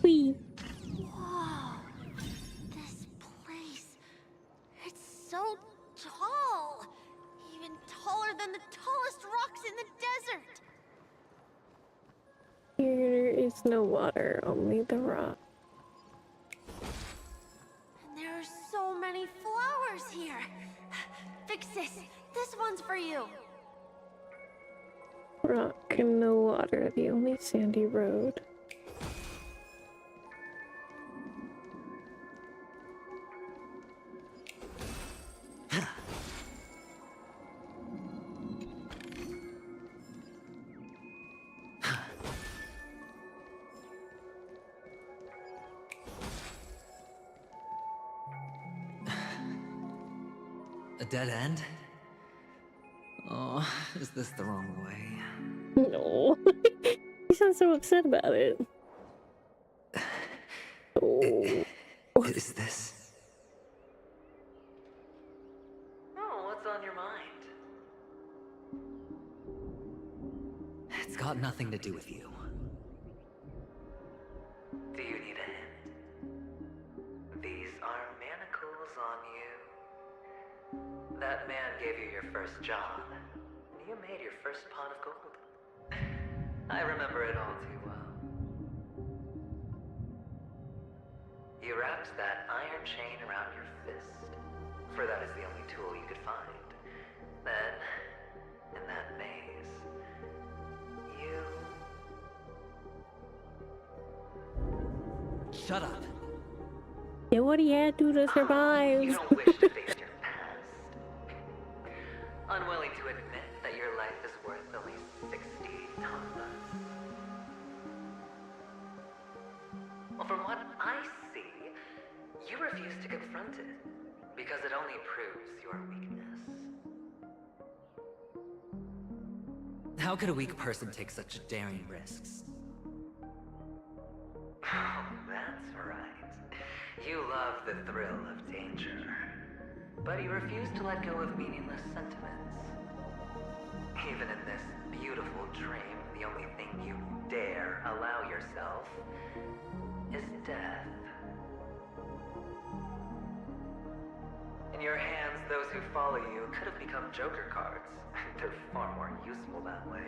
Whoa. This place. It's so tall. Even taller than the tallest rocks in the desert. Here is no water, only the rock. And there are so many flowers here. Vixis, this one's for you. Rock and no water, the only sandy road. A dead end? Oh, is this the wrong way? No. You sound so upset about it. Oh. Is this? Oh, what's on your mind? It's got nothing to do with you. Do you need a hint? These are manacles on you. That man gave you your first job, and you made your first pot of gold. I remember it all too well. You wrapped that iron chain around your fist, for that is the only tool you could find. Then, in that maze, you... Shut up. Yeah, what do you have to do to survive? You don't wish to face your past. Unwilling to admit that your life is worth at least 60 tongas. Well, from what I see, you refuse to confront it, because it only proves your weakness. How could a weak person take such daring risks? Oh, that's right. You love the thrill of danger. But you refuse to let go of meaningless sentiments. Even in this beautiful dream, the only thing you dare allow yourself is death. In your hands, those who follow you could have become Joker cards. They're far more useful that way.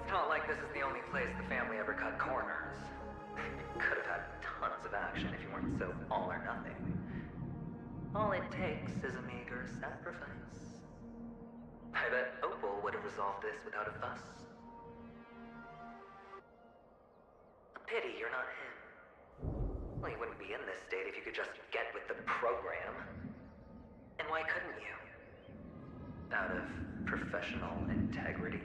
It's not like this is the only place the family ever cut corners. Could have had tons of action if you weren't so all or nothing. All it takes is a meager sacrifice. I bet Opal would have resolved this without a fuss. not him? Well, you wouldn't be in this state if you could just get with the program. And why couldn't you? Out of professional integrity?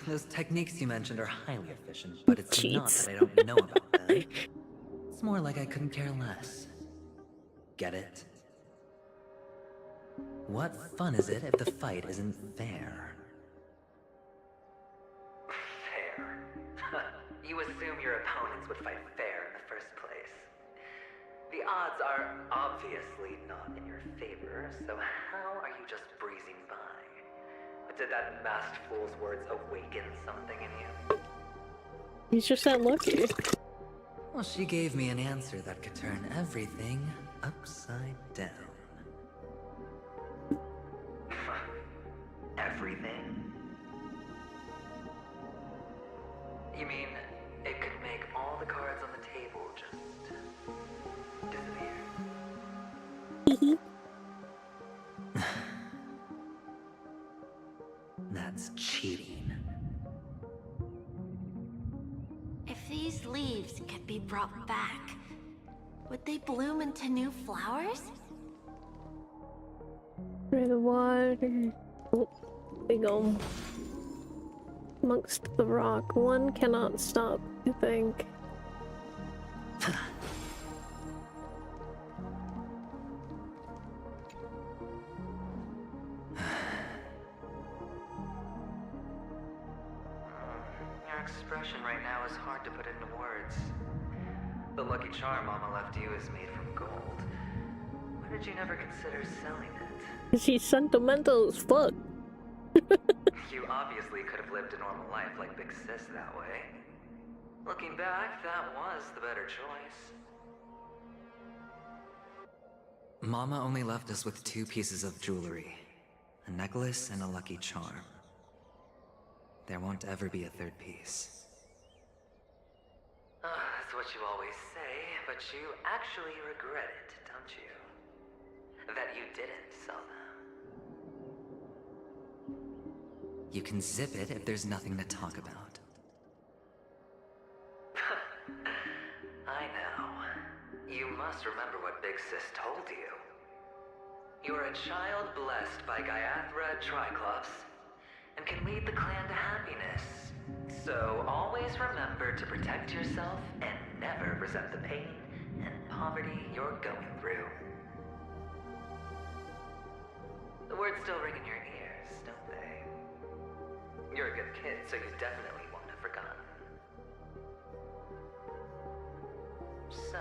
Those techniques you mentioned are highly efficient, but it's not that I don't know about them. It's more like I couldn't care less. Get it? What fun is it if the fight isn't fair? Fair? You assume your opponents would fight fair in the first place. The odds are obviously not in your favor, so how are you just breezing by? Did that masked fool's words awaken something in you? He's just that lucky. Well, she gave me an answer that could turn everything upside down. Everything? You mean it could make all the cards on the table just disappear? That's cheating. If these leaves could be brought back, would they bloom into new flowers? Through the water. Oh, they go amongst the rock. One cannot stop, I think. Your expression right now is hard to put into words. The lucky charm Mama left you is made from gold. Why did you never consider selling it? She's sentimental as fuck. You obviously could have lived a normal life like Big Sis that way. Looking back, that was the better choice. Mama only left us with 2 pieces of jewelry. A necklace and a lucky charm. There won't ever be a 3rd piece. That's what you always say, but you actually regret it, don't you? That you didn't sell them. You can zip it if there's nothing to talk about. I know. You must remember what Big Sis told you. You're a child blessed by Gaiathra Triclops, and can lead the clan to happiness. So always remember to protect yourself and never resent the pain and poverty you're going through. The words still ring in your ears, don't they? You're a good kid, so you definitely won't have forgotten. So,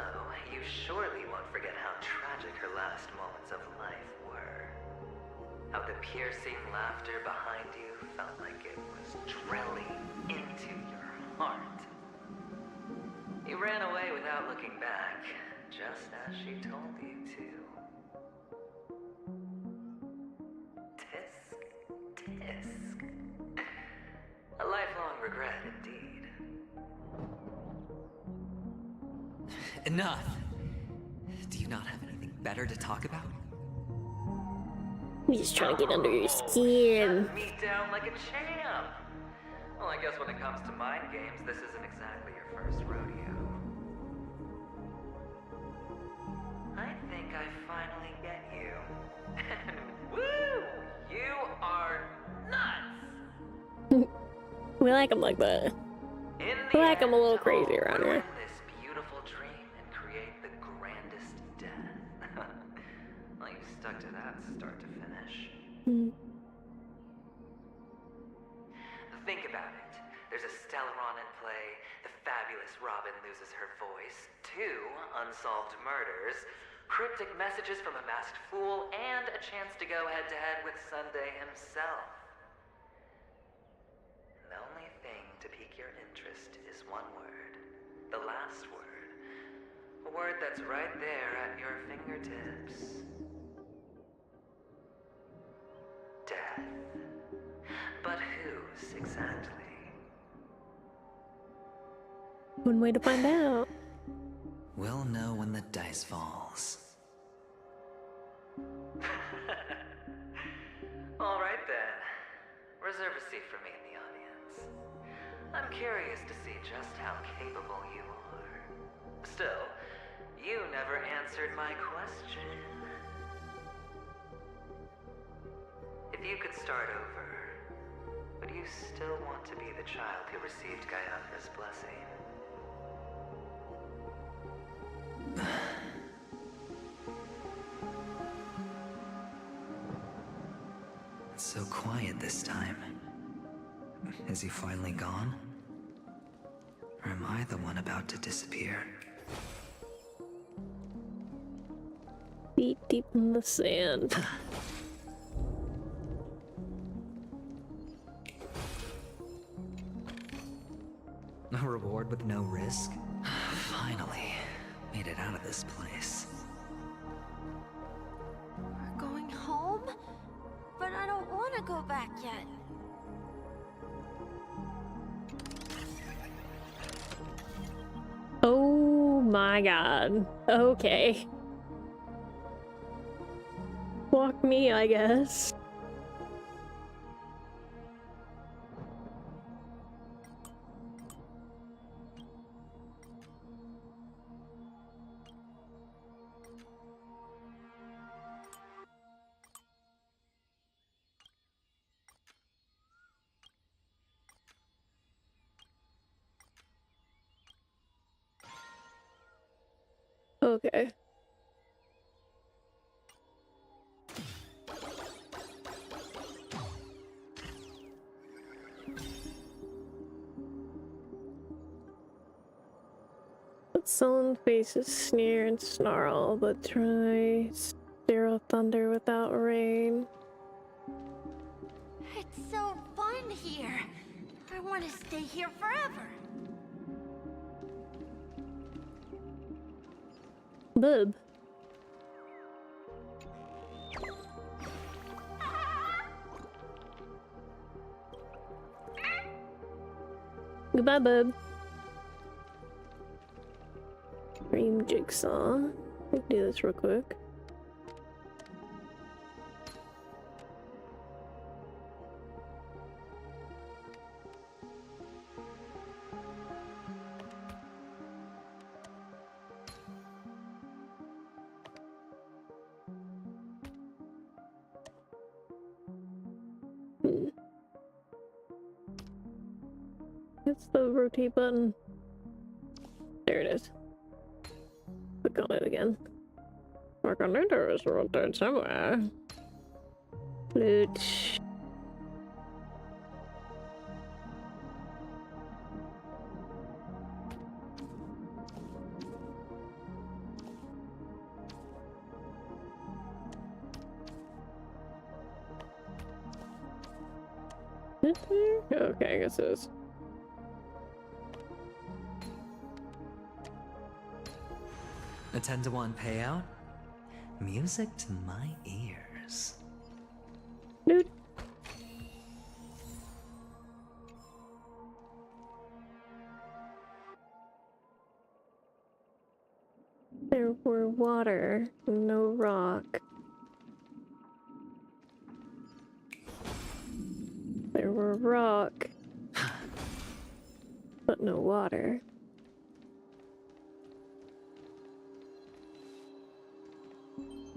you surely won't forget how tragic her last moments of life were. How the piercing laughter behind you felt like it was drilling into your heart. You ran away without looking back, just as she told you to. Tisk, tisk. A lifelong regret indeed. Enough! Do you not have anything better to talk about? He's just trying to get under your skin. Shut me down like a champ. Well, I guess when it comes to mind games, this isn't exactly your first rodeo. I think I finally get you. And woo! You are nuts! We like him like that. We like him a little crazy around here. This beautiful dream and create the grandest death. Well, you stuck to that start to finish. Think about it. There's a Stellaron in play, the fabulous Robin loses her voice, 2 unsolved murders, cryptic messages from a masked fool, and a chance to go head-to-head with Sunday himself. And the only thing to pique your interest is one word. The last word. A word that's right there at your fingertips. Death. But whose exactly? One way to find out. We'll know when the dice falls. All right then. Reserve a seat for me in the audience. I'm curious to see just how capable you are. Still, you never answered my question. If you could start over, would you still want to be the child who received Gayatha's blessing? It's so quiet this time. Is he finally gone? Or am I the one about to disappear? Feet deep in the sand. A reward with no risk? Finally, made it out of this place. We're going home? But I don't want to go back yet. Oh my god. Okay. Walk me, I guess. Okay. But sullen faces sneer and snarl, but try zero thunder without rain. It's so fun here. I want to stay here forever. Bub. Goodbye, bub. Dream jigsaw. We can do this real quick. It's the rotate button. There it is. Click on it again. Mark on it, or is rotate somewhere. Loot. Okay, I guess it is. A 10-to-1 payout? Music to my ears. Dude. There were water, no rock. There were rock, but no water.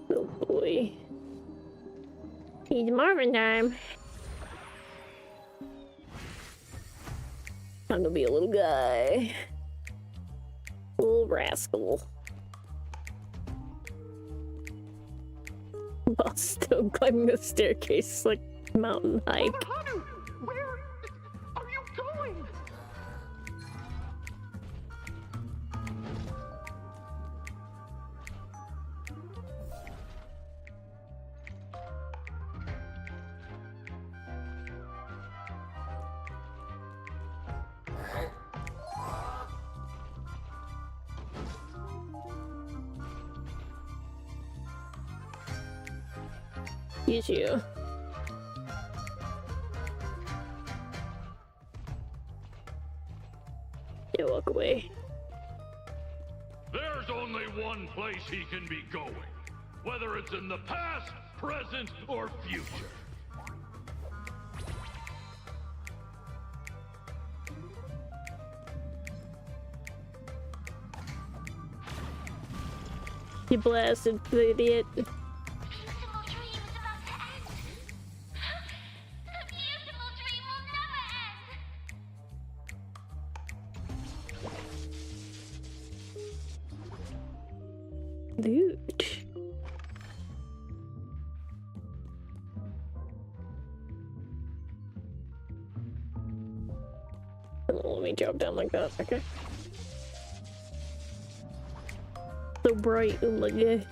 Oh boy. It's Marvin time. Time to be a little guy. Little rascal. While still climbing the staircase like mountain hike. Where are you going? Use you. Yeah, walk away. There's only one place he can be going, whether it's in the past, present, or future. You blasted idiot. Dude. Let me jump down like that, okay? So bright, oh my god.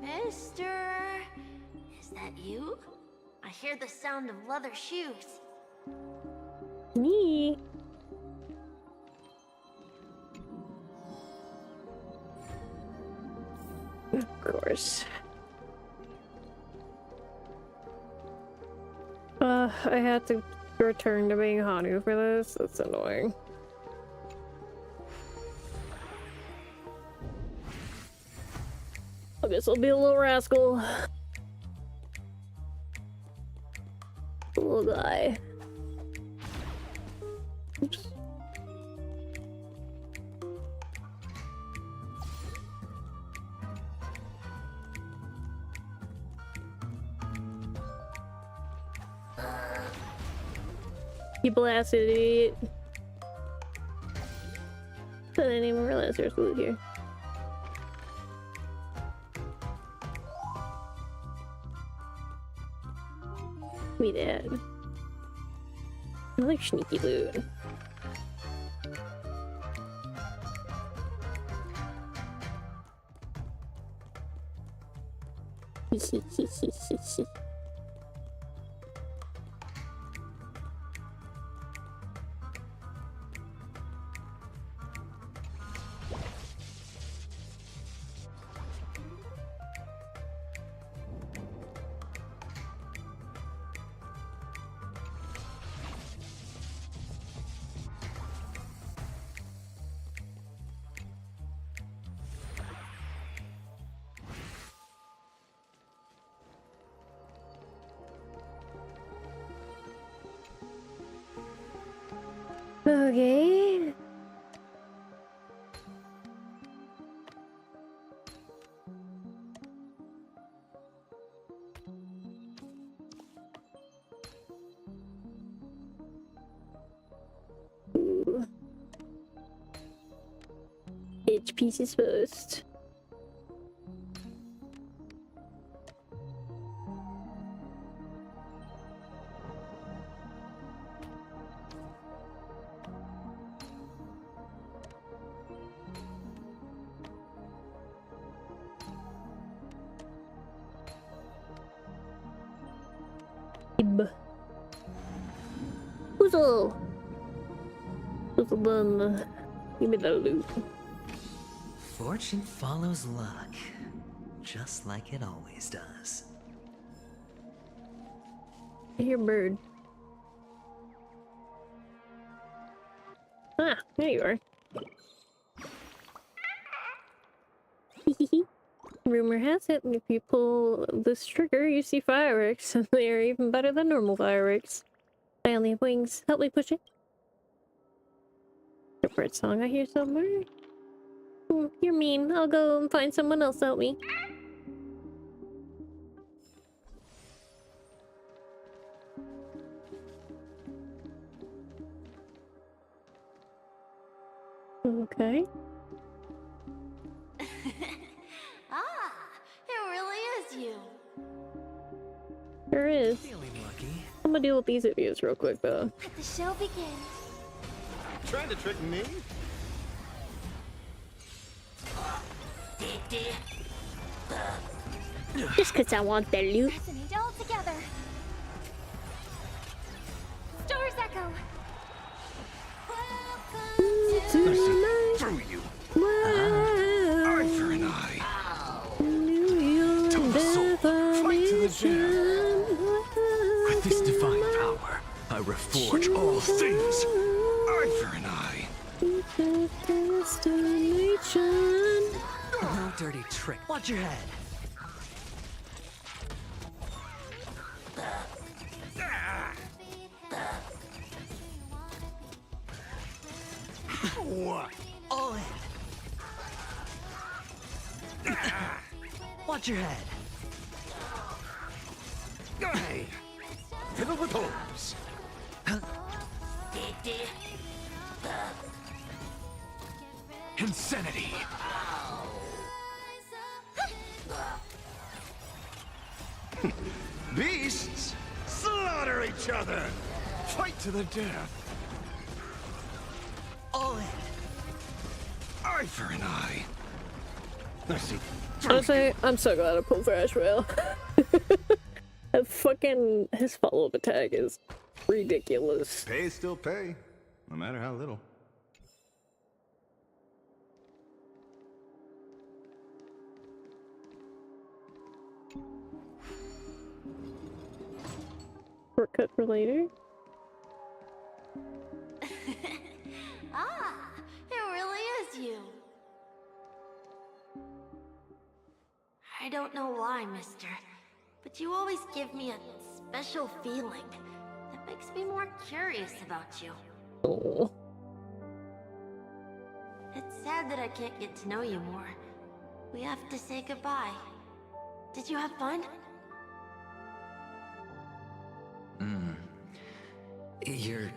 Mister, is that you? I hear the sound of leather shoes. Me? Of course. I had to return to being Hanu for this. That's annoying. I guess I'll be a little rascal. Little guy. Oops. You blasted idiot. I didn't even realize there's food here. Me that. I like sneaky loot. Okay. Ooh. Each piece is first. Puzzle! Puzzle done. Give me the loot. Fortune follows luck, just like it always does. I hear bird. Ah, there you are. Rumor has it, if you pull this trigger, you see fireworks, and they are even better than normal fireworks. I only have wings. Help me push it. A bird song I hear somewhere. You're mean. I'll go and find someone else to help me. Okay. Ah, it really is you. There is. Feeling lucky. I'm gonna deal with these idiots real quick though. Let the show begin. Trying to trick me? Just cause I want their loot. Resonate all together. Stars echo. Through you. Eye for an eye. To the soul. Fight to the jam. With this divine power, I reforge all things. Eye for an eye. No dirty trick. Watch your head. What? All in. Watch your head. Hey! Fiddle with holes! Insanity! Beasts slaughter each other! Fight to the death! All in. Eye for an eye! I see. Honestly, I'm so glad I pulled Thrash Rail. That fucking his follow-up attack is ridiculous. Pay still pay, no matter how little. Shortcut for later. Ah, it really is you. I don't know why, mister, but you always give me a special feeling that makes me more curious about you. Oh. It's sad that I can't get to know you more. We have to say goodbye. Did you have fun? You're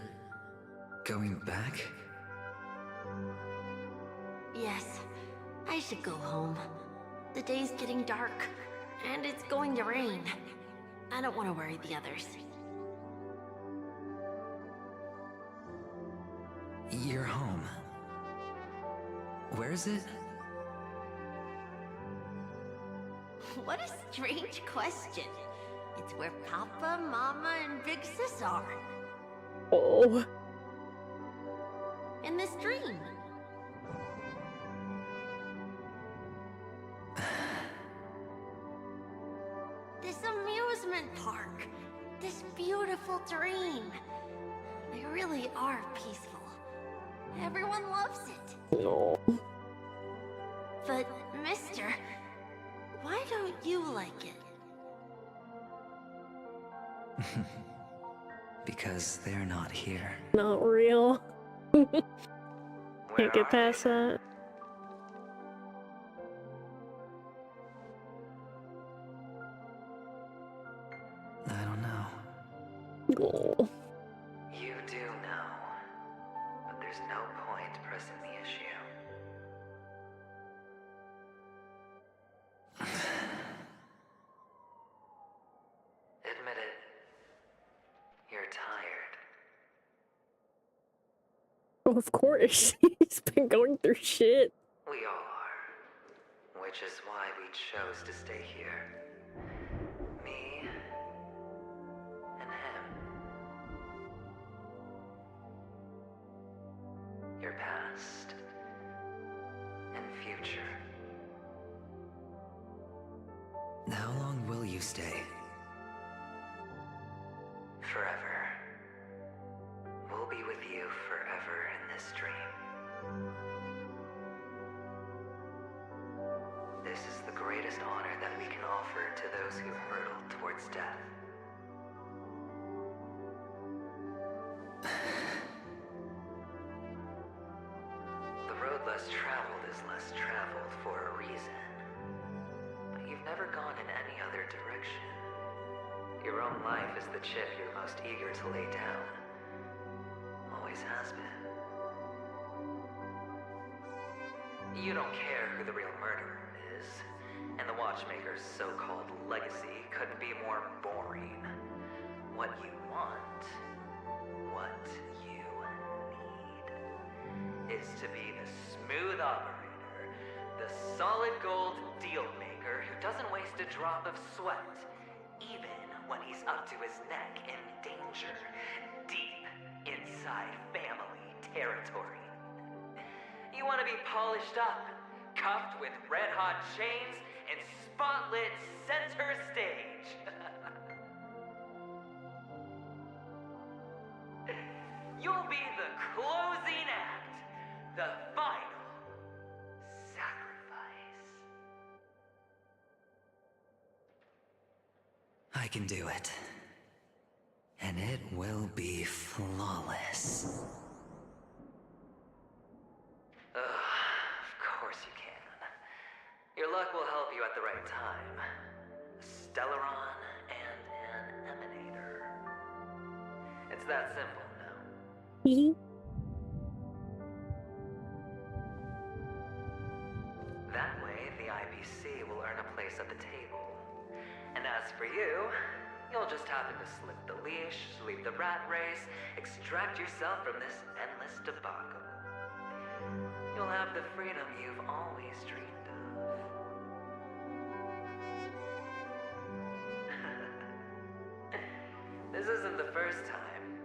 going back? Yes. I should go home. The day's getting dark, and it's going to rain. I don't want to worry the others. You're home. Where is it? What a strange question. It's where Papa, Mama, and Big Sis are. Oh. In this dream. This amusement park. This beautiful dream. They really are peaceful. Everyone loves it. No. But, mister, why don't you like it? Because they're not here. Not real. Can't get past that. I don't know. Oh. You do know, but there's no point pressing the issue. Admit it. You're tired. Oh, of course. He's been going through shit. We all are. Which is why we chose to stay here. Me and him. Your past and future. How long will you stay? Forever. We'll be with you forever in this dream. This is the greatest honor that we can offer to those who hurtle towards death. The road less traveled is less traveled for a reason. But you've never gone in any other direction. Your own life is the chip you're most eager to lay down. Always has been. You don't care who the real murderer is, and the Watchmaker's so-called legacy couldn't be more boring. What you want, what you need, is to be the smooth operator, the solid gold deal maker who doesn't waste a drop of sweat, even when he's up to his neck in danger, deep inside family territory. You want to be polished up, cuffed with red-hot chains, and spotlit center stage. You'll be the closing act, the final sacrifice. I can do it. And it will be flawless. course you can. Your luck will help you at the right time. A Stellaron and an Emanator. It's that simple, no? That way, the IPC will earn a place at the table. And as for you, you'll just happen to slip the leash, leave the rat race, extract yourself from this endless debacle. You'll have the freedom you've always dreamed of. This isn't the first time.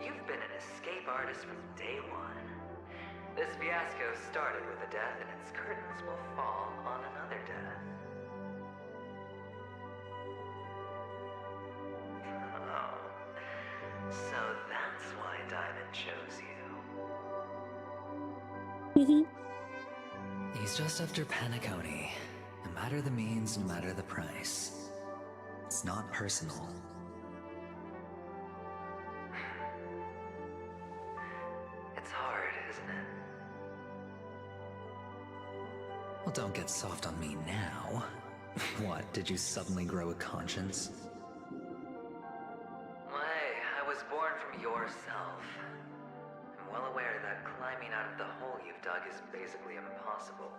You've been an escape artist from day one. This fiasco started with a death, and its curtains will fall on another death. Oh. So that's why Diamond chose you. He's just after Penacony. No matter the means, no matter the price. It's not personal. It's hard, isn't it? Well, don't get soft on me now. What, did you suddenly grow a conscience? Hey, I was born from yourself. I'm well aware that climbing out of the hole you've dug is basically impossible.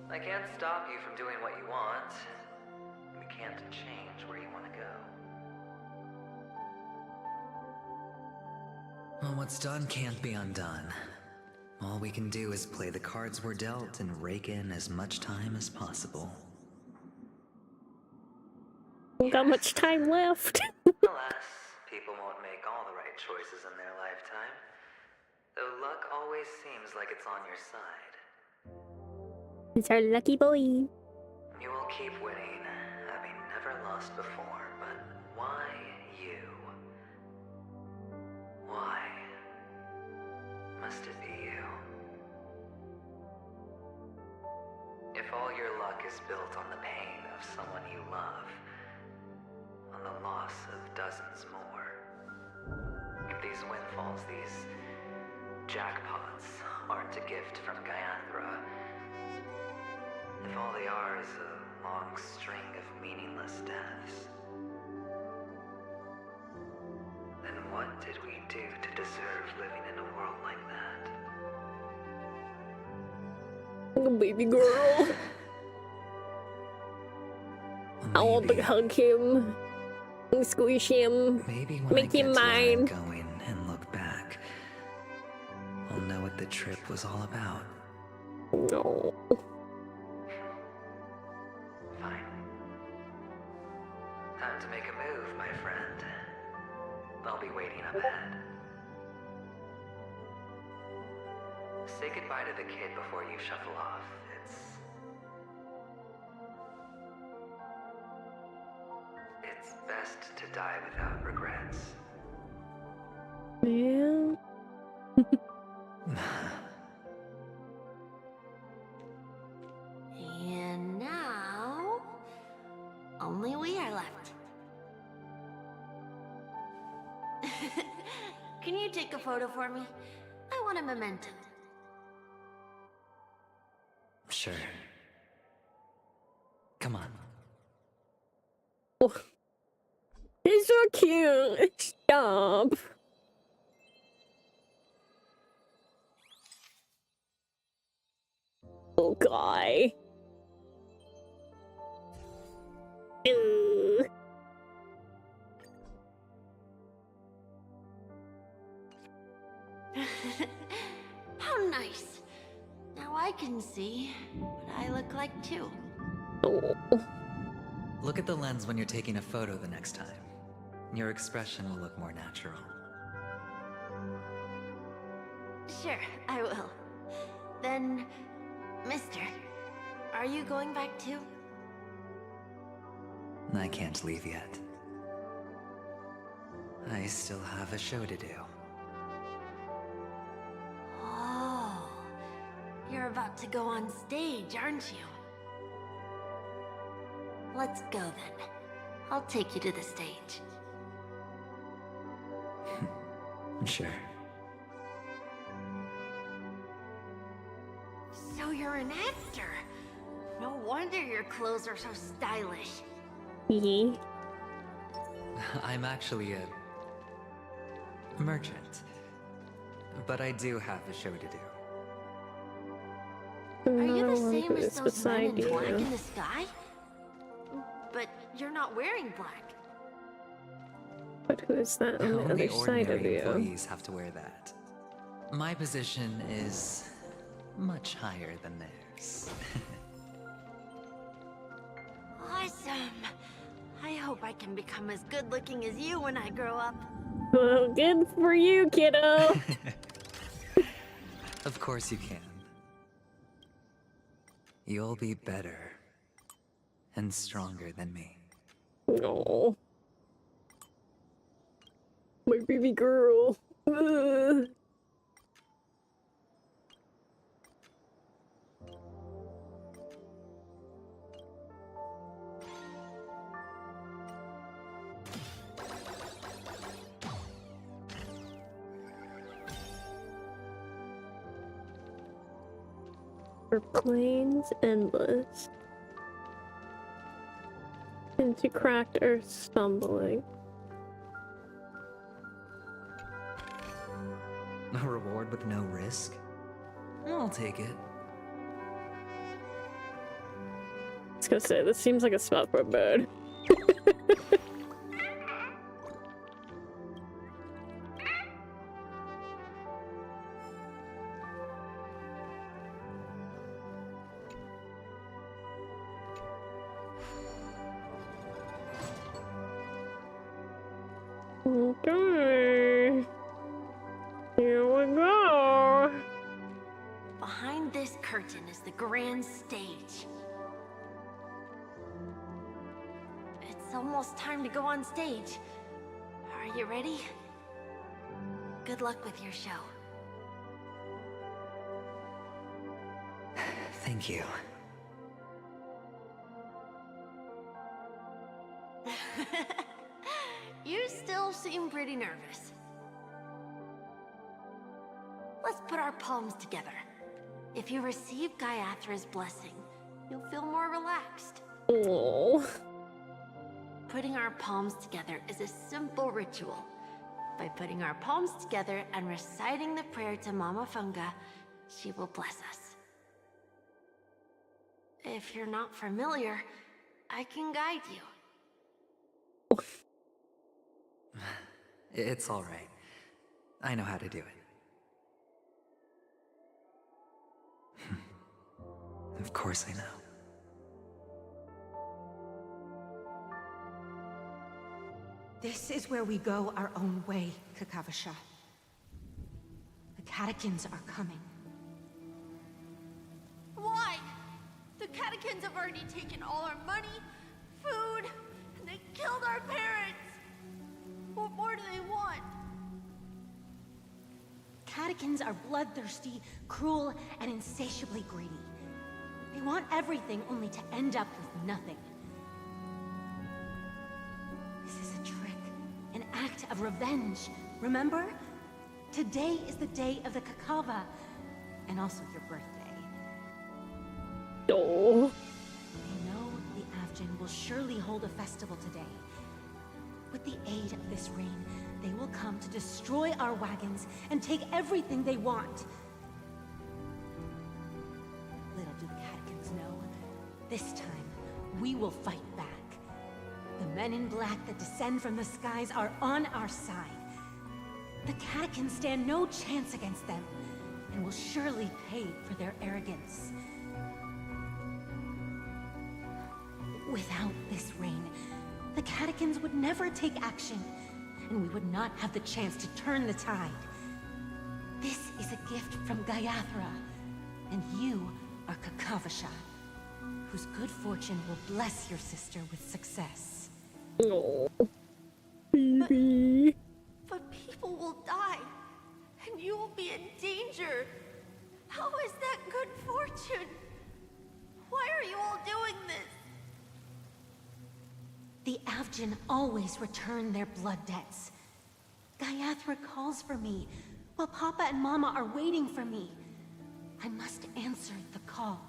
I can't stop you from doing what you want. We can't change where you want to go. Well, what's done can't be undone. All we can do is play the cards we're dealt and rake in as much time as possible. Don't got much time left. Alas, people won't make all the right choices in their lifetime. Though luck always seems like it's on your side. It's our lucky boy. You will keep winning, having never lost before, but why you? Why must it be you? If all your luck is built on the pain of someone you love, on the loss of dozens more, if these windfalls, these jackpots, aren't a gift from Gaiathra, if all they are is a long string of meaningless deaths, then what did we do to deserve living in a world like that? Baby girl. I want to hug him, squish him, Maybe when make him mine. Going and look back, I'll know what the trip was all about. No. Fine. Time to make a move, my friend. I'll be waiting up ahead. Say goodbye to the kid before you shuffle off. It's best to die without regrets. Yeah. And now, only we are left. Can you take a photo for me? I want a memento. Sure. Come on. He's so cute. Stop. Oh, guy. Ew. How nice. Now I can see what I look like too. Look at the lens when you're taking a photo the next time. Your expression will look more natural. Sure, I will. Then, mister, are you going back too? I can't leave yet. I still have a show to do. Oh, you're about to go on stage, aren't you? Let's go then. I'll take you to the stage. Sure. So you're an actor. No wonder your clothes are so stylish. Hee. I'm actually a merchant. But I do have a show to do. Are you the No, same as it's those men in beside black you. in the sky? But you're not wearing black. But who is that on the Only other side of ordinary you? employees have to wear that. My position is much higher than theirs. Awesome. I hope I can become as good looking as you when I grow up. Well, good for you, kiddo. Of course you can. You'll be better and stronger than me. No. My baby girl. Ugh. For planes endless. Into cracked or stumbling. A reward with no risk? I'll take it. I was gonna say, this seems like a spot for a bird. Okay. Here we go. Behind this curtain is the grand stage. It's almost time to go on stage. Are you ready? Good luck with your show. Thank you. You still seem pretty nervous. Let's put our palms together. If you receive Gaiathra's blessing, you'll feel more relaxed. Oh. Putting our palms together is a simple ritual. By putting our palms together and reciting the prayer to Mama Funga, she will bless us. If you're not familiar, I can guide you. It's all right. I know how to do it. Of course I know. This is where we go our own way, Kakavasha. The catechins are coming. Why? The catechins have already taken all our money, food, and they killed our parents. What more do they want? Catechins are bloodthirsty, cruel, and insatiably greedy. They want everything only to end up with nothing. This is a trick, an act of revenge. Remember? Today is the day of the Kakava, and also your birthday. Oh. They know the Avgin will surely hold a festival today. With the aid of this rain, they will come to destroy our wagons and take everything they want. Little do the catechins know, this time we will fight back. The men in black that descend from the skies are on our side. The catechins stand no chance against them, and will surely pay for their arrogance. Without this rain, the catechins would never take action, and we would not have the chance to turn the tide. This is a gift from Gaiathra, and you are Kakavasha, whose good fortune will bless your sister with success. Oh, baby. But people will die, and you will be in danger. How is that good fortune? Why are you all doing this? The Avgin always return their blood debts. Gaiathra calls for me, while Papa and Mama are waiting for me. I must answer the call.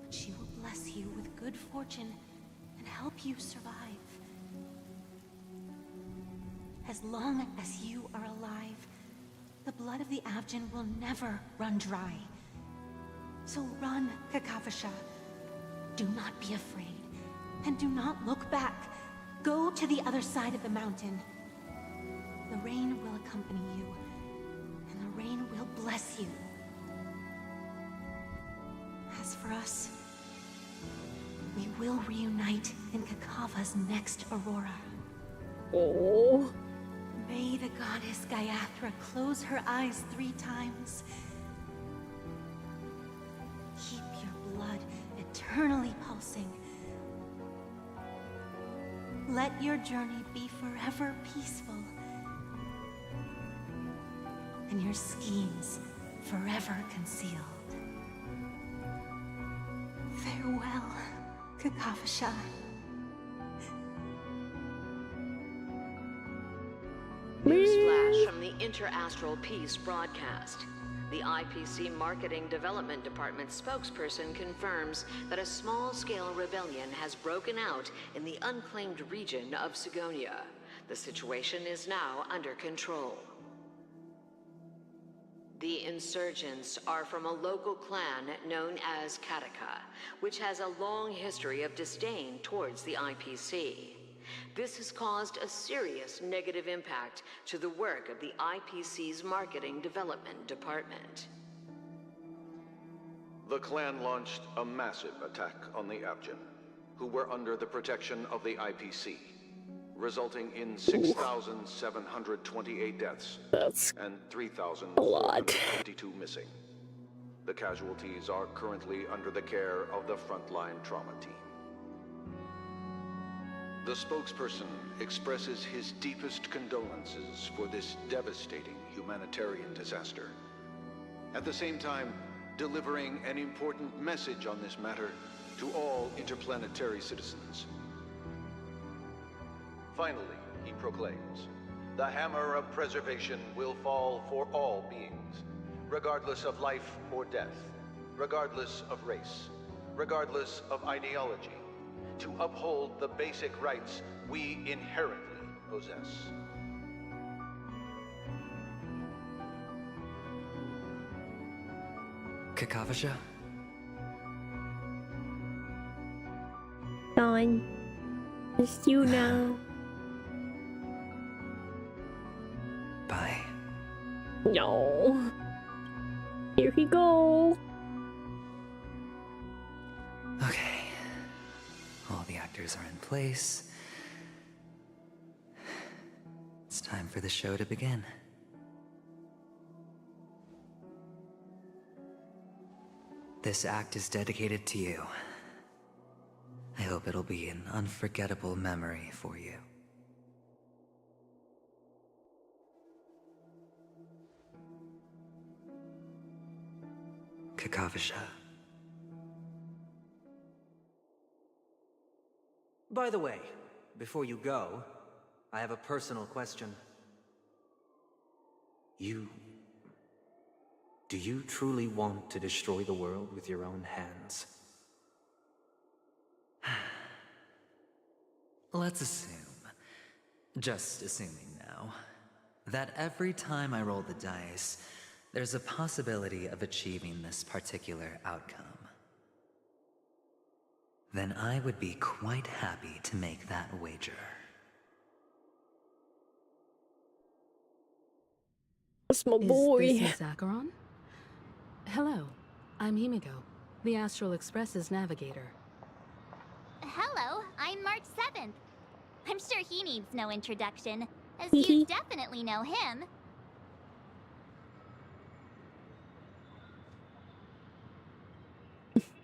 But she will bless you with good fortune and help you survive. As long as you are alive, the blood of the Avgin will never run dry. So run, Kakavasha. Do not be afraid, and do not look back. Go to the other side of the mountain. The rain will accompany you, and the rain will bless you. As for us, we will reunite in Kakava's next aurora. Oh. May the goddess Gayathra close her eyes 3 times. Keep your blood eternally pulsing. Let your journey be forever peaceful. And your schemes forever concealed. Farewell, Kakavasha. Newsflash from the Interastral Peace broadcast. The IPC Marketing Development Department spokesperson confirms that a small-scale rebellion has broken out in the unclaimed region of Sigonia. The situation is now under control. The insurgents are from a local clan known as Kataka, which has a long history of disdain towards the IPC. This has caused a serious negative impact to the work of the IPC's Marketing Development Department. The clan launched a massive attack on the Avgin, who were under the protection of the IPC, resulting in 6,728 deaths and 3,422 missing. The casualties are currently under the care of the frontline trauma team. The spokesperson expresses his deepest condolences for this devastating humanitarian disaster. At the same time, delivering an important message on this matter to all interplanetary citizens. Finally, he proclaims, the hammer of preservation will fall for all beings, regardless of life or death, regardless of race, regardless of ideology, to uphold the basic rights we inherently possess. Kakavasha? Fine. Just you now. Bye. No. Here we go. Okay. All the actors are in place. It's time for the show to begin. This act is dedicated to you. I hope it'll be an unforgettable memory for you. Kakavasha. By the way, before you go, I have a personal question. Do you truly want to destroy the world with your own hands? Let's assume, just assuming now, that every time I roll the dice, there's a possibility of achieving this particular outcome. Then I would be quite happy to make that wager. That's my boy. Is this Miss Acheron? Hello, I'm Himiko, the Astral Express's navigator. Hello, I'm March 7th. I'm sure he needs no introduction, as you definitely know him.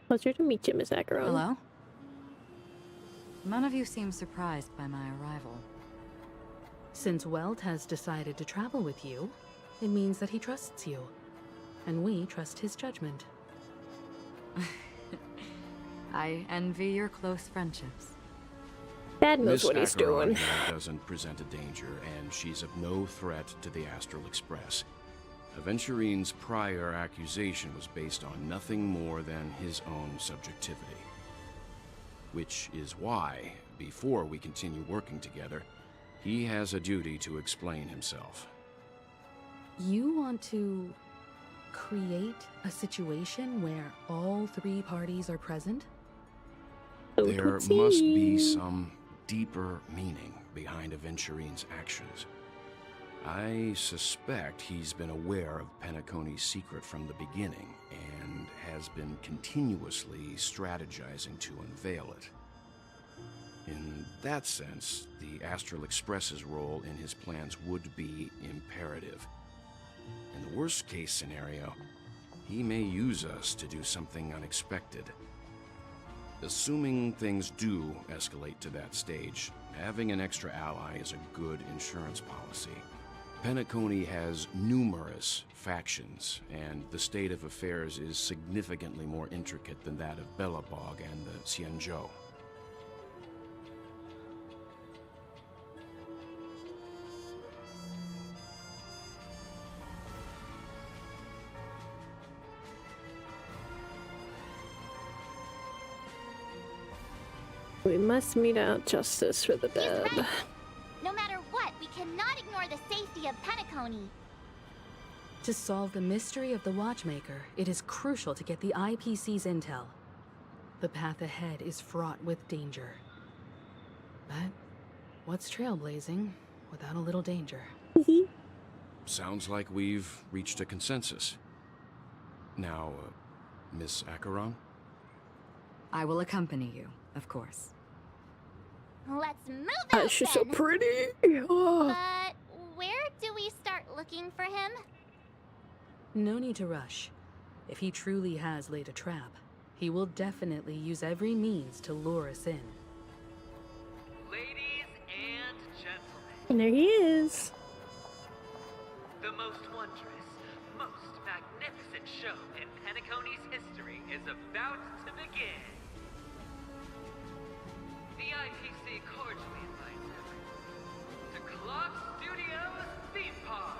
Pleasure to meet you, Miss Acheron. Hello? None of you seem surprised by my arrival. Since Welt has decided to travel with you, it means that he trusts you. And we trust his judgment. I envy your close friendships. Dad knows what he's doing. Miss Acheron doesn't present a danger, and she's of no threat to the Astral Express. Aventurine's prior accusation was based on nothing more than his own subjectivity. Which is why, before we continue working together, he has a duty to explain himself. You want to create a situation where all three parties are present? There must be some deeper meaning behind Aventurine's actions. I suspect he's been aware of Penacony's secret from the beginning and has been continuously strategizing to unveil it. In that sense, the Astral Express's role in his plans would be imperative. In the worst-case scenario, he may use us to do something unexpected. Assuming things do escalate to that stage, having an extra ally is a good insurance policy. Penacony has numerous factions, and the state of affairs is significantly more intricate than that of Belobog and the Xianzhou. We must mete out justice for the dead. Right. No matter what, we cannot ignore the safety of Penacony. To solve the mystery of the Watchmaker, it is crucial to get the IPC's intel. The path ahead is fraught with danger. But what's trailblazing without a little danger? Sounds like we've reached a consensus. Now, Miss Acheron? I will accompany you, of course. Let's move out She's then. so pretty. But where do we start looking for him? No need to rush. If he truly has laid a trap, he will definitely use every means to lure us in. Ladies and gentlemen, And there he is. the most wondrous, most magnificent show in Penacony's history is about to begin. The IPC cordially invites everyone to Clock Studios Theme Park.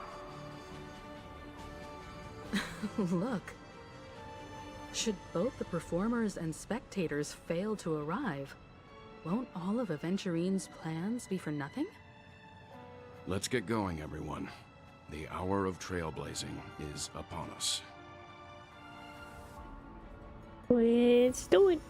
Look. Should both the performers and spectators fail to arrive, won't all of Aventurine's plans be for nothing? Let's get going, everyone. The hour of trailblazing is upon us. Let's do it.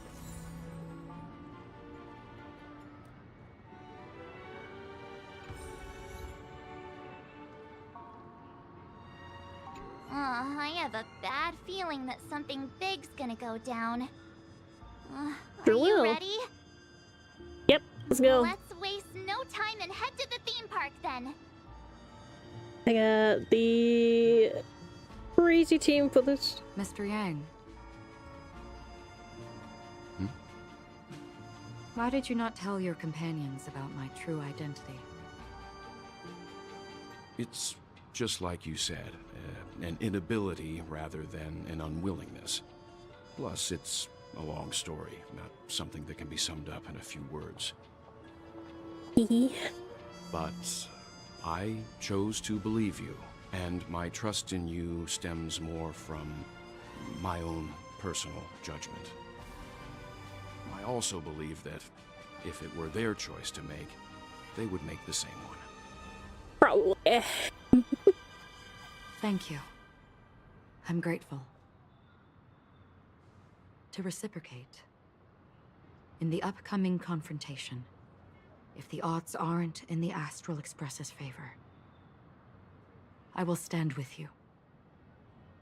I have a bad feeling that something big's gonna go down. Are Sure you will. ready? Yep, let's go. Let's waste no time and head to the theme park then. I got the crazy team for this. Mr. Yang. Why did you not tell your companions about my true identity? It's just like you said, an inability rather than an unwillingness. Plus, it's a long story, not something that can be summed up in a few words. But I chose to believe you, and my trust in you stems more from my own personal judgment. I also believe that if it were their choice to make, they would make the same one. Probably. Thank you. I'm grateful. To reciprocate, in the upcoming confrontation, if the odds aren't in the Astral Express's favor, I will stand with you,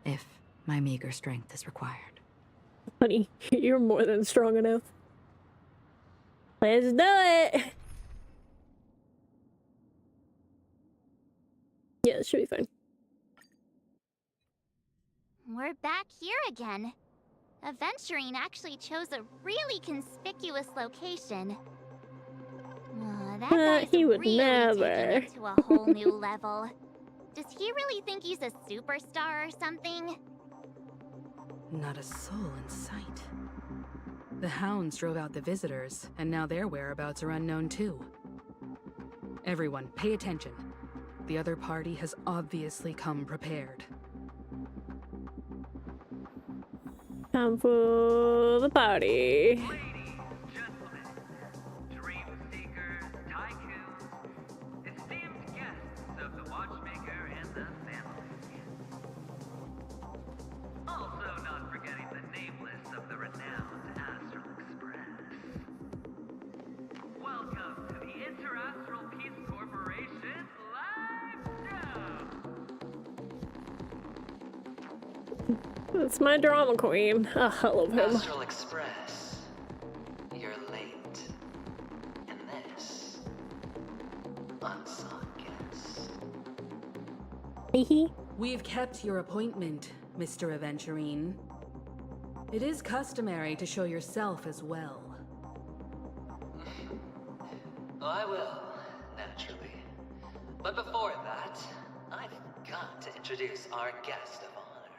if my meager strength is required. Honey, you're more than strong enough. Let's do it! Yeah, it should be fine. We're back here again. Aventurine actually chose a really conspicuous location. That guy's he would really never. taking it to a whole new level. Does he really think he's a superstar or something? Not a soul in sight. The hounds drove out the visitors, and now their whereabouts are unknown too. Everyone, pay attention. The other party has obviously come prepared. Time for the party. Also not forgetting the nameless of the renowned Astral Express. Welcome to the Interastral Peace Corporation live show! It's my drama queen. I love him. Astral Express, you're late. And this, unsung guest. We've kept your appointment, Mr. Aventurine. It is customary to show yourself as well. I will, naturally. But before that, I've got to introduce our guest of honor.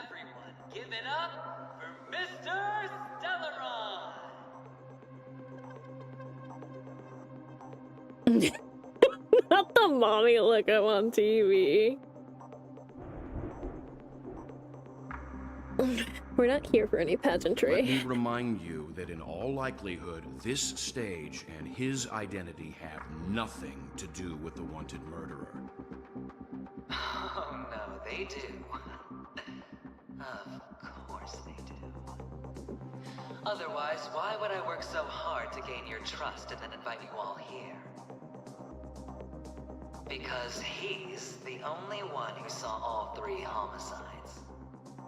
Everyone, give it up for Mr. Stellaron! Not the mommy look I'm on TV. We're not here for any Let pageantry. me remind you that in all likelihood, this stage and his identity have nothing to do with the wanted murderer. Oh no, they do. Of course they do. Otherwise, why would I work so hard to gain your trust and then invite you all here? Because he's the only one who saw all 3 homicides.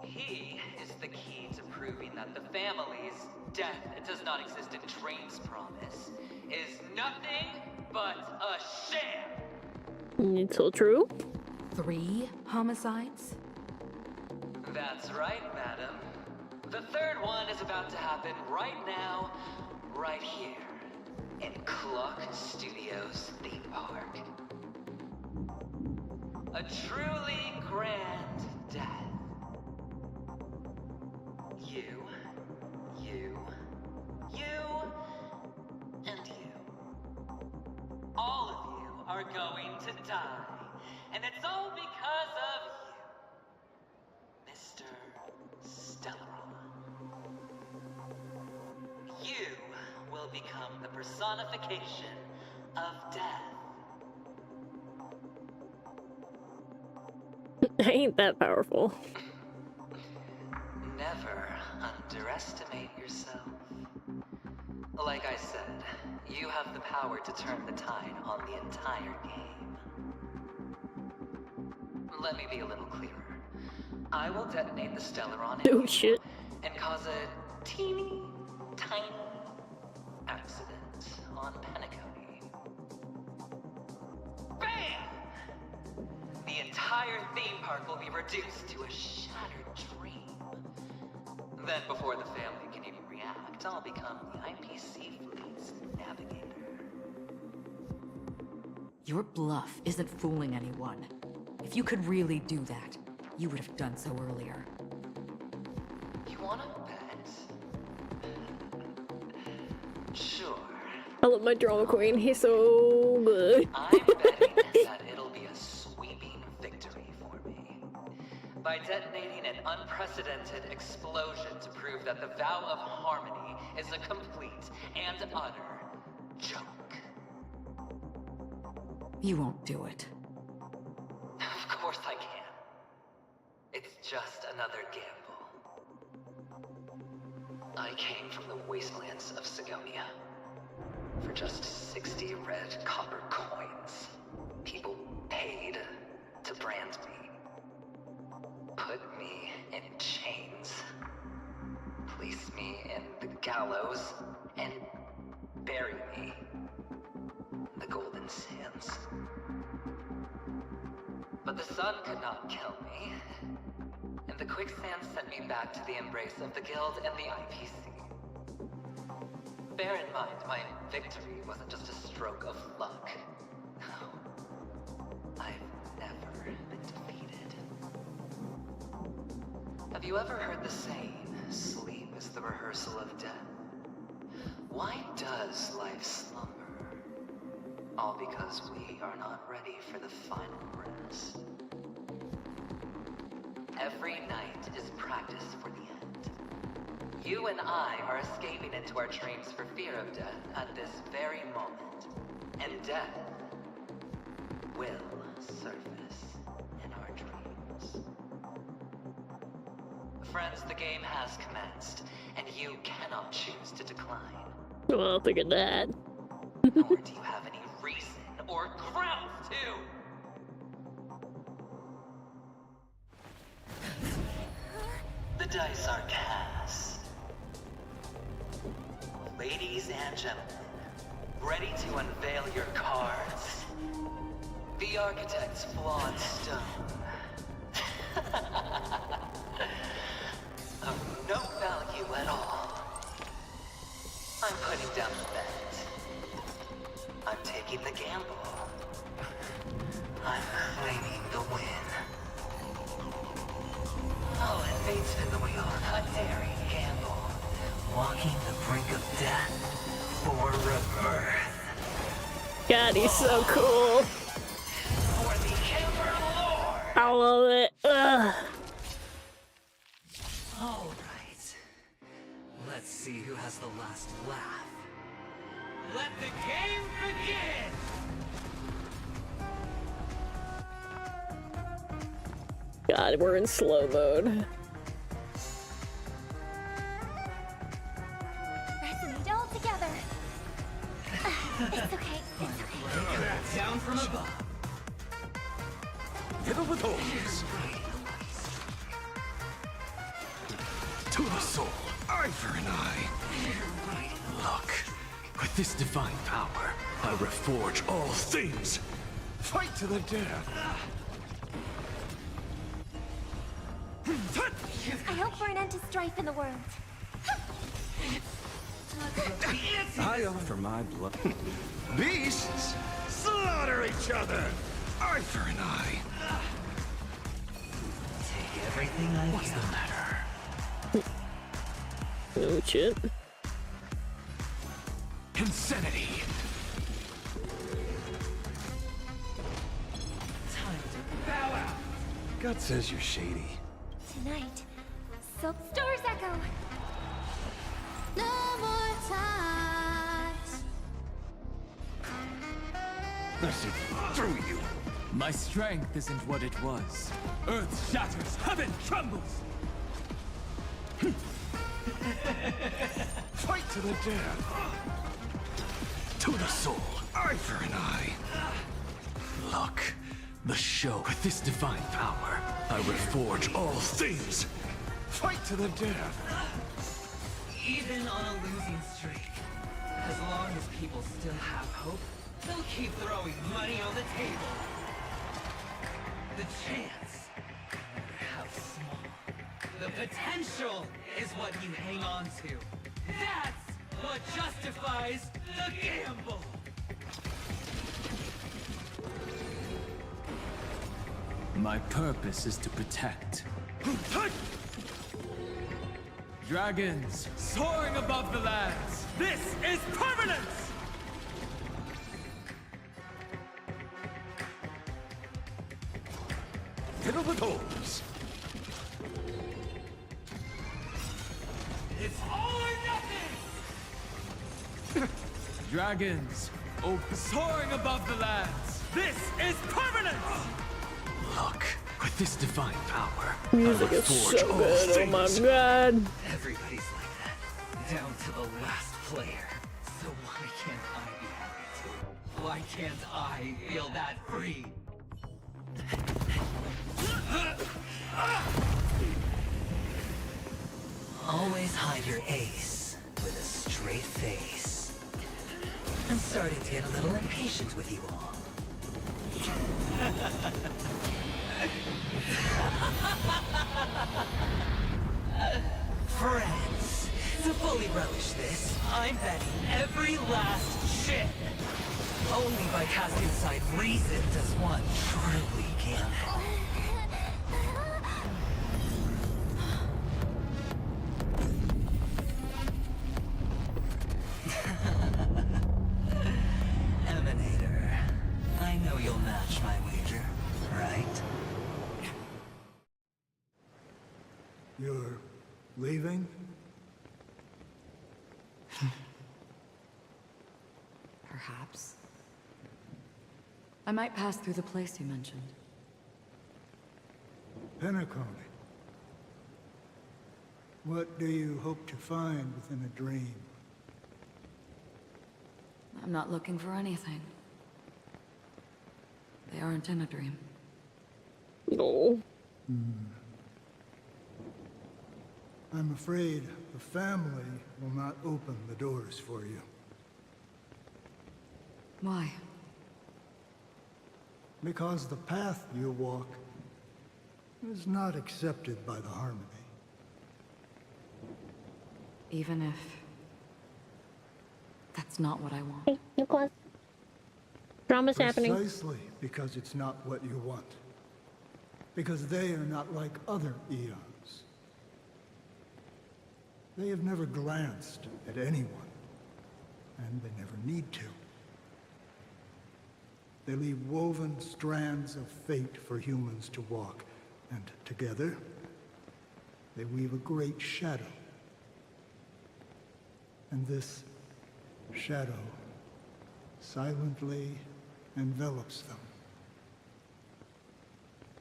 He is the key to proving that the family's death does not exist in Dream's promise is nothing but a sham. It's so true. 3 homicides? That's right, madam. The 3rd one is about to happen right now, right here, in Clock Studios theme park. A truly grand death. You, and you. All of you are going to die. And it's all because of you, Mr. Stellaron. You will become the personification of death. I ain't that powerful. Never underestimate yourself. Like I said, you have the power to turn the tide on the entire game. Let me be a little clearer. I will detonate the Stellaron Oh shit. and cause a teeny, tiny accident on Penacony. Bam! The entire theme park will be reduced to a shattered dream. Then before the family can even react, I'll become the IPC fleet's navigator. Your bluff isn't fooling anyone. If you could really do that, you would have done so earlier. You wanna bet? Sure. I love my drama queen. He's so good. I'm betting that it'll be a sweeping victory for me. By detonating an unprecedented explosion to prove that the vow of harmony is a complete and utter joke. You won't do it. Of course I can. It's just another gamble. I came from the wastelands of Sigonia. For just 60 red copper coins, people paid to brand me. Put me in chains. Place me in the gallows and bury me in the golden sands. But the sun could not kill me, and the quicksand sent me back to the embrace of the guild and the IPC. Bear in mind, my victory wasn't just a stroke of luck. No. I've never been defeated. Have you ever heard the saying, sleep is the rehearsal of death? Why does life slumber? All because we are not ready for the final rest. Every night is practice for the end. You and I are escaping into our dreams for fear of death at this very moment. And death will surface in our dreams. Friends, the game has commenced, and you cannot choose to decline. Well, look at that. Nor do you have any reason or grounds to. The dice are cast. Ladies and gentlemen, ready to unveil your cards? The architect's flawed stone. Of no value at all. I'm putting down the bet. I'm taking the gamble. I'm claiming the win. Oh, and fate spin the wheel. A daring gamble. Walking the brink of death for rebirth. God, he's so cool. For the Ember Lord. I love it. Ugh. All right. Let's see who has the last laugh. Let the game begin! God, we're in slow mode. Resonate all together. It's okay. It's okay. Down from above. Hither with holes. To the soul, eye for an eye. Look, with this divine power, I reforge all things. Fight to the death. I hope for an end to strife in the world. I offer my blood. Beasts, slaughter each other. Eye for an eye. Take everything I What's the matter? Oh shit. Insanity. Time to bow out. Gut says you're shady. Tonight, Silk Stars echo. No more ties. I see through you. My strength isn't what it was. Earth shatters, heaven trembles! Fight to the death. To the soul, eye for an eye. Look, the show. With this divine power, I reforge all things. Fight to the death. Even on a losing streak, as long as people still have hope, they'll keep throwing money on the table. The chance, no matter how small, the potential is what you hang on to. That's what justifies the gamble. My purpose is to protect. Dragons, soaring above the lands! This is permanence! Hither with holes. It's all or nothing! Dragons, soaring above the lands! This is permanence! Look, with this divine power, Music I is reforge so all good. Oh my things. god. Everybody's like that, down to the last player. So why can't I be happy too? Why can't I feel that free? Always hide your ace with a straight face. I'm starting to get a little impatient with you all. Friends, to fully relish this, I'm betting every last chip. Only by casting aside reason does one truly gamble. Emanator, You're leaving? Perhaps. I might pass through the place you mentioned. Penacony. What do you hope to find within a dream? I'm not looking for anything. They aren't in a dream. No. I'm afraid the family will not open the doors for you. Why? Because the path you walk is not accepted by the Harmony. Even if... that's not what I want. Hey, Nicholas. Drama's happening. Precisely because it's not what you want. Because they are not like other eons. They have never glanced at anyone, and they never need to. They leave woven strands of fate for humans to walk, and together, they weave a great shadow. And this shadow silently envelops them.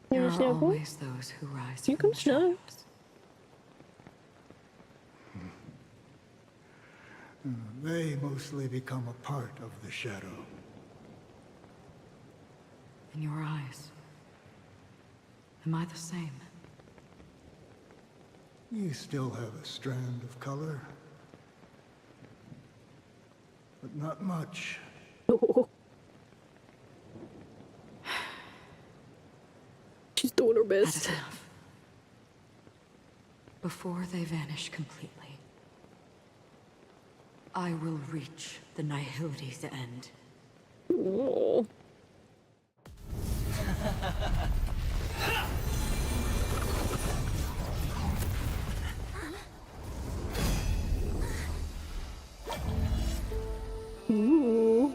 There are always those who rise You from can the shadows. They mostly become a part of the shadow. In your eyes, am I the same? You still have a strand of color. But not much. She's doing her best. That's enough. Before they vanish completely, I will reach the nihility's end. Oh. Ooh.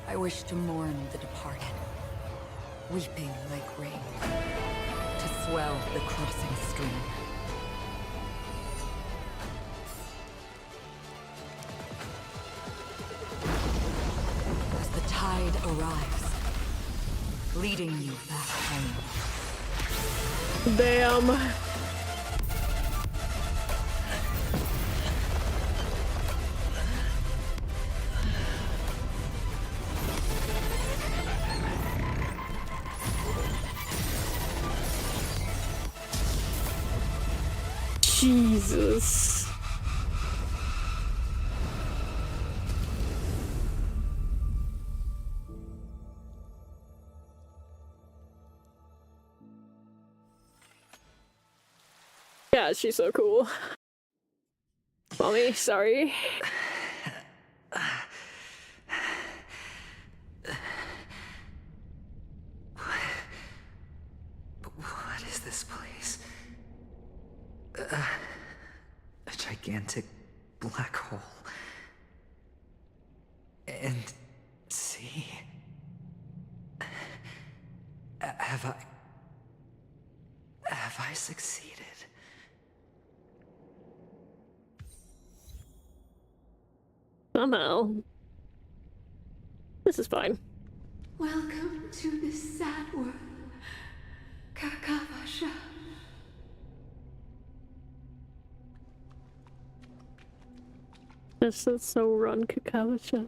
I wish to mourn the departed, weeping like rain, to swell the crossing stream. As the tide arrives, leading you back home. Damn. Jesus. Yeah, she's so cool. Mommy, sorry. What is this place? A gigantic black hole. And see? Have I succeeded? Somehow. This is fine. Welcome to this sad world, Kakavasha. This is so run, Kakavasha.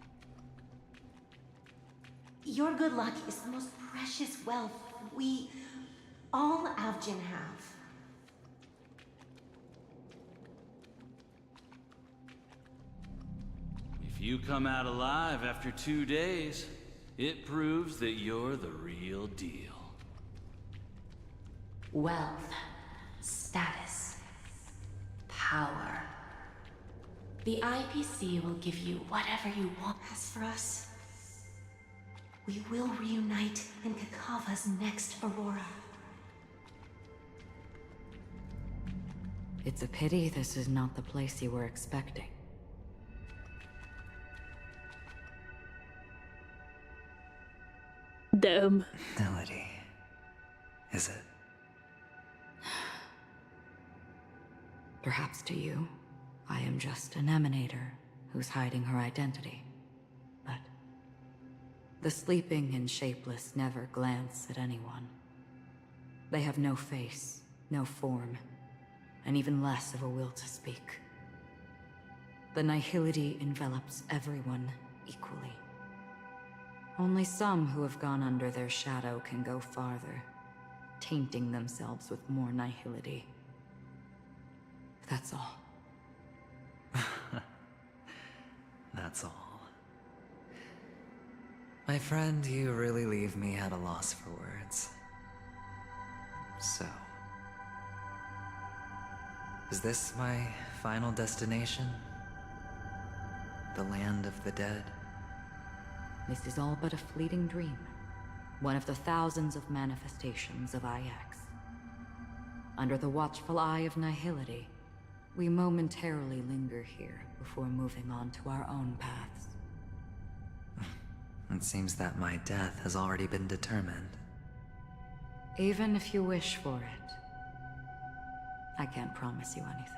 Your good luck is the most precious wealth we, all Avgin, have. If you come out alive after 2 days, it proves that you're the real deal. Wealth, status, power. The IPC will give you whatever you want. As for us, we will reunite in Kakava's next Aurora. It's a pity this is not the place you were expecting. Damn. Melody. is it? Perhaps to you, I am just an emanator who's hiding her identity. But the sleeping and shapeless never glance at anyone. They have no face, no form, and even less of a will to speak. The nihility envelops everyone equally. Only some who have gone under their shadow can go farther, tainting themselves with more nihility. That's all. That's all. My friend, you really leave me at a loss for words. So, is this my final destination? The land of the dead? This is all but a fleeting dream. One of the thousands of manifestations of IX. Under the watchful eye of nihility, we momentarily linger here before moving on to our own paths. It seems that my death has already been determined. Even if you wish for it, I can't promise you anything.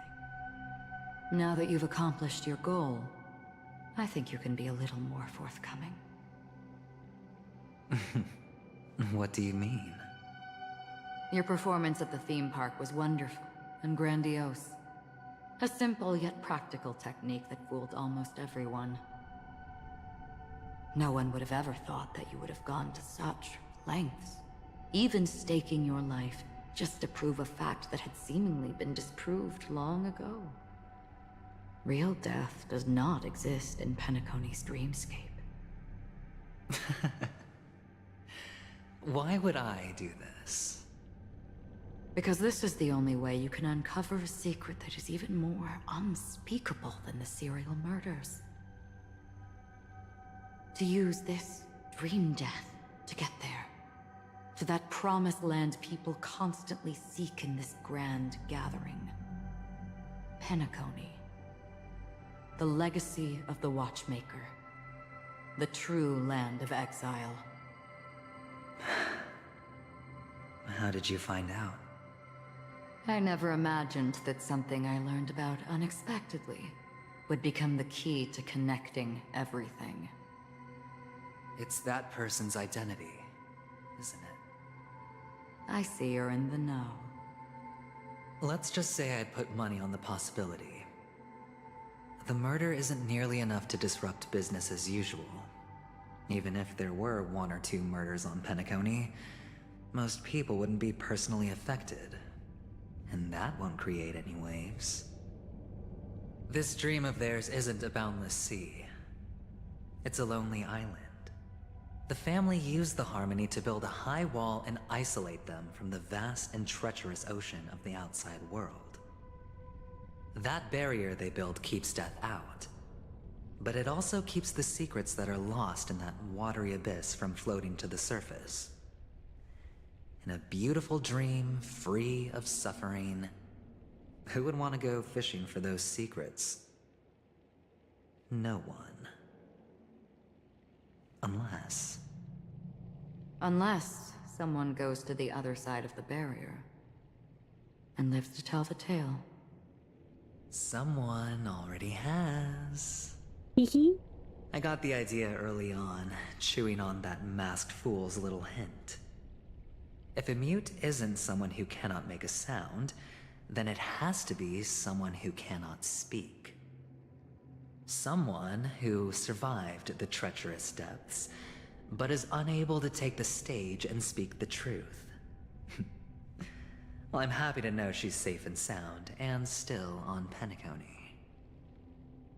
Now that you've accomplished your goal, I think you can be a little more forthcoming. What do you mean? Your performance at the theme park was wonderful and grandiose. A simple yet practical technique that fooled almost everyone. No one would have ever thought that you would have gone to such lengths, even staking your life just to prove a fact that had seemingly been disproved long ago. Real death does not exist in Penacony's dreamscape. Why would I do this? Because this is the only way you can uncover a secret that is even more unspeakable than the serial murders. To use this dream death to get there. To that promised land people constantly seek in this grand gathering. Penacony. The legacy of the Watchmaker. The true land of exile. How did you find out? I never imagined that something I learned about unexpectedly would become the key to connecting everything. It's that person's identity, isn't it? I see you're in the know. Let's just say I'd put money on the possibility. The murder isn't nearly enough to disrupt business as usual. Even if there were 1 or 2 murders on Penacony, most people wouldn't be personally affected. And that won't create any waves. This dream of theirs isn't a boundless sea. It's a lonely island. The family used the Harmony to build a high wall and isolate them from the vast and treacherous ocean of the outside world. That barrier they built keeps death out. But it also keeps the secrets that are lost in that watery abyss from floating to the surface. In a beautiful dream, free of suffering, who would want to go fishing for those secrets? No one. Unless someone goes to the other side of the barrier and lives to tell the tale. Someone already has. I got the idea early on, chewing on that masked fool's little hint. If a mute isn't someone who cannot make a sound, then it has to be someone who cannot speak. Someone who survived the treacherous depths, but is unable to take the stage and speak the truth. Well, I'm happy to know she's safe and sound, and still on Penacony.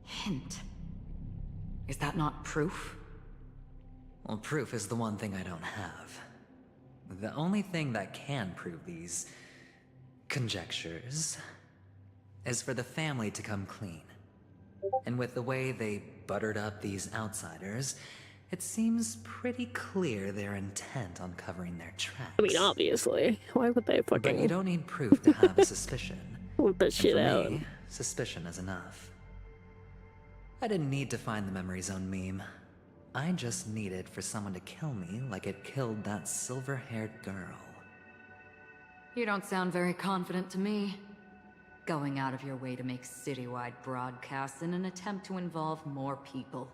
Hint. Is that not proof? Well, proof is the one thing I don't have. The only thing that can prove these conjectures is for the family to come clean. And with the way they buttered up these outsiders, it seems pretty clear they're intent on covering their tracks. I mean, obviously. Why would they fucking... But you don't need proof to have a suspicion. Whip that shit And for out. me, suspicion is enough. I didn't need to find the memory zone meme. I just needed for someone to kill me like it killed that silver-haired girl. You don't sound very confident to me. Going out of your way to make citywide broadcasts in an attempt to involve more people.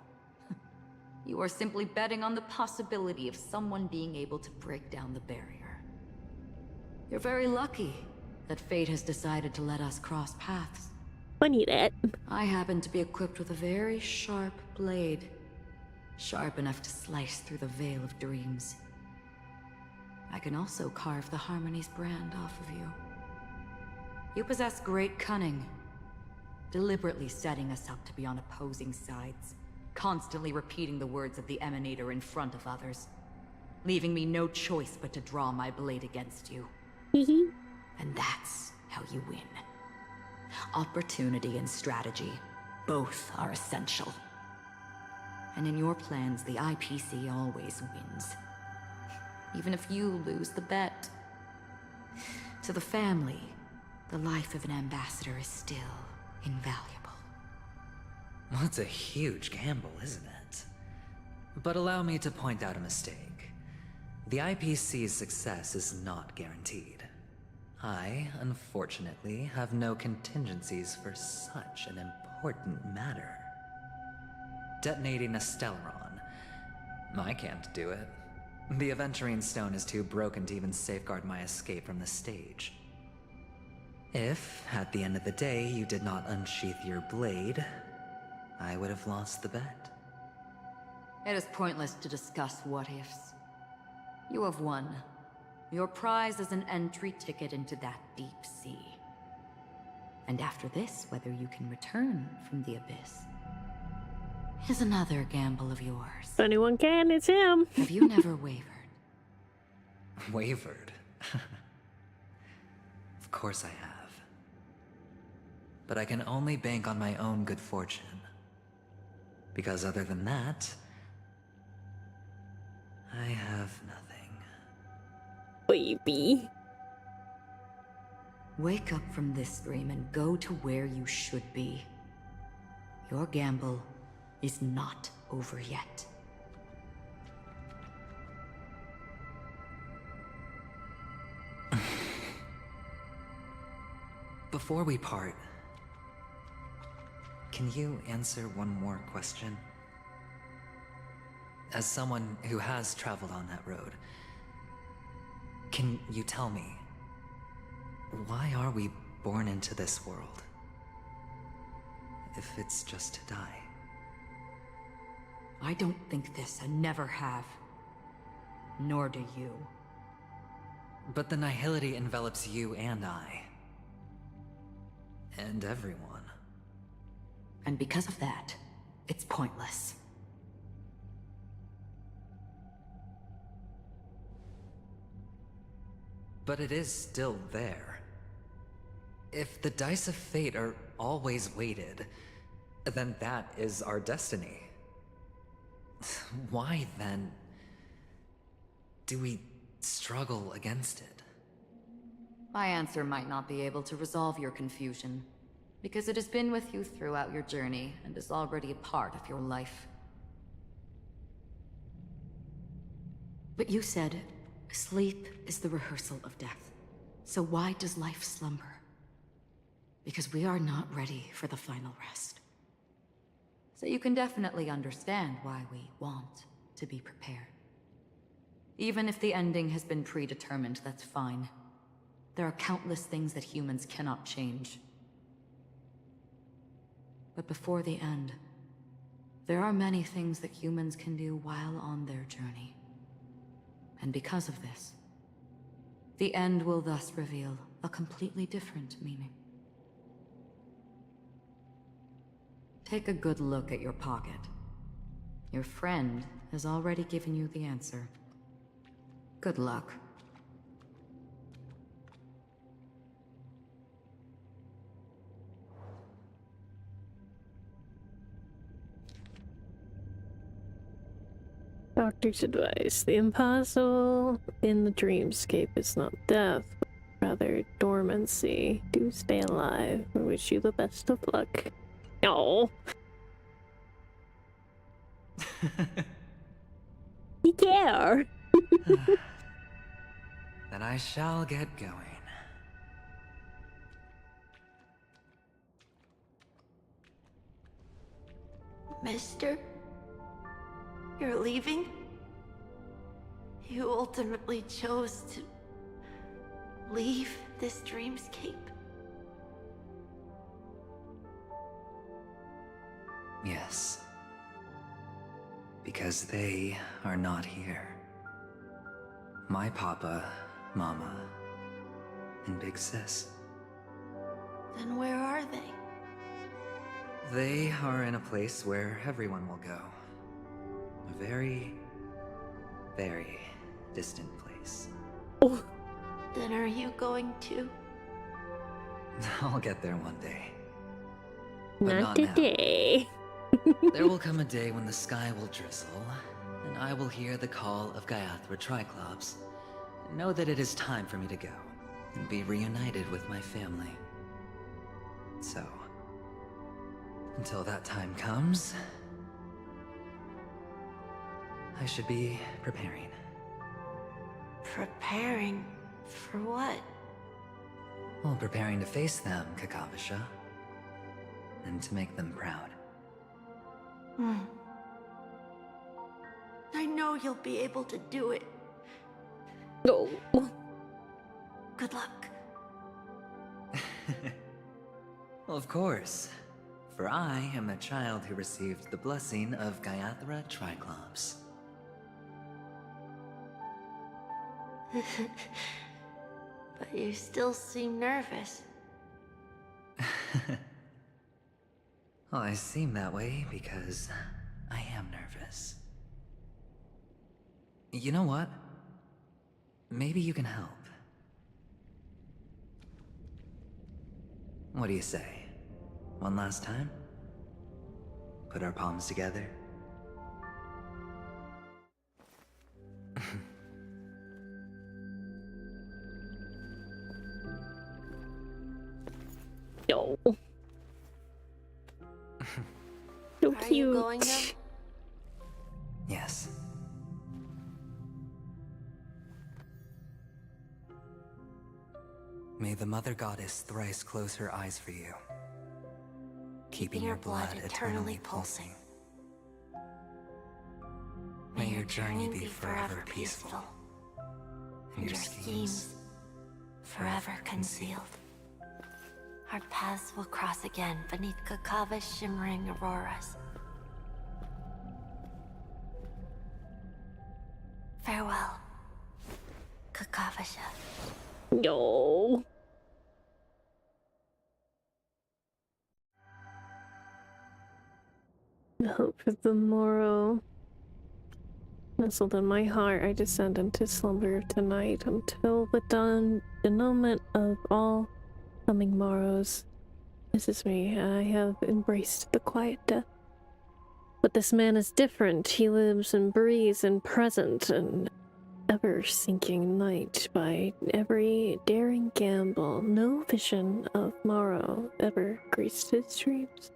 You are simply betting on the possibility of someone being able to break down the barrier. You're very lucky that fate has decided to let us cross paths. Funny that. I happen to be equipped with a very sharp blade. Sharp enough to slice through the veil of dreams. I can also carve the Harmony's brand off of you. You possess great cunning, deliberately setting us up to be on opposing sides, constantly repeating the words of the Emanator in front of others, leaving me no choice but to draw my blade against you. And that's how you win. Opportunity and strategy, both are essential. And in your plans, the IPC always wins. Even if you lose the bet. To the family, the life of an ambassador is still invaluable. Well, it's a huge gamble, isn't it? But allow me to point out a mistake. The IPC's success is not guaranteed. I, unfortunately, have no contingencies for such an important matter. Detonating a Stellaron. I can't do it. The Aventurine Stone is too broken to even safeguard my escape from the stage. If, at the end of the day, you did not unsheath your blade, I would have lost the bet. It is pointless to discuss what-ifs. You have won. Your prize is an entry ticket into that deep sea. And after this, whether you can return from the abyss is another gamble of yours. If anyone can, it's him. Have you never wavered? Wavered? Of course I have. But I can only bank on my own good fortune. Because other than that, I have nothing. Baby. Wake up from this dream and go to where you should be. Your gamble is not over yet. Before we part, can you answer one more question? As someone who has traveled on that road, can you tell me, why are we born into this world? If it's just to die. I don't think this and never have. Nor do you. But the nihility envelops you and I. And everyone. And because of that, it's pointless. But it is still there. If the dice of fate are always weighted, then that is our destiny. Why, then, do we struggle against it? My answer might not be able to resolve your confusion, because it has been with you throughout your journey and is already a part of your life. But you said, sleep is the rehearsal of death. So why does life slumber? Because we are not ready for the final rest. So you can definitely understand why we want to be prepared. Even if the ending has been predetermined, that's fine. There are countless things that humans cannot change. But before the end, there are many things that humans can do while on their journey. And because of this, the end will thus reveal a completely different meaning. Take a good look at your pocket. Your friend has already given you the answer. Good luck. Doctor's advice. The impossible in the dreamscape is not death, but rather dormancy. Do stay alive. I wish you the best of luck. Oh. You care. Then I shall get going. Mister? You're leaving? You ultimately chose to leave this dreamscape? Yes. Because they are not here. My papa, mama, and big sis. Then where are they? They are in a place where everyone will go. A very, very distant place. Then are you going to? I'll get there one day. But Not now. today. There will come a day when the sky will drizzle, and I will hear the call of Gaiathra Triclops, and know that it is time for me to go, and be reunited with my family. So, until that time comes, I should be preparing. Preparing for what? Well, preparing to face them, Kakavasha, and to make them proud. I know you'll be able to do it. No. Good luck. Well, of course. For I am the child who received the blessing of Gaiathra Triclops. But you still seem nervous. Well, I seem that way because I am nervous. You know what? Maybe you can help. What do you say? One last time? Put our palms together? No. So Are cute. you going now? Yes. May the Mother Goddess thrice close her eyes for you, keeping your blood eternally pulsing. May your journey be forever peaceful, and your schemes forever concealed. Our paths will cross again beneath Kakava's shimmering auroras. Farewell, Kakavasha. No. The hope of the morrow. Nestled in my heart, I descend into slumber tonight until the dawn, denouement of all coming morrows. This is me. I have embraced the quiet death. But this man is different. He lives and breathes in present and ever-sinking night by every daring gamble. No vision of morrow ever graced his dreams.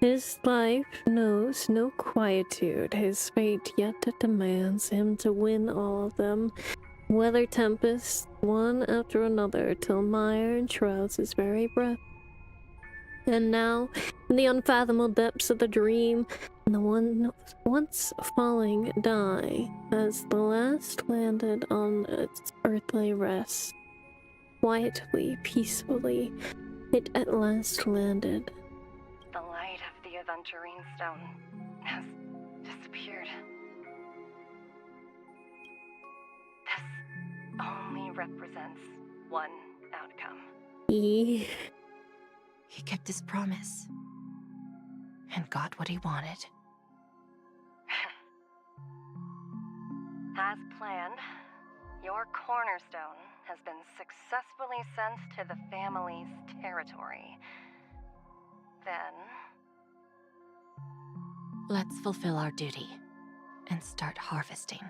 His life knows no quietude. His fate yet demands him to win all of them. Weather tempests, one after another, till mire enshrouds his very breath. And now, in the unfathomable depths of the dream, and the one once falling die, as the last landed on its earthly rest. Quietly, peacefully, it at last landed. The light of the Aventurine Stone has disappeared. This only represents one outcome. He kept his promise and got what he wanted. As planned, your cornerstone has been successfully sent to the family's territory. Then, let's fulfill our duty and start harvesting.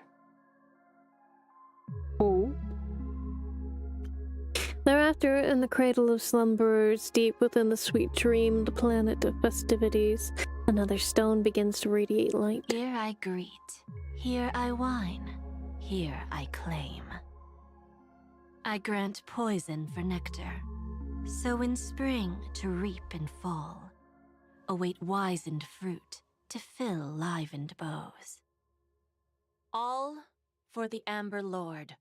Oh. Thereafter, in the cradle of slumberers, deep within the sweet dream, the planet of festivities, another stone begins to radiate light. Here I greet, here I whine, here I claim. I grant poison for nectar, sow in spring to reap in fall. Await wizened fruit to fill livened bows. All for the Amber Lord.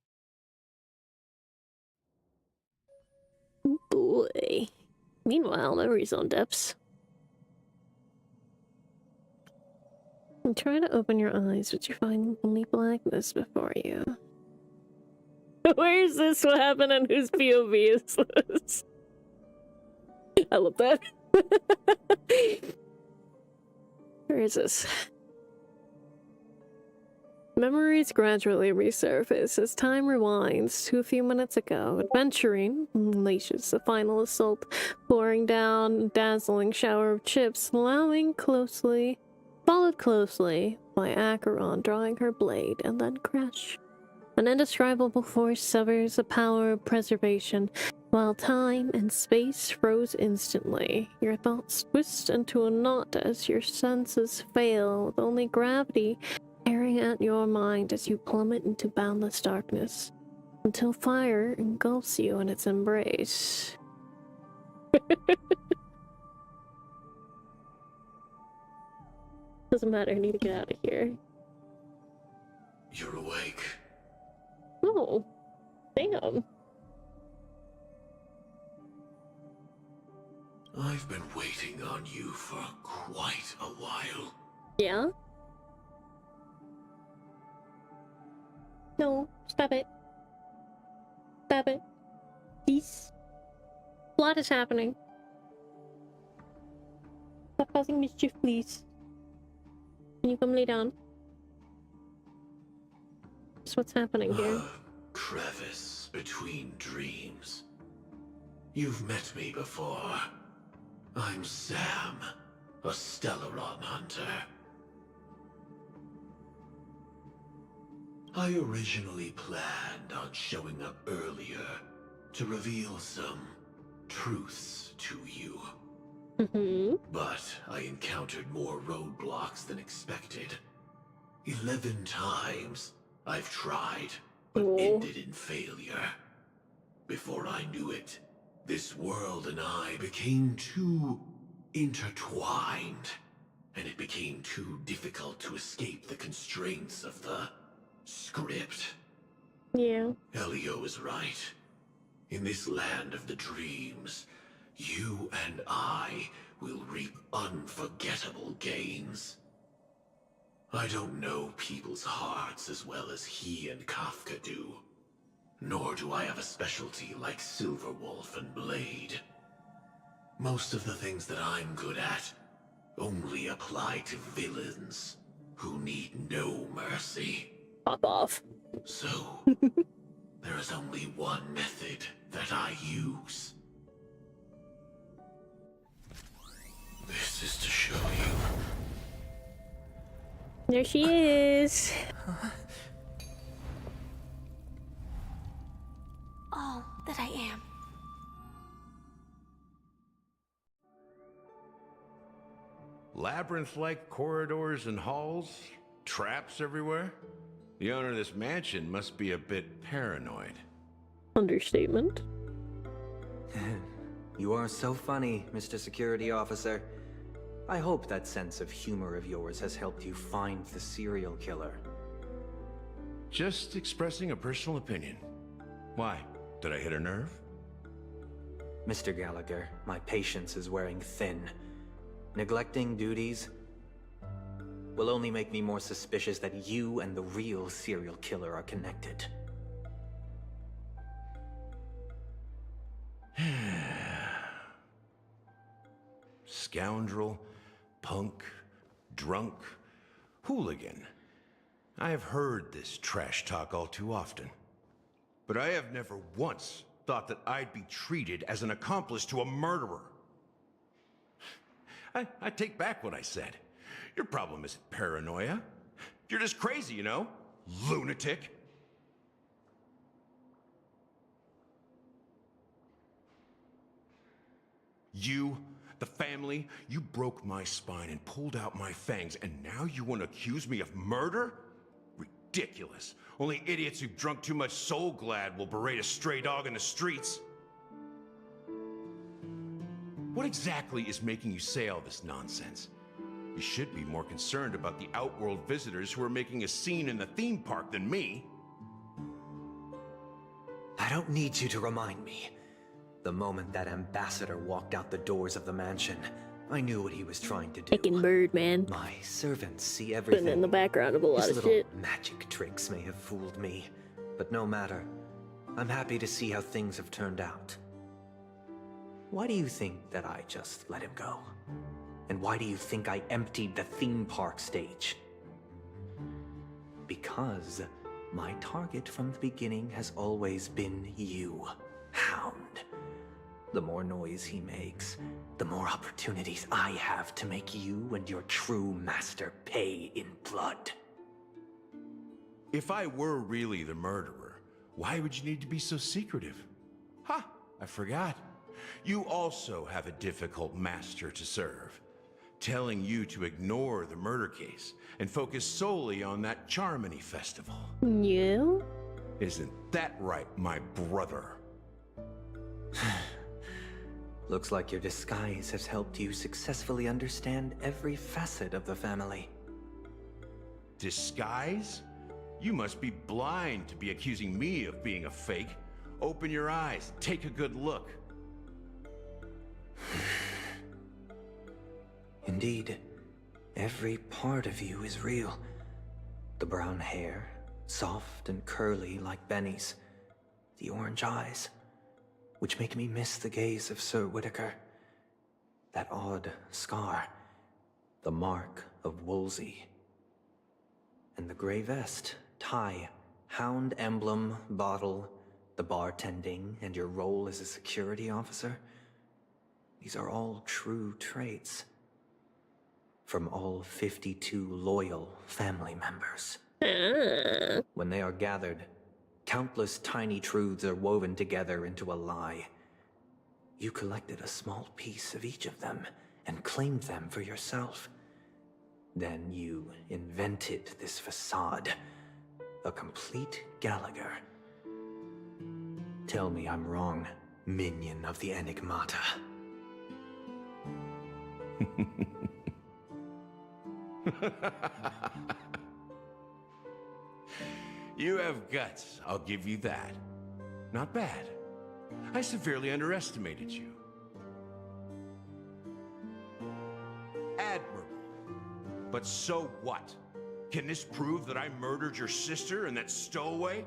Boy. Meanwhile, memories on depths. And try to open your eyes, but you find only blackness before you. Where is this? What happened and whose POV is this? I love that. Where is this? Memories gradually resurface as time rewinds to a few minutes ago. Adventuring unleashes the final assault, pouring down a dazzling shower of chips, followed closely by Acheron drawing her blade, and then crash. An indescribable force severs the power of preservation, while time and space froze instantly. Your thoughts twist into a knot as your senses fail, with only gravity tearing at your mind as you plummet into boundless darkness, until fire engulfs you in its embrace. Doesn't matter, I need to get out of here. You're awake. Oh, damn. I've been waiting on you for quite a while. Yeah? No, stop it. Stop it. Please. A lot is happening. Stop causing mischief, please. Can you come lay down? That's what's happening here. Crevice between dreams. You've met me before. I'm Sam, a Stellaron hunter. I originally planned on showing up earlier to reveal some truths to you. But I encountered more roadblocks than expected. 11 times I've tried, but ended in failure. Before I knew it, this world and I became too intertwined, and it became too difficult to escape the constraints of the script. Yeah. Elio is right. In this land of the dreams, you and I will reap unforgettable gains. I don't know people's hearts as well as he and Kafka do. Nor do I have a specialty like Silverwolf and Blade. Most of the things that I'm good at only apply to villains who need no mercy. Pop off. So, there is only one method that I use. This is to show you. There she is. All that I am. Labyrinth-like corridors and halls, traps everywhere. The owner of this mansion must be a bit paranoid. Understatement. You are so funny, Mr. Security Officer. I hope that sense of humor of yours has helped you find the serial killer. Just expressing a personal opinion. Why? Did I hit a nerve? Mr. Gallagher, my patience is wearing thin. Neglecting duties will only make me more suspicious that you and the real serial killer are connected. Scoundrel, punk, drunk, hooligan. I have heard this trash talk all too often. But I have never once thought that I'd be treated as an accomplice to a murderer. I take back what I said. Your problem isn't paranoia. You're just crazy, you know? Lunatic. You, the family, you broke my spine and pulled out my fangs, and now you want to accuse me of murder? Ridiculous. Only idiots who've drunk too much Soul Glad will berate a stray dog in the streets. What exactly is making you say all this nonsense? You should be more concerned about the Outworld visitors who are making a scene in the theme park than me. I don't need you to remind me. The moment that ambassador walked out the doors of the mansion, I knew what he was trying to do. Fucking bird, man. My servants see everything. Been in the background of a lot His of little shit. magic tricks may have fooled me, but no matter. I'm happy to see how things have turned out. Why do you think that I just let him go? And why do you think I emptied the theme park stage? Because my target from the beginning has always been you, Hound. The more noise he makes, the more opportunities I have to make you and your true master pay in blood. If I were really the murderer, why would you need to be so secretive? Ha! I forgot. You also have a difficult master to serve, telling you to ignore the murder case and focus solely on that Charmony festival. Yeah? Isn't that right, my brother? Looks like your disguise has helped you successfully understand every facet of the family. Disguise? You must be blind to be accusing me of being a fake. Open your eyes, take a good look. Indeed, every part of you is real. The brown hair, soft and curly like Benny's. The orange eyes, which make me miss the gaze of Sir Whitaker. That odd scar, the mark of Wolsey. And the gray vest, tie, hound emblem, bottle, the bartending, and your role as a security officer. These are all true traits. From all 52 loyal family members. When they are gathered, countless tiny truths are woven together into a lie. You collected a small piece of each of them and claimed them for yourself. Then you invented this facade, a complete Gallagher. Tell me I'm wrong, minion of the Enigmata. You have guts, I'll give you that. Not bad. I severely underestimated you. Admirable. But so what? Can this prove that I murdered your sister and that stowaway?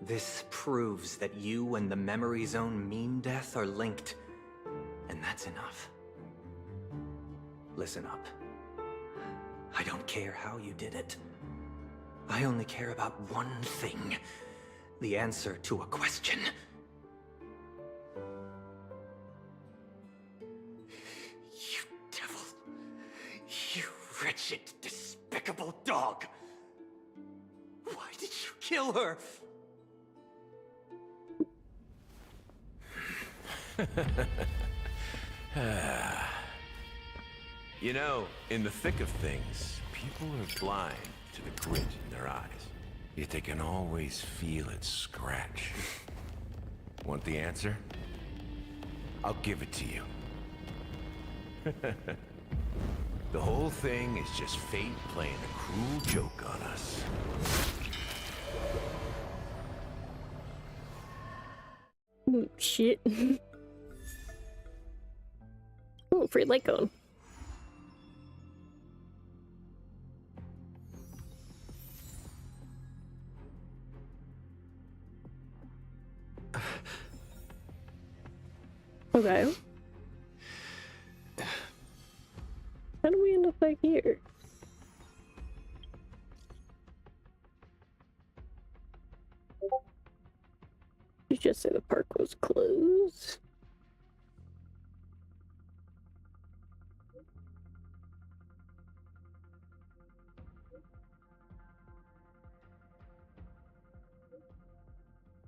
This proves that you and the Memory Zone meme death are linked. And that's enough. Listen up. I don't care how you did it. I only care about one thing. The answer to a question. You devil. You wretched, despicable dog. Why did you kill her? You know, in the thick of things, people are blind to the grit in their eyes. Yet they can always feel it scratch. Want the answer? I'll give it to you. The whole thing is just fate playing a cruel joke on us. Shit. Oh, free light cone. Okay. How do we end up back here? You just say the park was closed.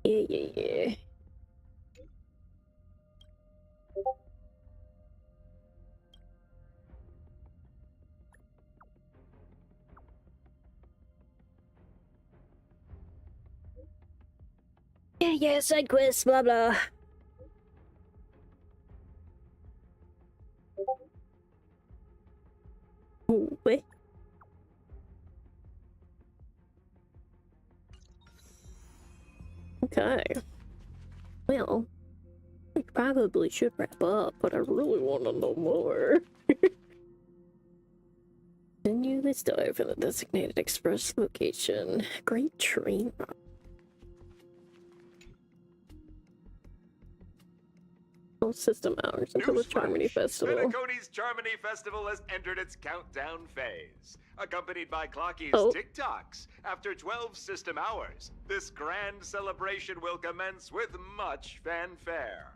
Yeah. Yeah, side quest, blah blah. Oh, wait. Okay. Well, we probably should wrap up, but I really want to know more. Continue this dive in the designated express location. Great train route. System hours until the Charmony Festival. Penacony's Charmony Festival has entered its countdown phase, accompanied by Clocky's TikToks. After 12 system hours, this grand celebration will commence with much fanfare.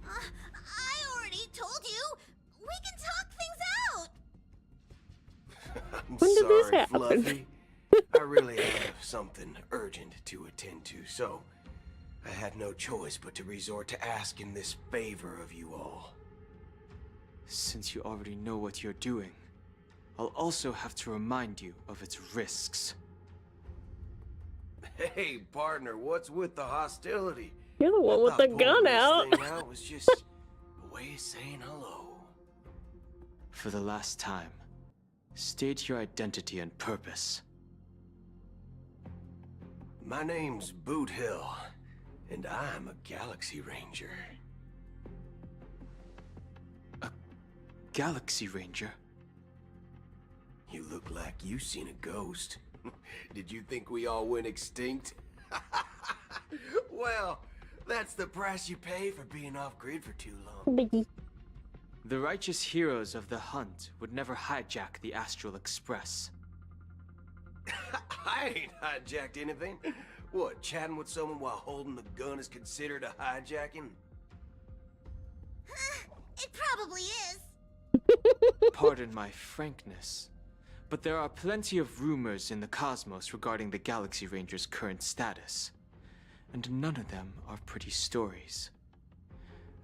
I already told you! We can talk things out! I'm When did this sorry, happen? Fluffy. I really have something urgent to attend to, so I had no choice but to resort to asking this favor of you all. Since you already know what you're doing, I'll also have to remind you of its risks. Hey, partner, what's with the hostility? You're the one with the gun out. This thing out was just a way of saying hello. For the last time, state your identity and purpose. My name's Boot Hill, and I'm a Galaxy Ranger. A Galaxy Ranger? You look like you seen a ghost. Did you think we all went extinct? Well, that's the price you pay for being off-grid for too long. The righteous heroes of the hunt would never hijack the Astral Express. I ain't hijacked anything. What, chatting with someone while holding the gun is considered a hijacking? It probably is. Pardon my frankness, but there are plenty of rumors in the cosmos regarding the Galaxy Ranger's current status, and none of them are pretty stories.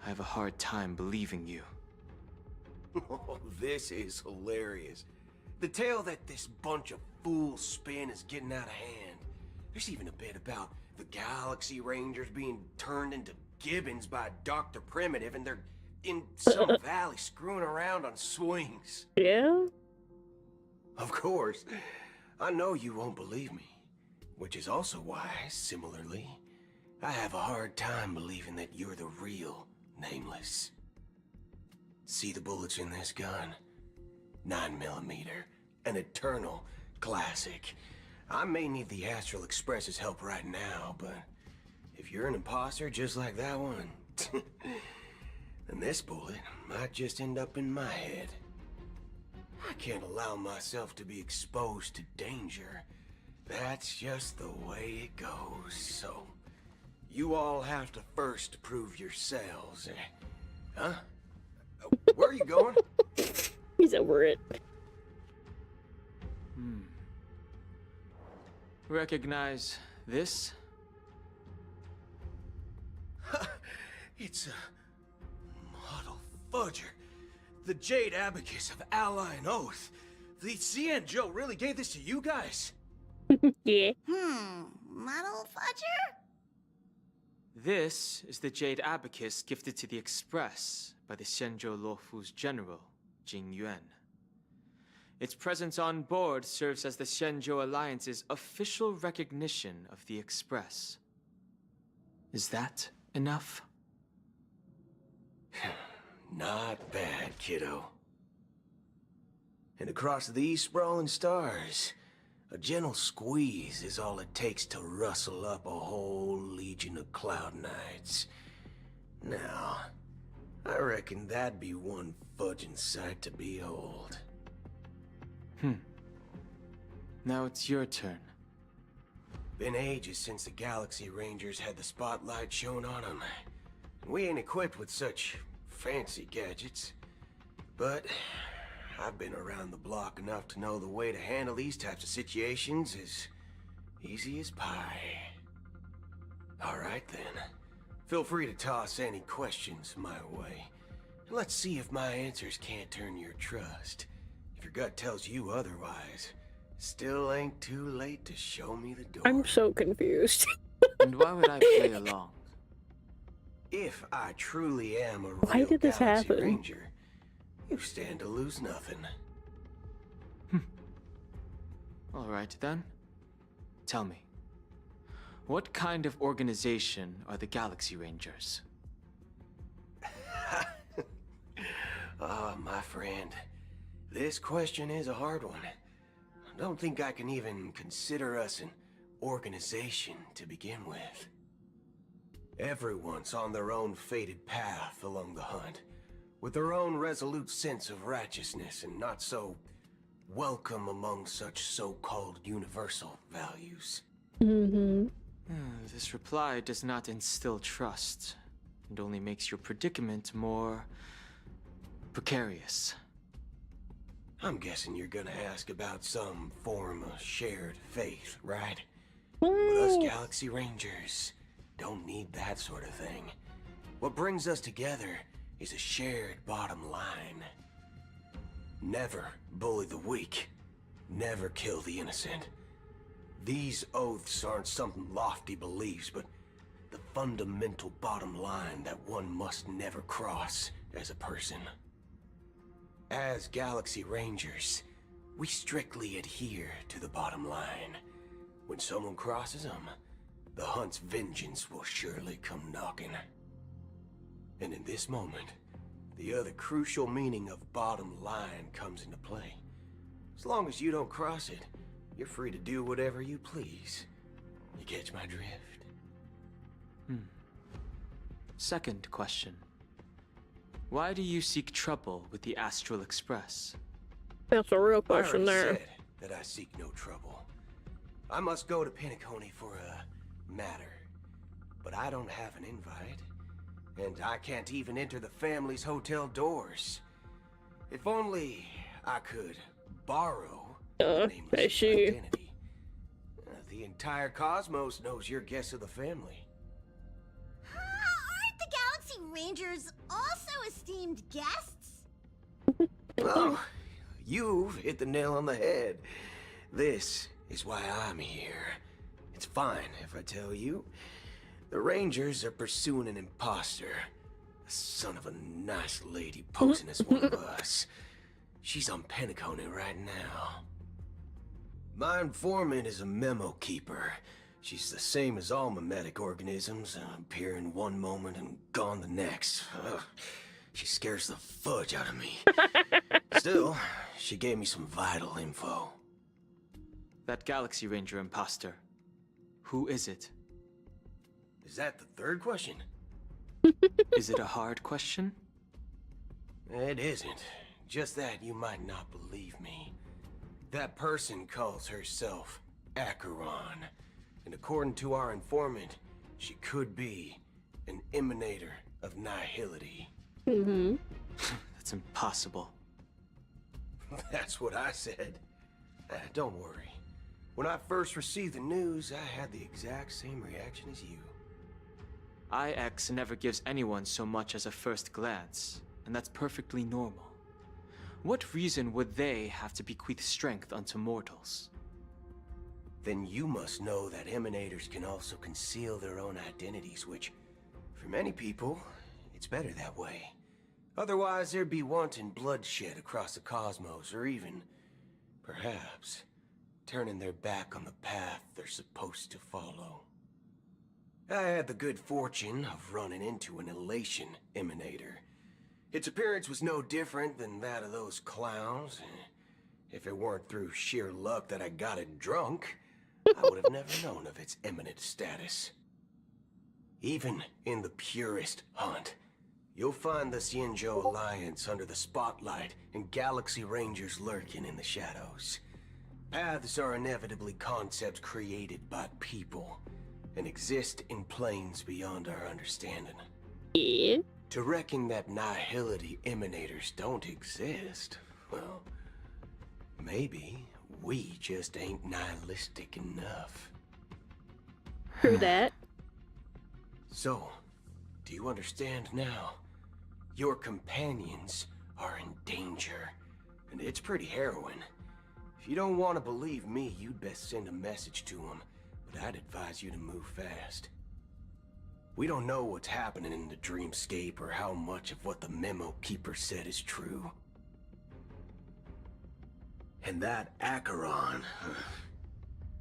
I have a hard time believing you. Oh, this is hilarious. The tale that this bunch of fools spin is getting out of hand. There's even a bit about the Galaxy Rangers being turned into gibbons by Dr. Primitive, and they're in some valley screwing around on swings. Yeah? Of course. I know you won't believe me. Which is also why, similarly, I have a hard time believing that you're the real Nameless. See the bullets in this gun? 9mm, an eternal classic. I may need the Astral Express's help right now, but if you're an imposter just like that one, then this bullet might just end up in my head. I can't allow myself to be exposed to danger. That's just the way it goes, so you all have to first prove yourselves. Huh? Where are you going? He's over it. Recognize this? It's a model fudger. The Jade Abacus of Ally and Oath. The CN Joe really gave this to you guys? Yeah. Model fudger? This is the Jade Abacus gifted to the Express by the Shenzhou Luofu's general, Jing Yuan. Its presence on board serves as the Shenzhou Alliance's official recognition of the Express. Is that enough? Not bad, kiddo. And across these sprawling stars, a gentle squeeze is all it takes to rustle up a whole legion of Cloud Knights. Now, I reckon that'd be one fudging sight to behold. Now it's your turn. Been ages since the Galaxy Rangers had the spotlight shown on them. We ain't equipped with such fancy gadgets. But I've been around the block enough to know the way to handle these types of situations is easy as pie. Alright then. Feel free to toss any questions my way. And let's see if my answers can't turn your trust. If your gut tells you otherwise, still ain't too late to show me the door. I'm so confused. And why would I play along? If I truly am a Why real did this Galaxy happen? Ranger, You stand to lose nothing. Alright then. Tell me, what kind of organization are the Galaxy Rangers? Ah, my friend. This question is a hard one. I don't think I can even consider us an organization to begin with. Everyone's on their own fated path along the hunt, with their own resolute sense of righteousness and not so welcome among such so-called universal values. This reply does not instill trust, and only makes your predicament more precarious. I'm guessing you're gonna ask about some form of shared faith, right? But us Galaxy Rangers don't need that sort of thing. What brings us together is a shared bottom line. Never bully the weak. Never kill the innocent. These oaths aren't some lofty beliefs, but the fundamental bottom line that one must never cross as a person. As Galaxy Rangers, we strictly adhere to the bottom line. When someone crosses them, the hunt's vengeance will surely come knocking. And in this moment, the other crucial meaning of bottom line comes into play. As long as you don't cross it, you're free to do whatever you please. You catch my drift? Second question. Why do you seek trouble with the Astral Express? That's a real I question already there. said that I seek no trouble. I must go to Penacony for a matter, but I don't have an invite, and I can't even enter the family's hotel doors. If only I could borrow the nameless identity. The entire cosmos knows you're guest of the family. Aren't the Galaxy Rangers also esteemed guests? Well, you've hit the nail on the head. This is why I'm here. It's fine if I tell you. The Rangers are pursuing an imposter. A son of a nice lady posing as one of us. She's on Penacony right now. My informant is a memo keeper. She's the same as all mimetic organisms, appearing one moment and gone the next. Ugh. She scares the fudge out of me. Still, she gave me some vital info. That Galaxy Ranger imposter. Who is it? Is that the third question? Is it a hard question? It isn't. Just that you might not believe me. That person calls herself Acheron. And according to our informant, she could be an emanator of nihility. That's impossible. That's what I said. Don't worry. When I first received the news, I had the exact same reaction as you. IX never gives anyone so much as a first glance, and that's perfectly normal. What reason would they have to bequeath strength unto mortals? Then you must know that emanators can also conceal their own identities, which, for many people, it's better that way. Otherwise, there'd be wanton bloodshed across the cosmos, or even, perhaps, turning their back on the path they're supposed to follow. I had the good fortune of running into an elation emanator. Its appearance was no different than that of those clowns. If it weren't through sheer luck that I got it drunk, I would have never known of its eminent status. Even in the purest hunt, you'll find the Xianzhou Alliance under the spotlight and Galaxy Rangers lurking in the shadows. Paths are inevitably concepts created by people and exist in planes beyond our understanding. Yeah. To reckon that nihility emanators don't exist, well, maybe we just ain't nihilistic enough. True that. So, do you understand now? Your companions are in danger, and it's pretty harrowing. If you don't want to believe me, you'd best send a message to them, but I'd advise you to move fast. We don't know what's happening in the dreamscape or how much of what the memo keeper said is true. And that Acheron,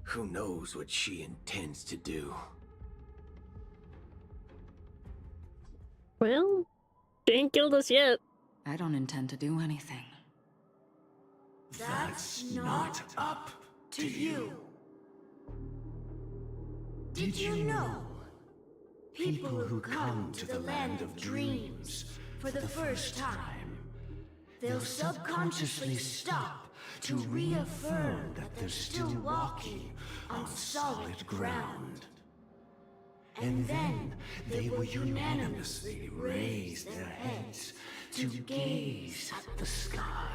who knows what she intends to do. Well, she ain't killed us yet. I don't intend to do anything. That's not up to you. Did you know? People who come to the land of dreams for the first time, they'll subconsciously stop to reaffirm that they're still walking on solid ground. And then they will unanimously raise their heads to gaze at the sky.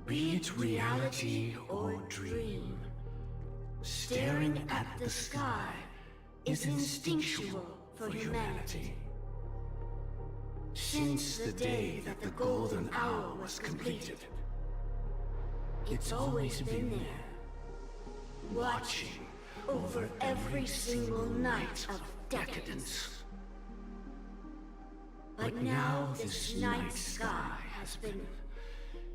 Be it reality or dream, staring at the sky is instinctual for humanity. Since the day that the golden hour was completed, it's always been there, watching over every single night of decadence. But now this night sky has been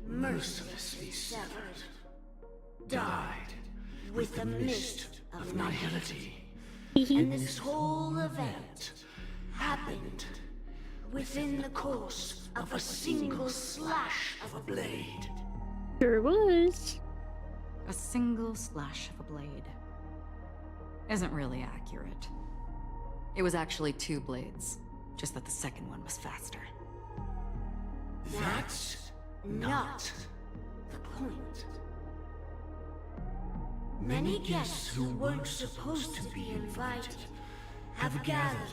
mercilessly severed, dyed with the mist of nihility. And this whole event happened within the course of a single slash of a blade. Sure was. A single slash of a blade. Isn't really accurate. It was actually 2 blades, just that the second one was faster. That's not the point. Many guests who weren't supposed to be invited have gathered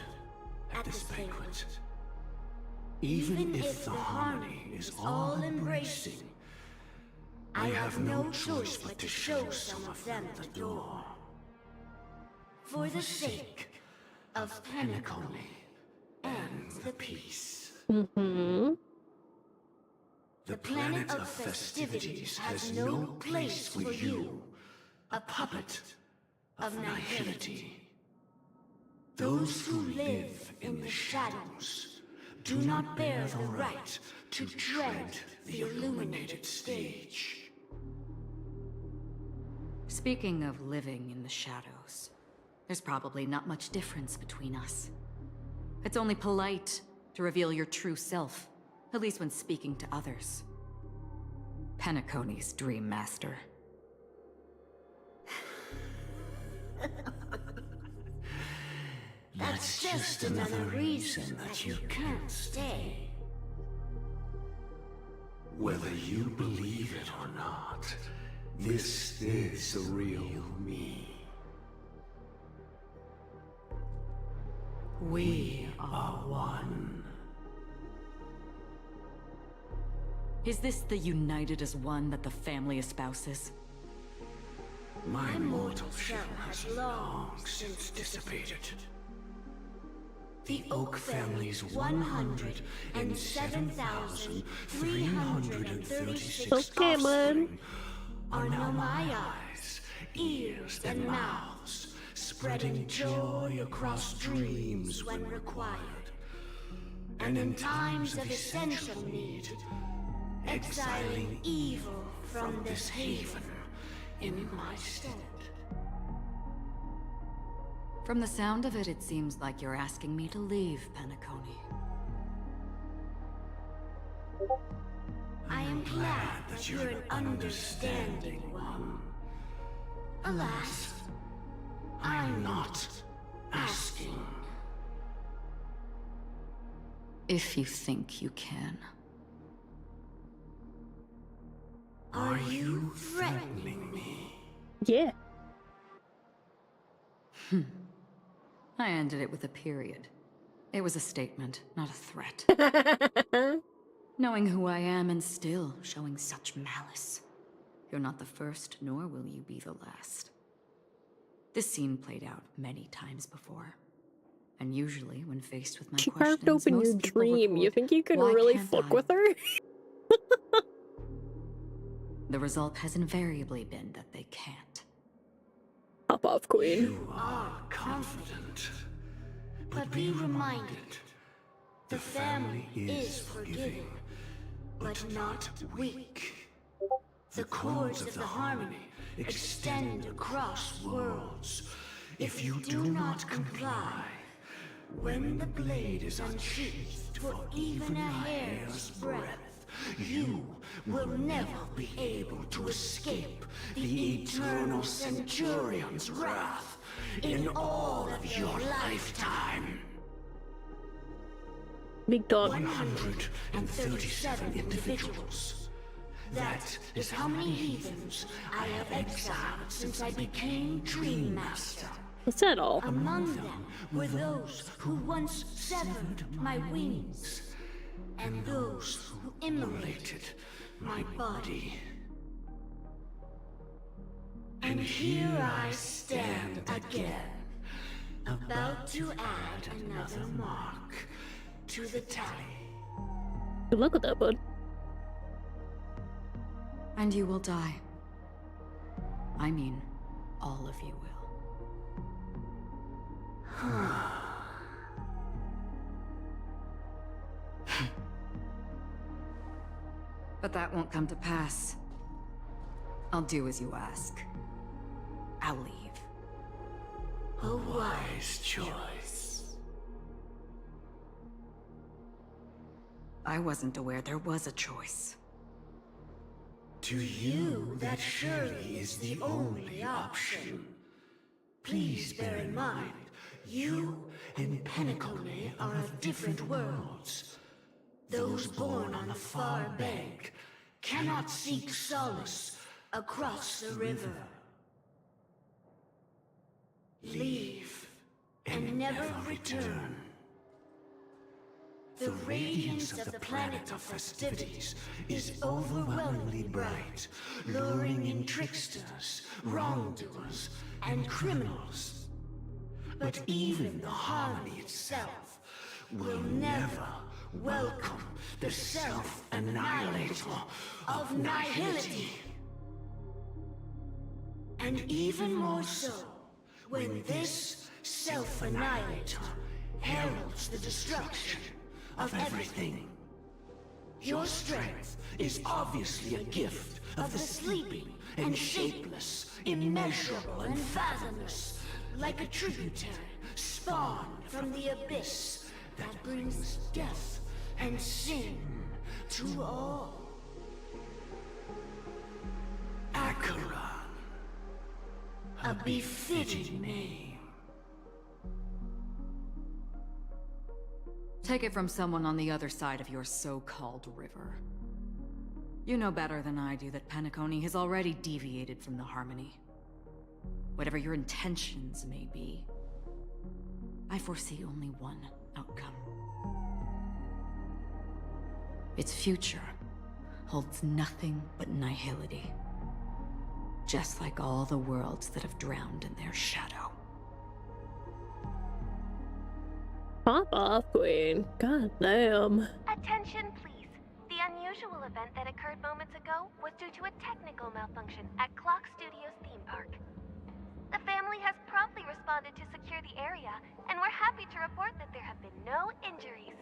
at this banquet. Even if the harmony is all-embracing, I have no choice but to show some of them the door. For the sake of Penacony and the peace. Mm-hmm. The planet of festivities has no place for you, a puppet of nihility. Those who live in the shadows do not bear the right to tread the illuminated stage. Speaking of living in the shadows, there's probably not much difference between us. It's only polite to reveal your true self, at least when speaking to others. Penacony's Dream Master. That's just another reason that you can't stay. Whether you believe it or not, this is the real me. We are one. Is this the united as one that the family espouses? My mortal shell has long since dissipated. The Oak family's 107,336 offspring are now my eyes, ears, and mouths, spreading joy across dreams when required, and in times of essential need, exiling evil from this haven in my stead. From the sound of it, it seems like you're asking me to leave Penacony. I am glad that you're an understanding one. Alas, I'm not asking. If you think you can. Are you threatening me? Yeah. I ended it with a period. It was a statement, not a threat. Knowing who I am and still showing such malice. You're not the first, nor will you be the last. This scene played out many times before. And usually, when faced with my She questions, carved open your most people dream. report, You think you can "Why really can't fuck I?" with her? The result has invariably been that they can't. Hop off, queen. You are confident. But be reminded, the family is forgiving. but not weak. The chords of the harmony extend across worlds. If you do not comply, when the blade is unsheathed for even a hair's breadth, you will never be able to escape the eternal Centurion's wrath in all of your lifetime. Big dog. 137 individuals. That is how many heathens I have exiled since I became Dream Master. Is that all? Among them were those who once severed my wings, and those who immolated my body. And here I stand again, about to add another mark to the tally. Good luck with that, bud. And you will die. I mean, all of you will. But that won't come to pass. I'll do as you ask. I'll leave. A wise choice. I wasn't aware there was a choice. To you, that surely is the only option. Please bear in mind, you and Penacony are of different worlds. Those born on the far bank cannot seek solace across the river. Leave and never return. The radiance of the planet of festivities is overwhelmingly bright, luring in tricksters, wrongdoers, and criminals. But even the harmony itself will never welcome the self-annihilator of nihility. And even more so, when this self-annihilator heralds the destruction of everything. Your strength is obviously a gift of the sleeping and shapeless, immeasurable and fathomless, like a tributary spawned from the abyss that brings death and sin to all. Acheron, a befitting name. Take it from someone on the other side of your so-called river. You know better than I do that Penacony has already deviated from the harmony. Whatever your intentions may be, I foresee only one outcome. Its future holds nothing but nihility. Just like all the worlds that have drowned in their shadow. Pop off, Queen. God damn. Attention, please. The unusual event that occurred moments ago was due to a technical malfunction at Clock Studios theme park. The family has promptly responded to secure the area, and we're happy to report that there have been no injuries.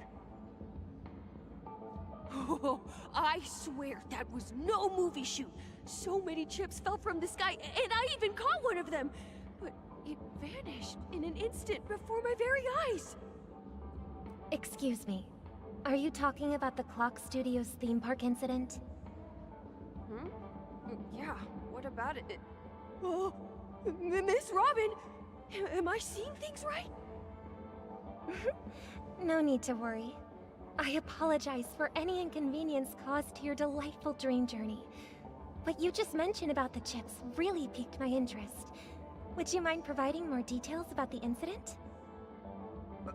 Oh, I swear that was no movie shoot. So many chips fell from the sky, and I even caught one of them. But it vanished in an instant before my very eyes. Excuse me. Are you talking about the Clock Studios theme park incident? Hmm? Yeah, what about it? Oh, Miss Robin! Am I seeing things right? No need to worry. I apologize for any inconvenience caused to your delightful dream journey. What you just mentioned about the chips really piqued my interest. Would you mind providing more details about the incident?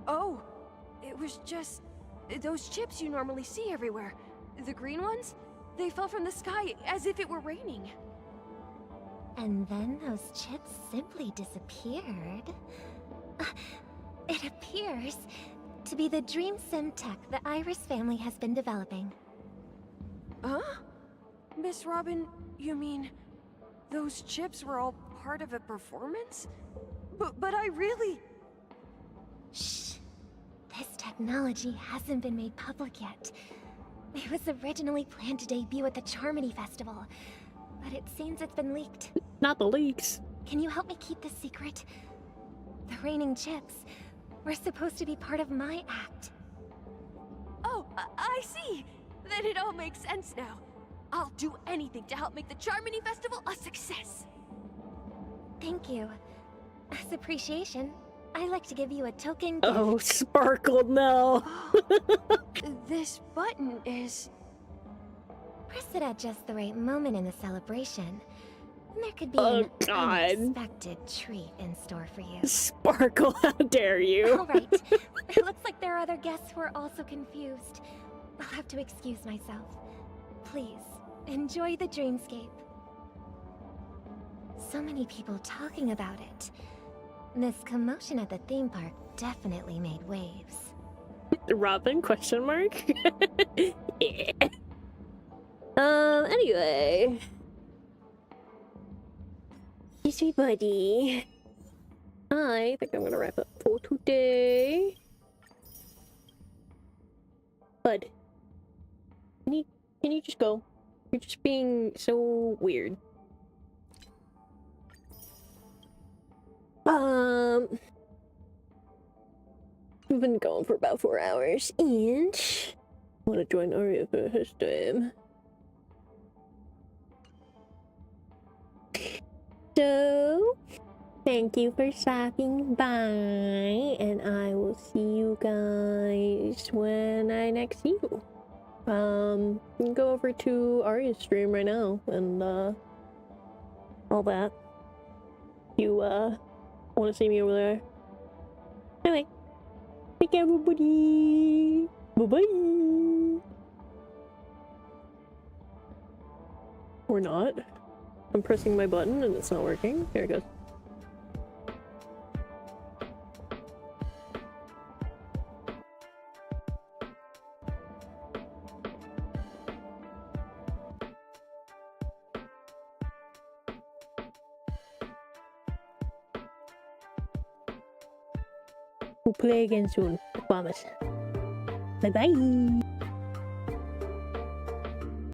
Oh, it was just those chips you normally see everywhere. The green ones? They fell from the sky as if it were raining. And then those chips simply disappeared. It appears to be the dream sim tech the Iris family has been developing. Huh? Miss Robin, you mean those chips were all part of a performance? But I really... Shh. This technology hasn't been made public yet. It was originally planned to debut at the Charmony Festival, but it seems it's been leaked. Not the leaks. Can you help me keep this secret? The raining chips were supposed to be part of my act. Oh, I see. Then it all makes sense now. I'll do anything to help make the Charmony Festival a success. Thank you. As appreciation, I'd like to give you a token gift. Oh, Sparkle, no. This button is... Press it at just the right moment in the celebration. And there could be Oh, an God. unexpected treat in store for you. Sparkle, how dare you? Alright. It looks like there are other guests who are also confused. I'll have to excuse myself. Please, enjoy the dreamscape. So many people talking about it. This commotion at the theme park definitely made waves. Robin, question mark? Yeah. Anyway. Excuse me, buddy. I think I'm gonna wrap up for today. Bud. Can you just go? You're just being so weird. We've been going for about 4 hours, and I want to join Arya for her stream. So, thank you for stopping by, and I will see you guys when I next see you. You can go over to Arya's stream right now, and all that. You want to see me over there? Anyway, take care, everybody. Bye bye. Or not. I'm pressing my button and it's not working. Here it goes. We'll play again soon, I promise. Bye bye.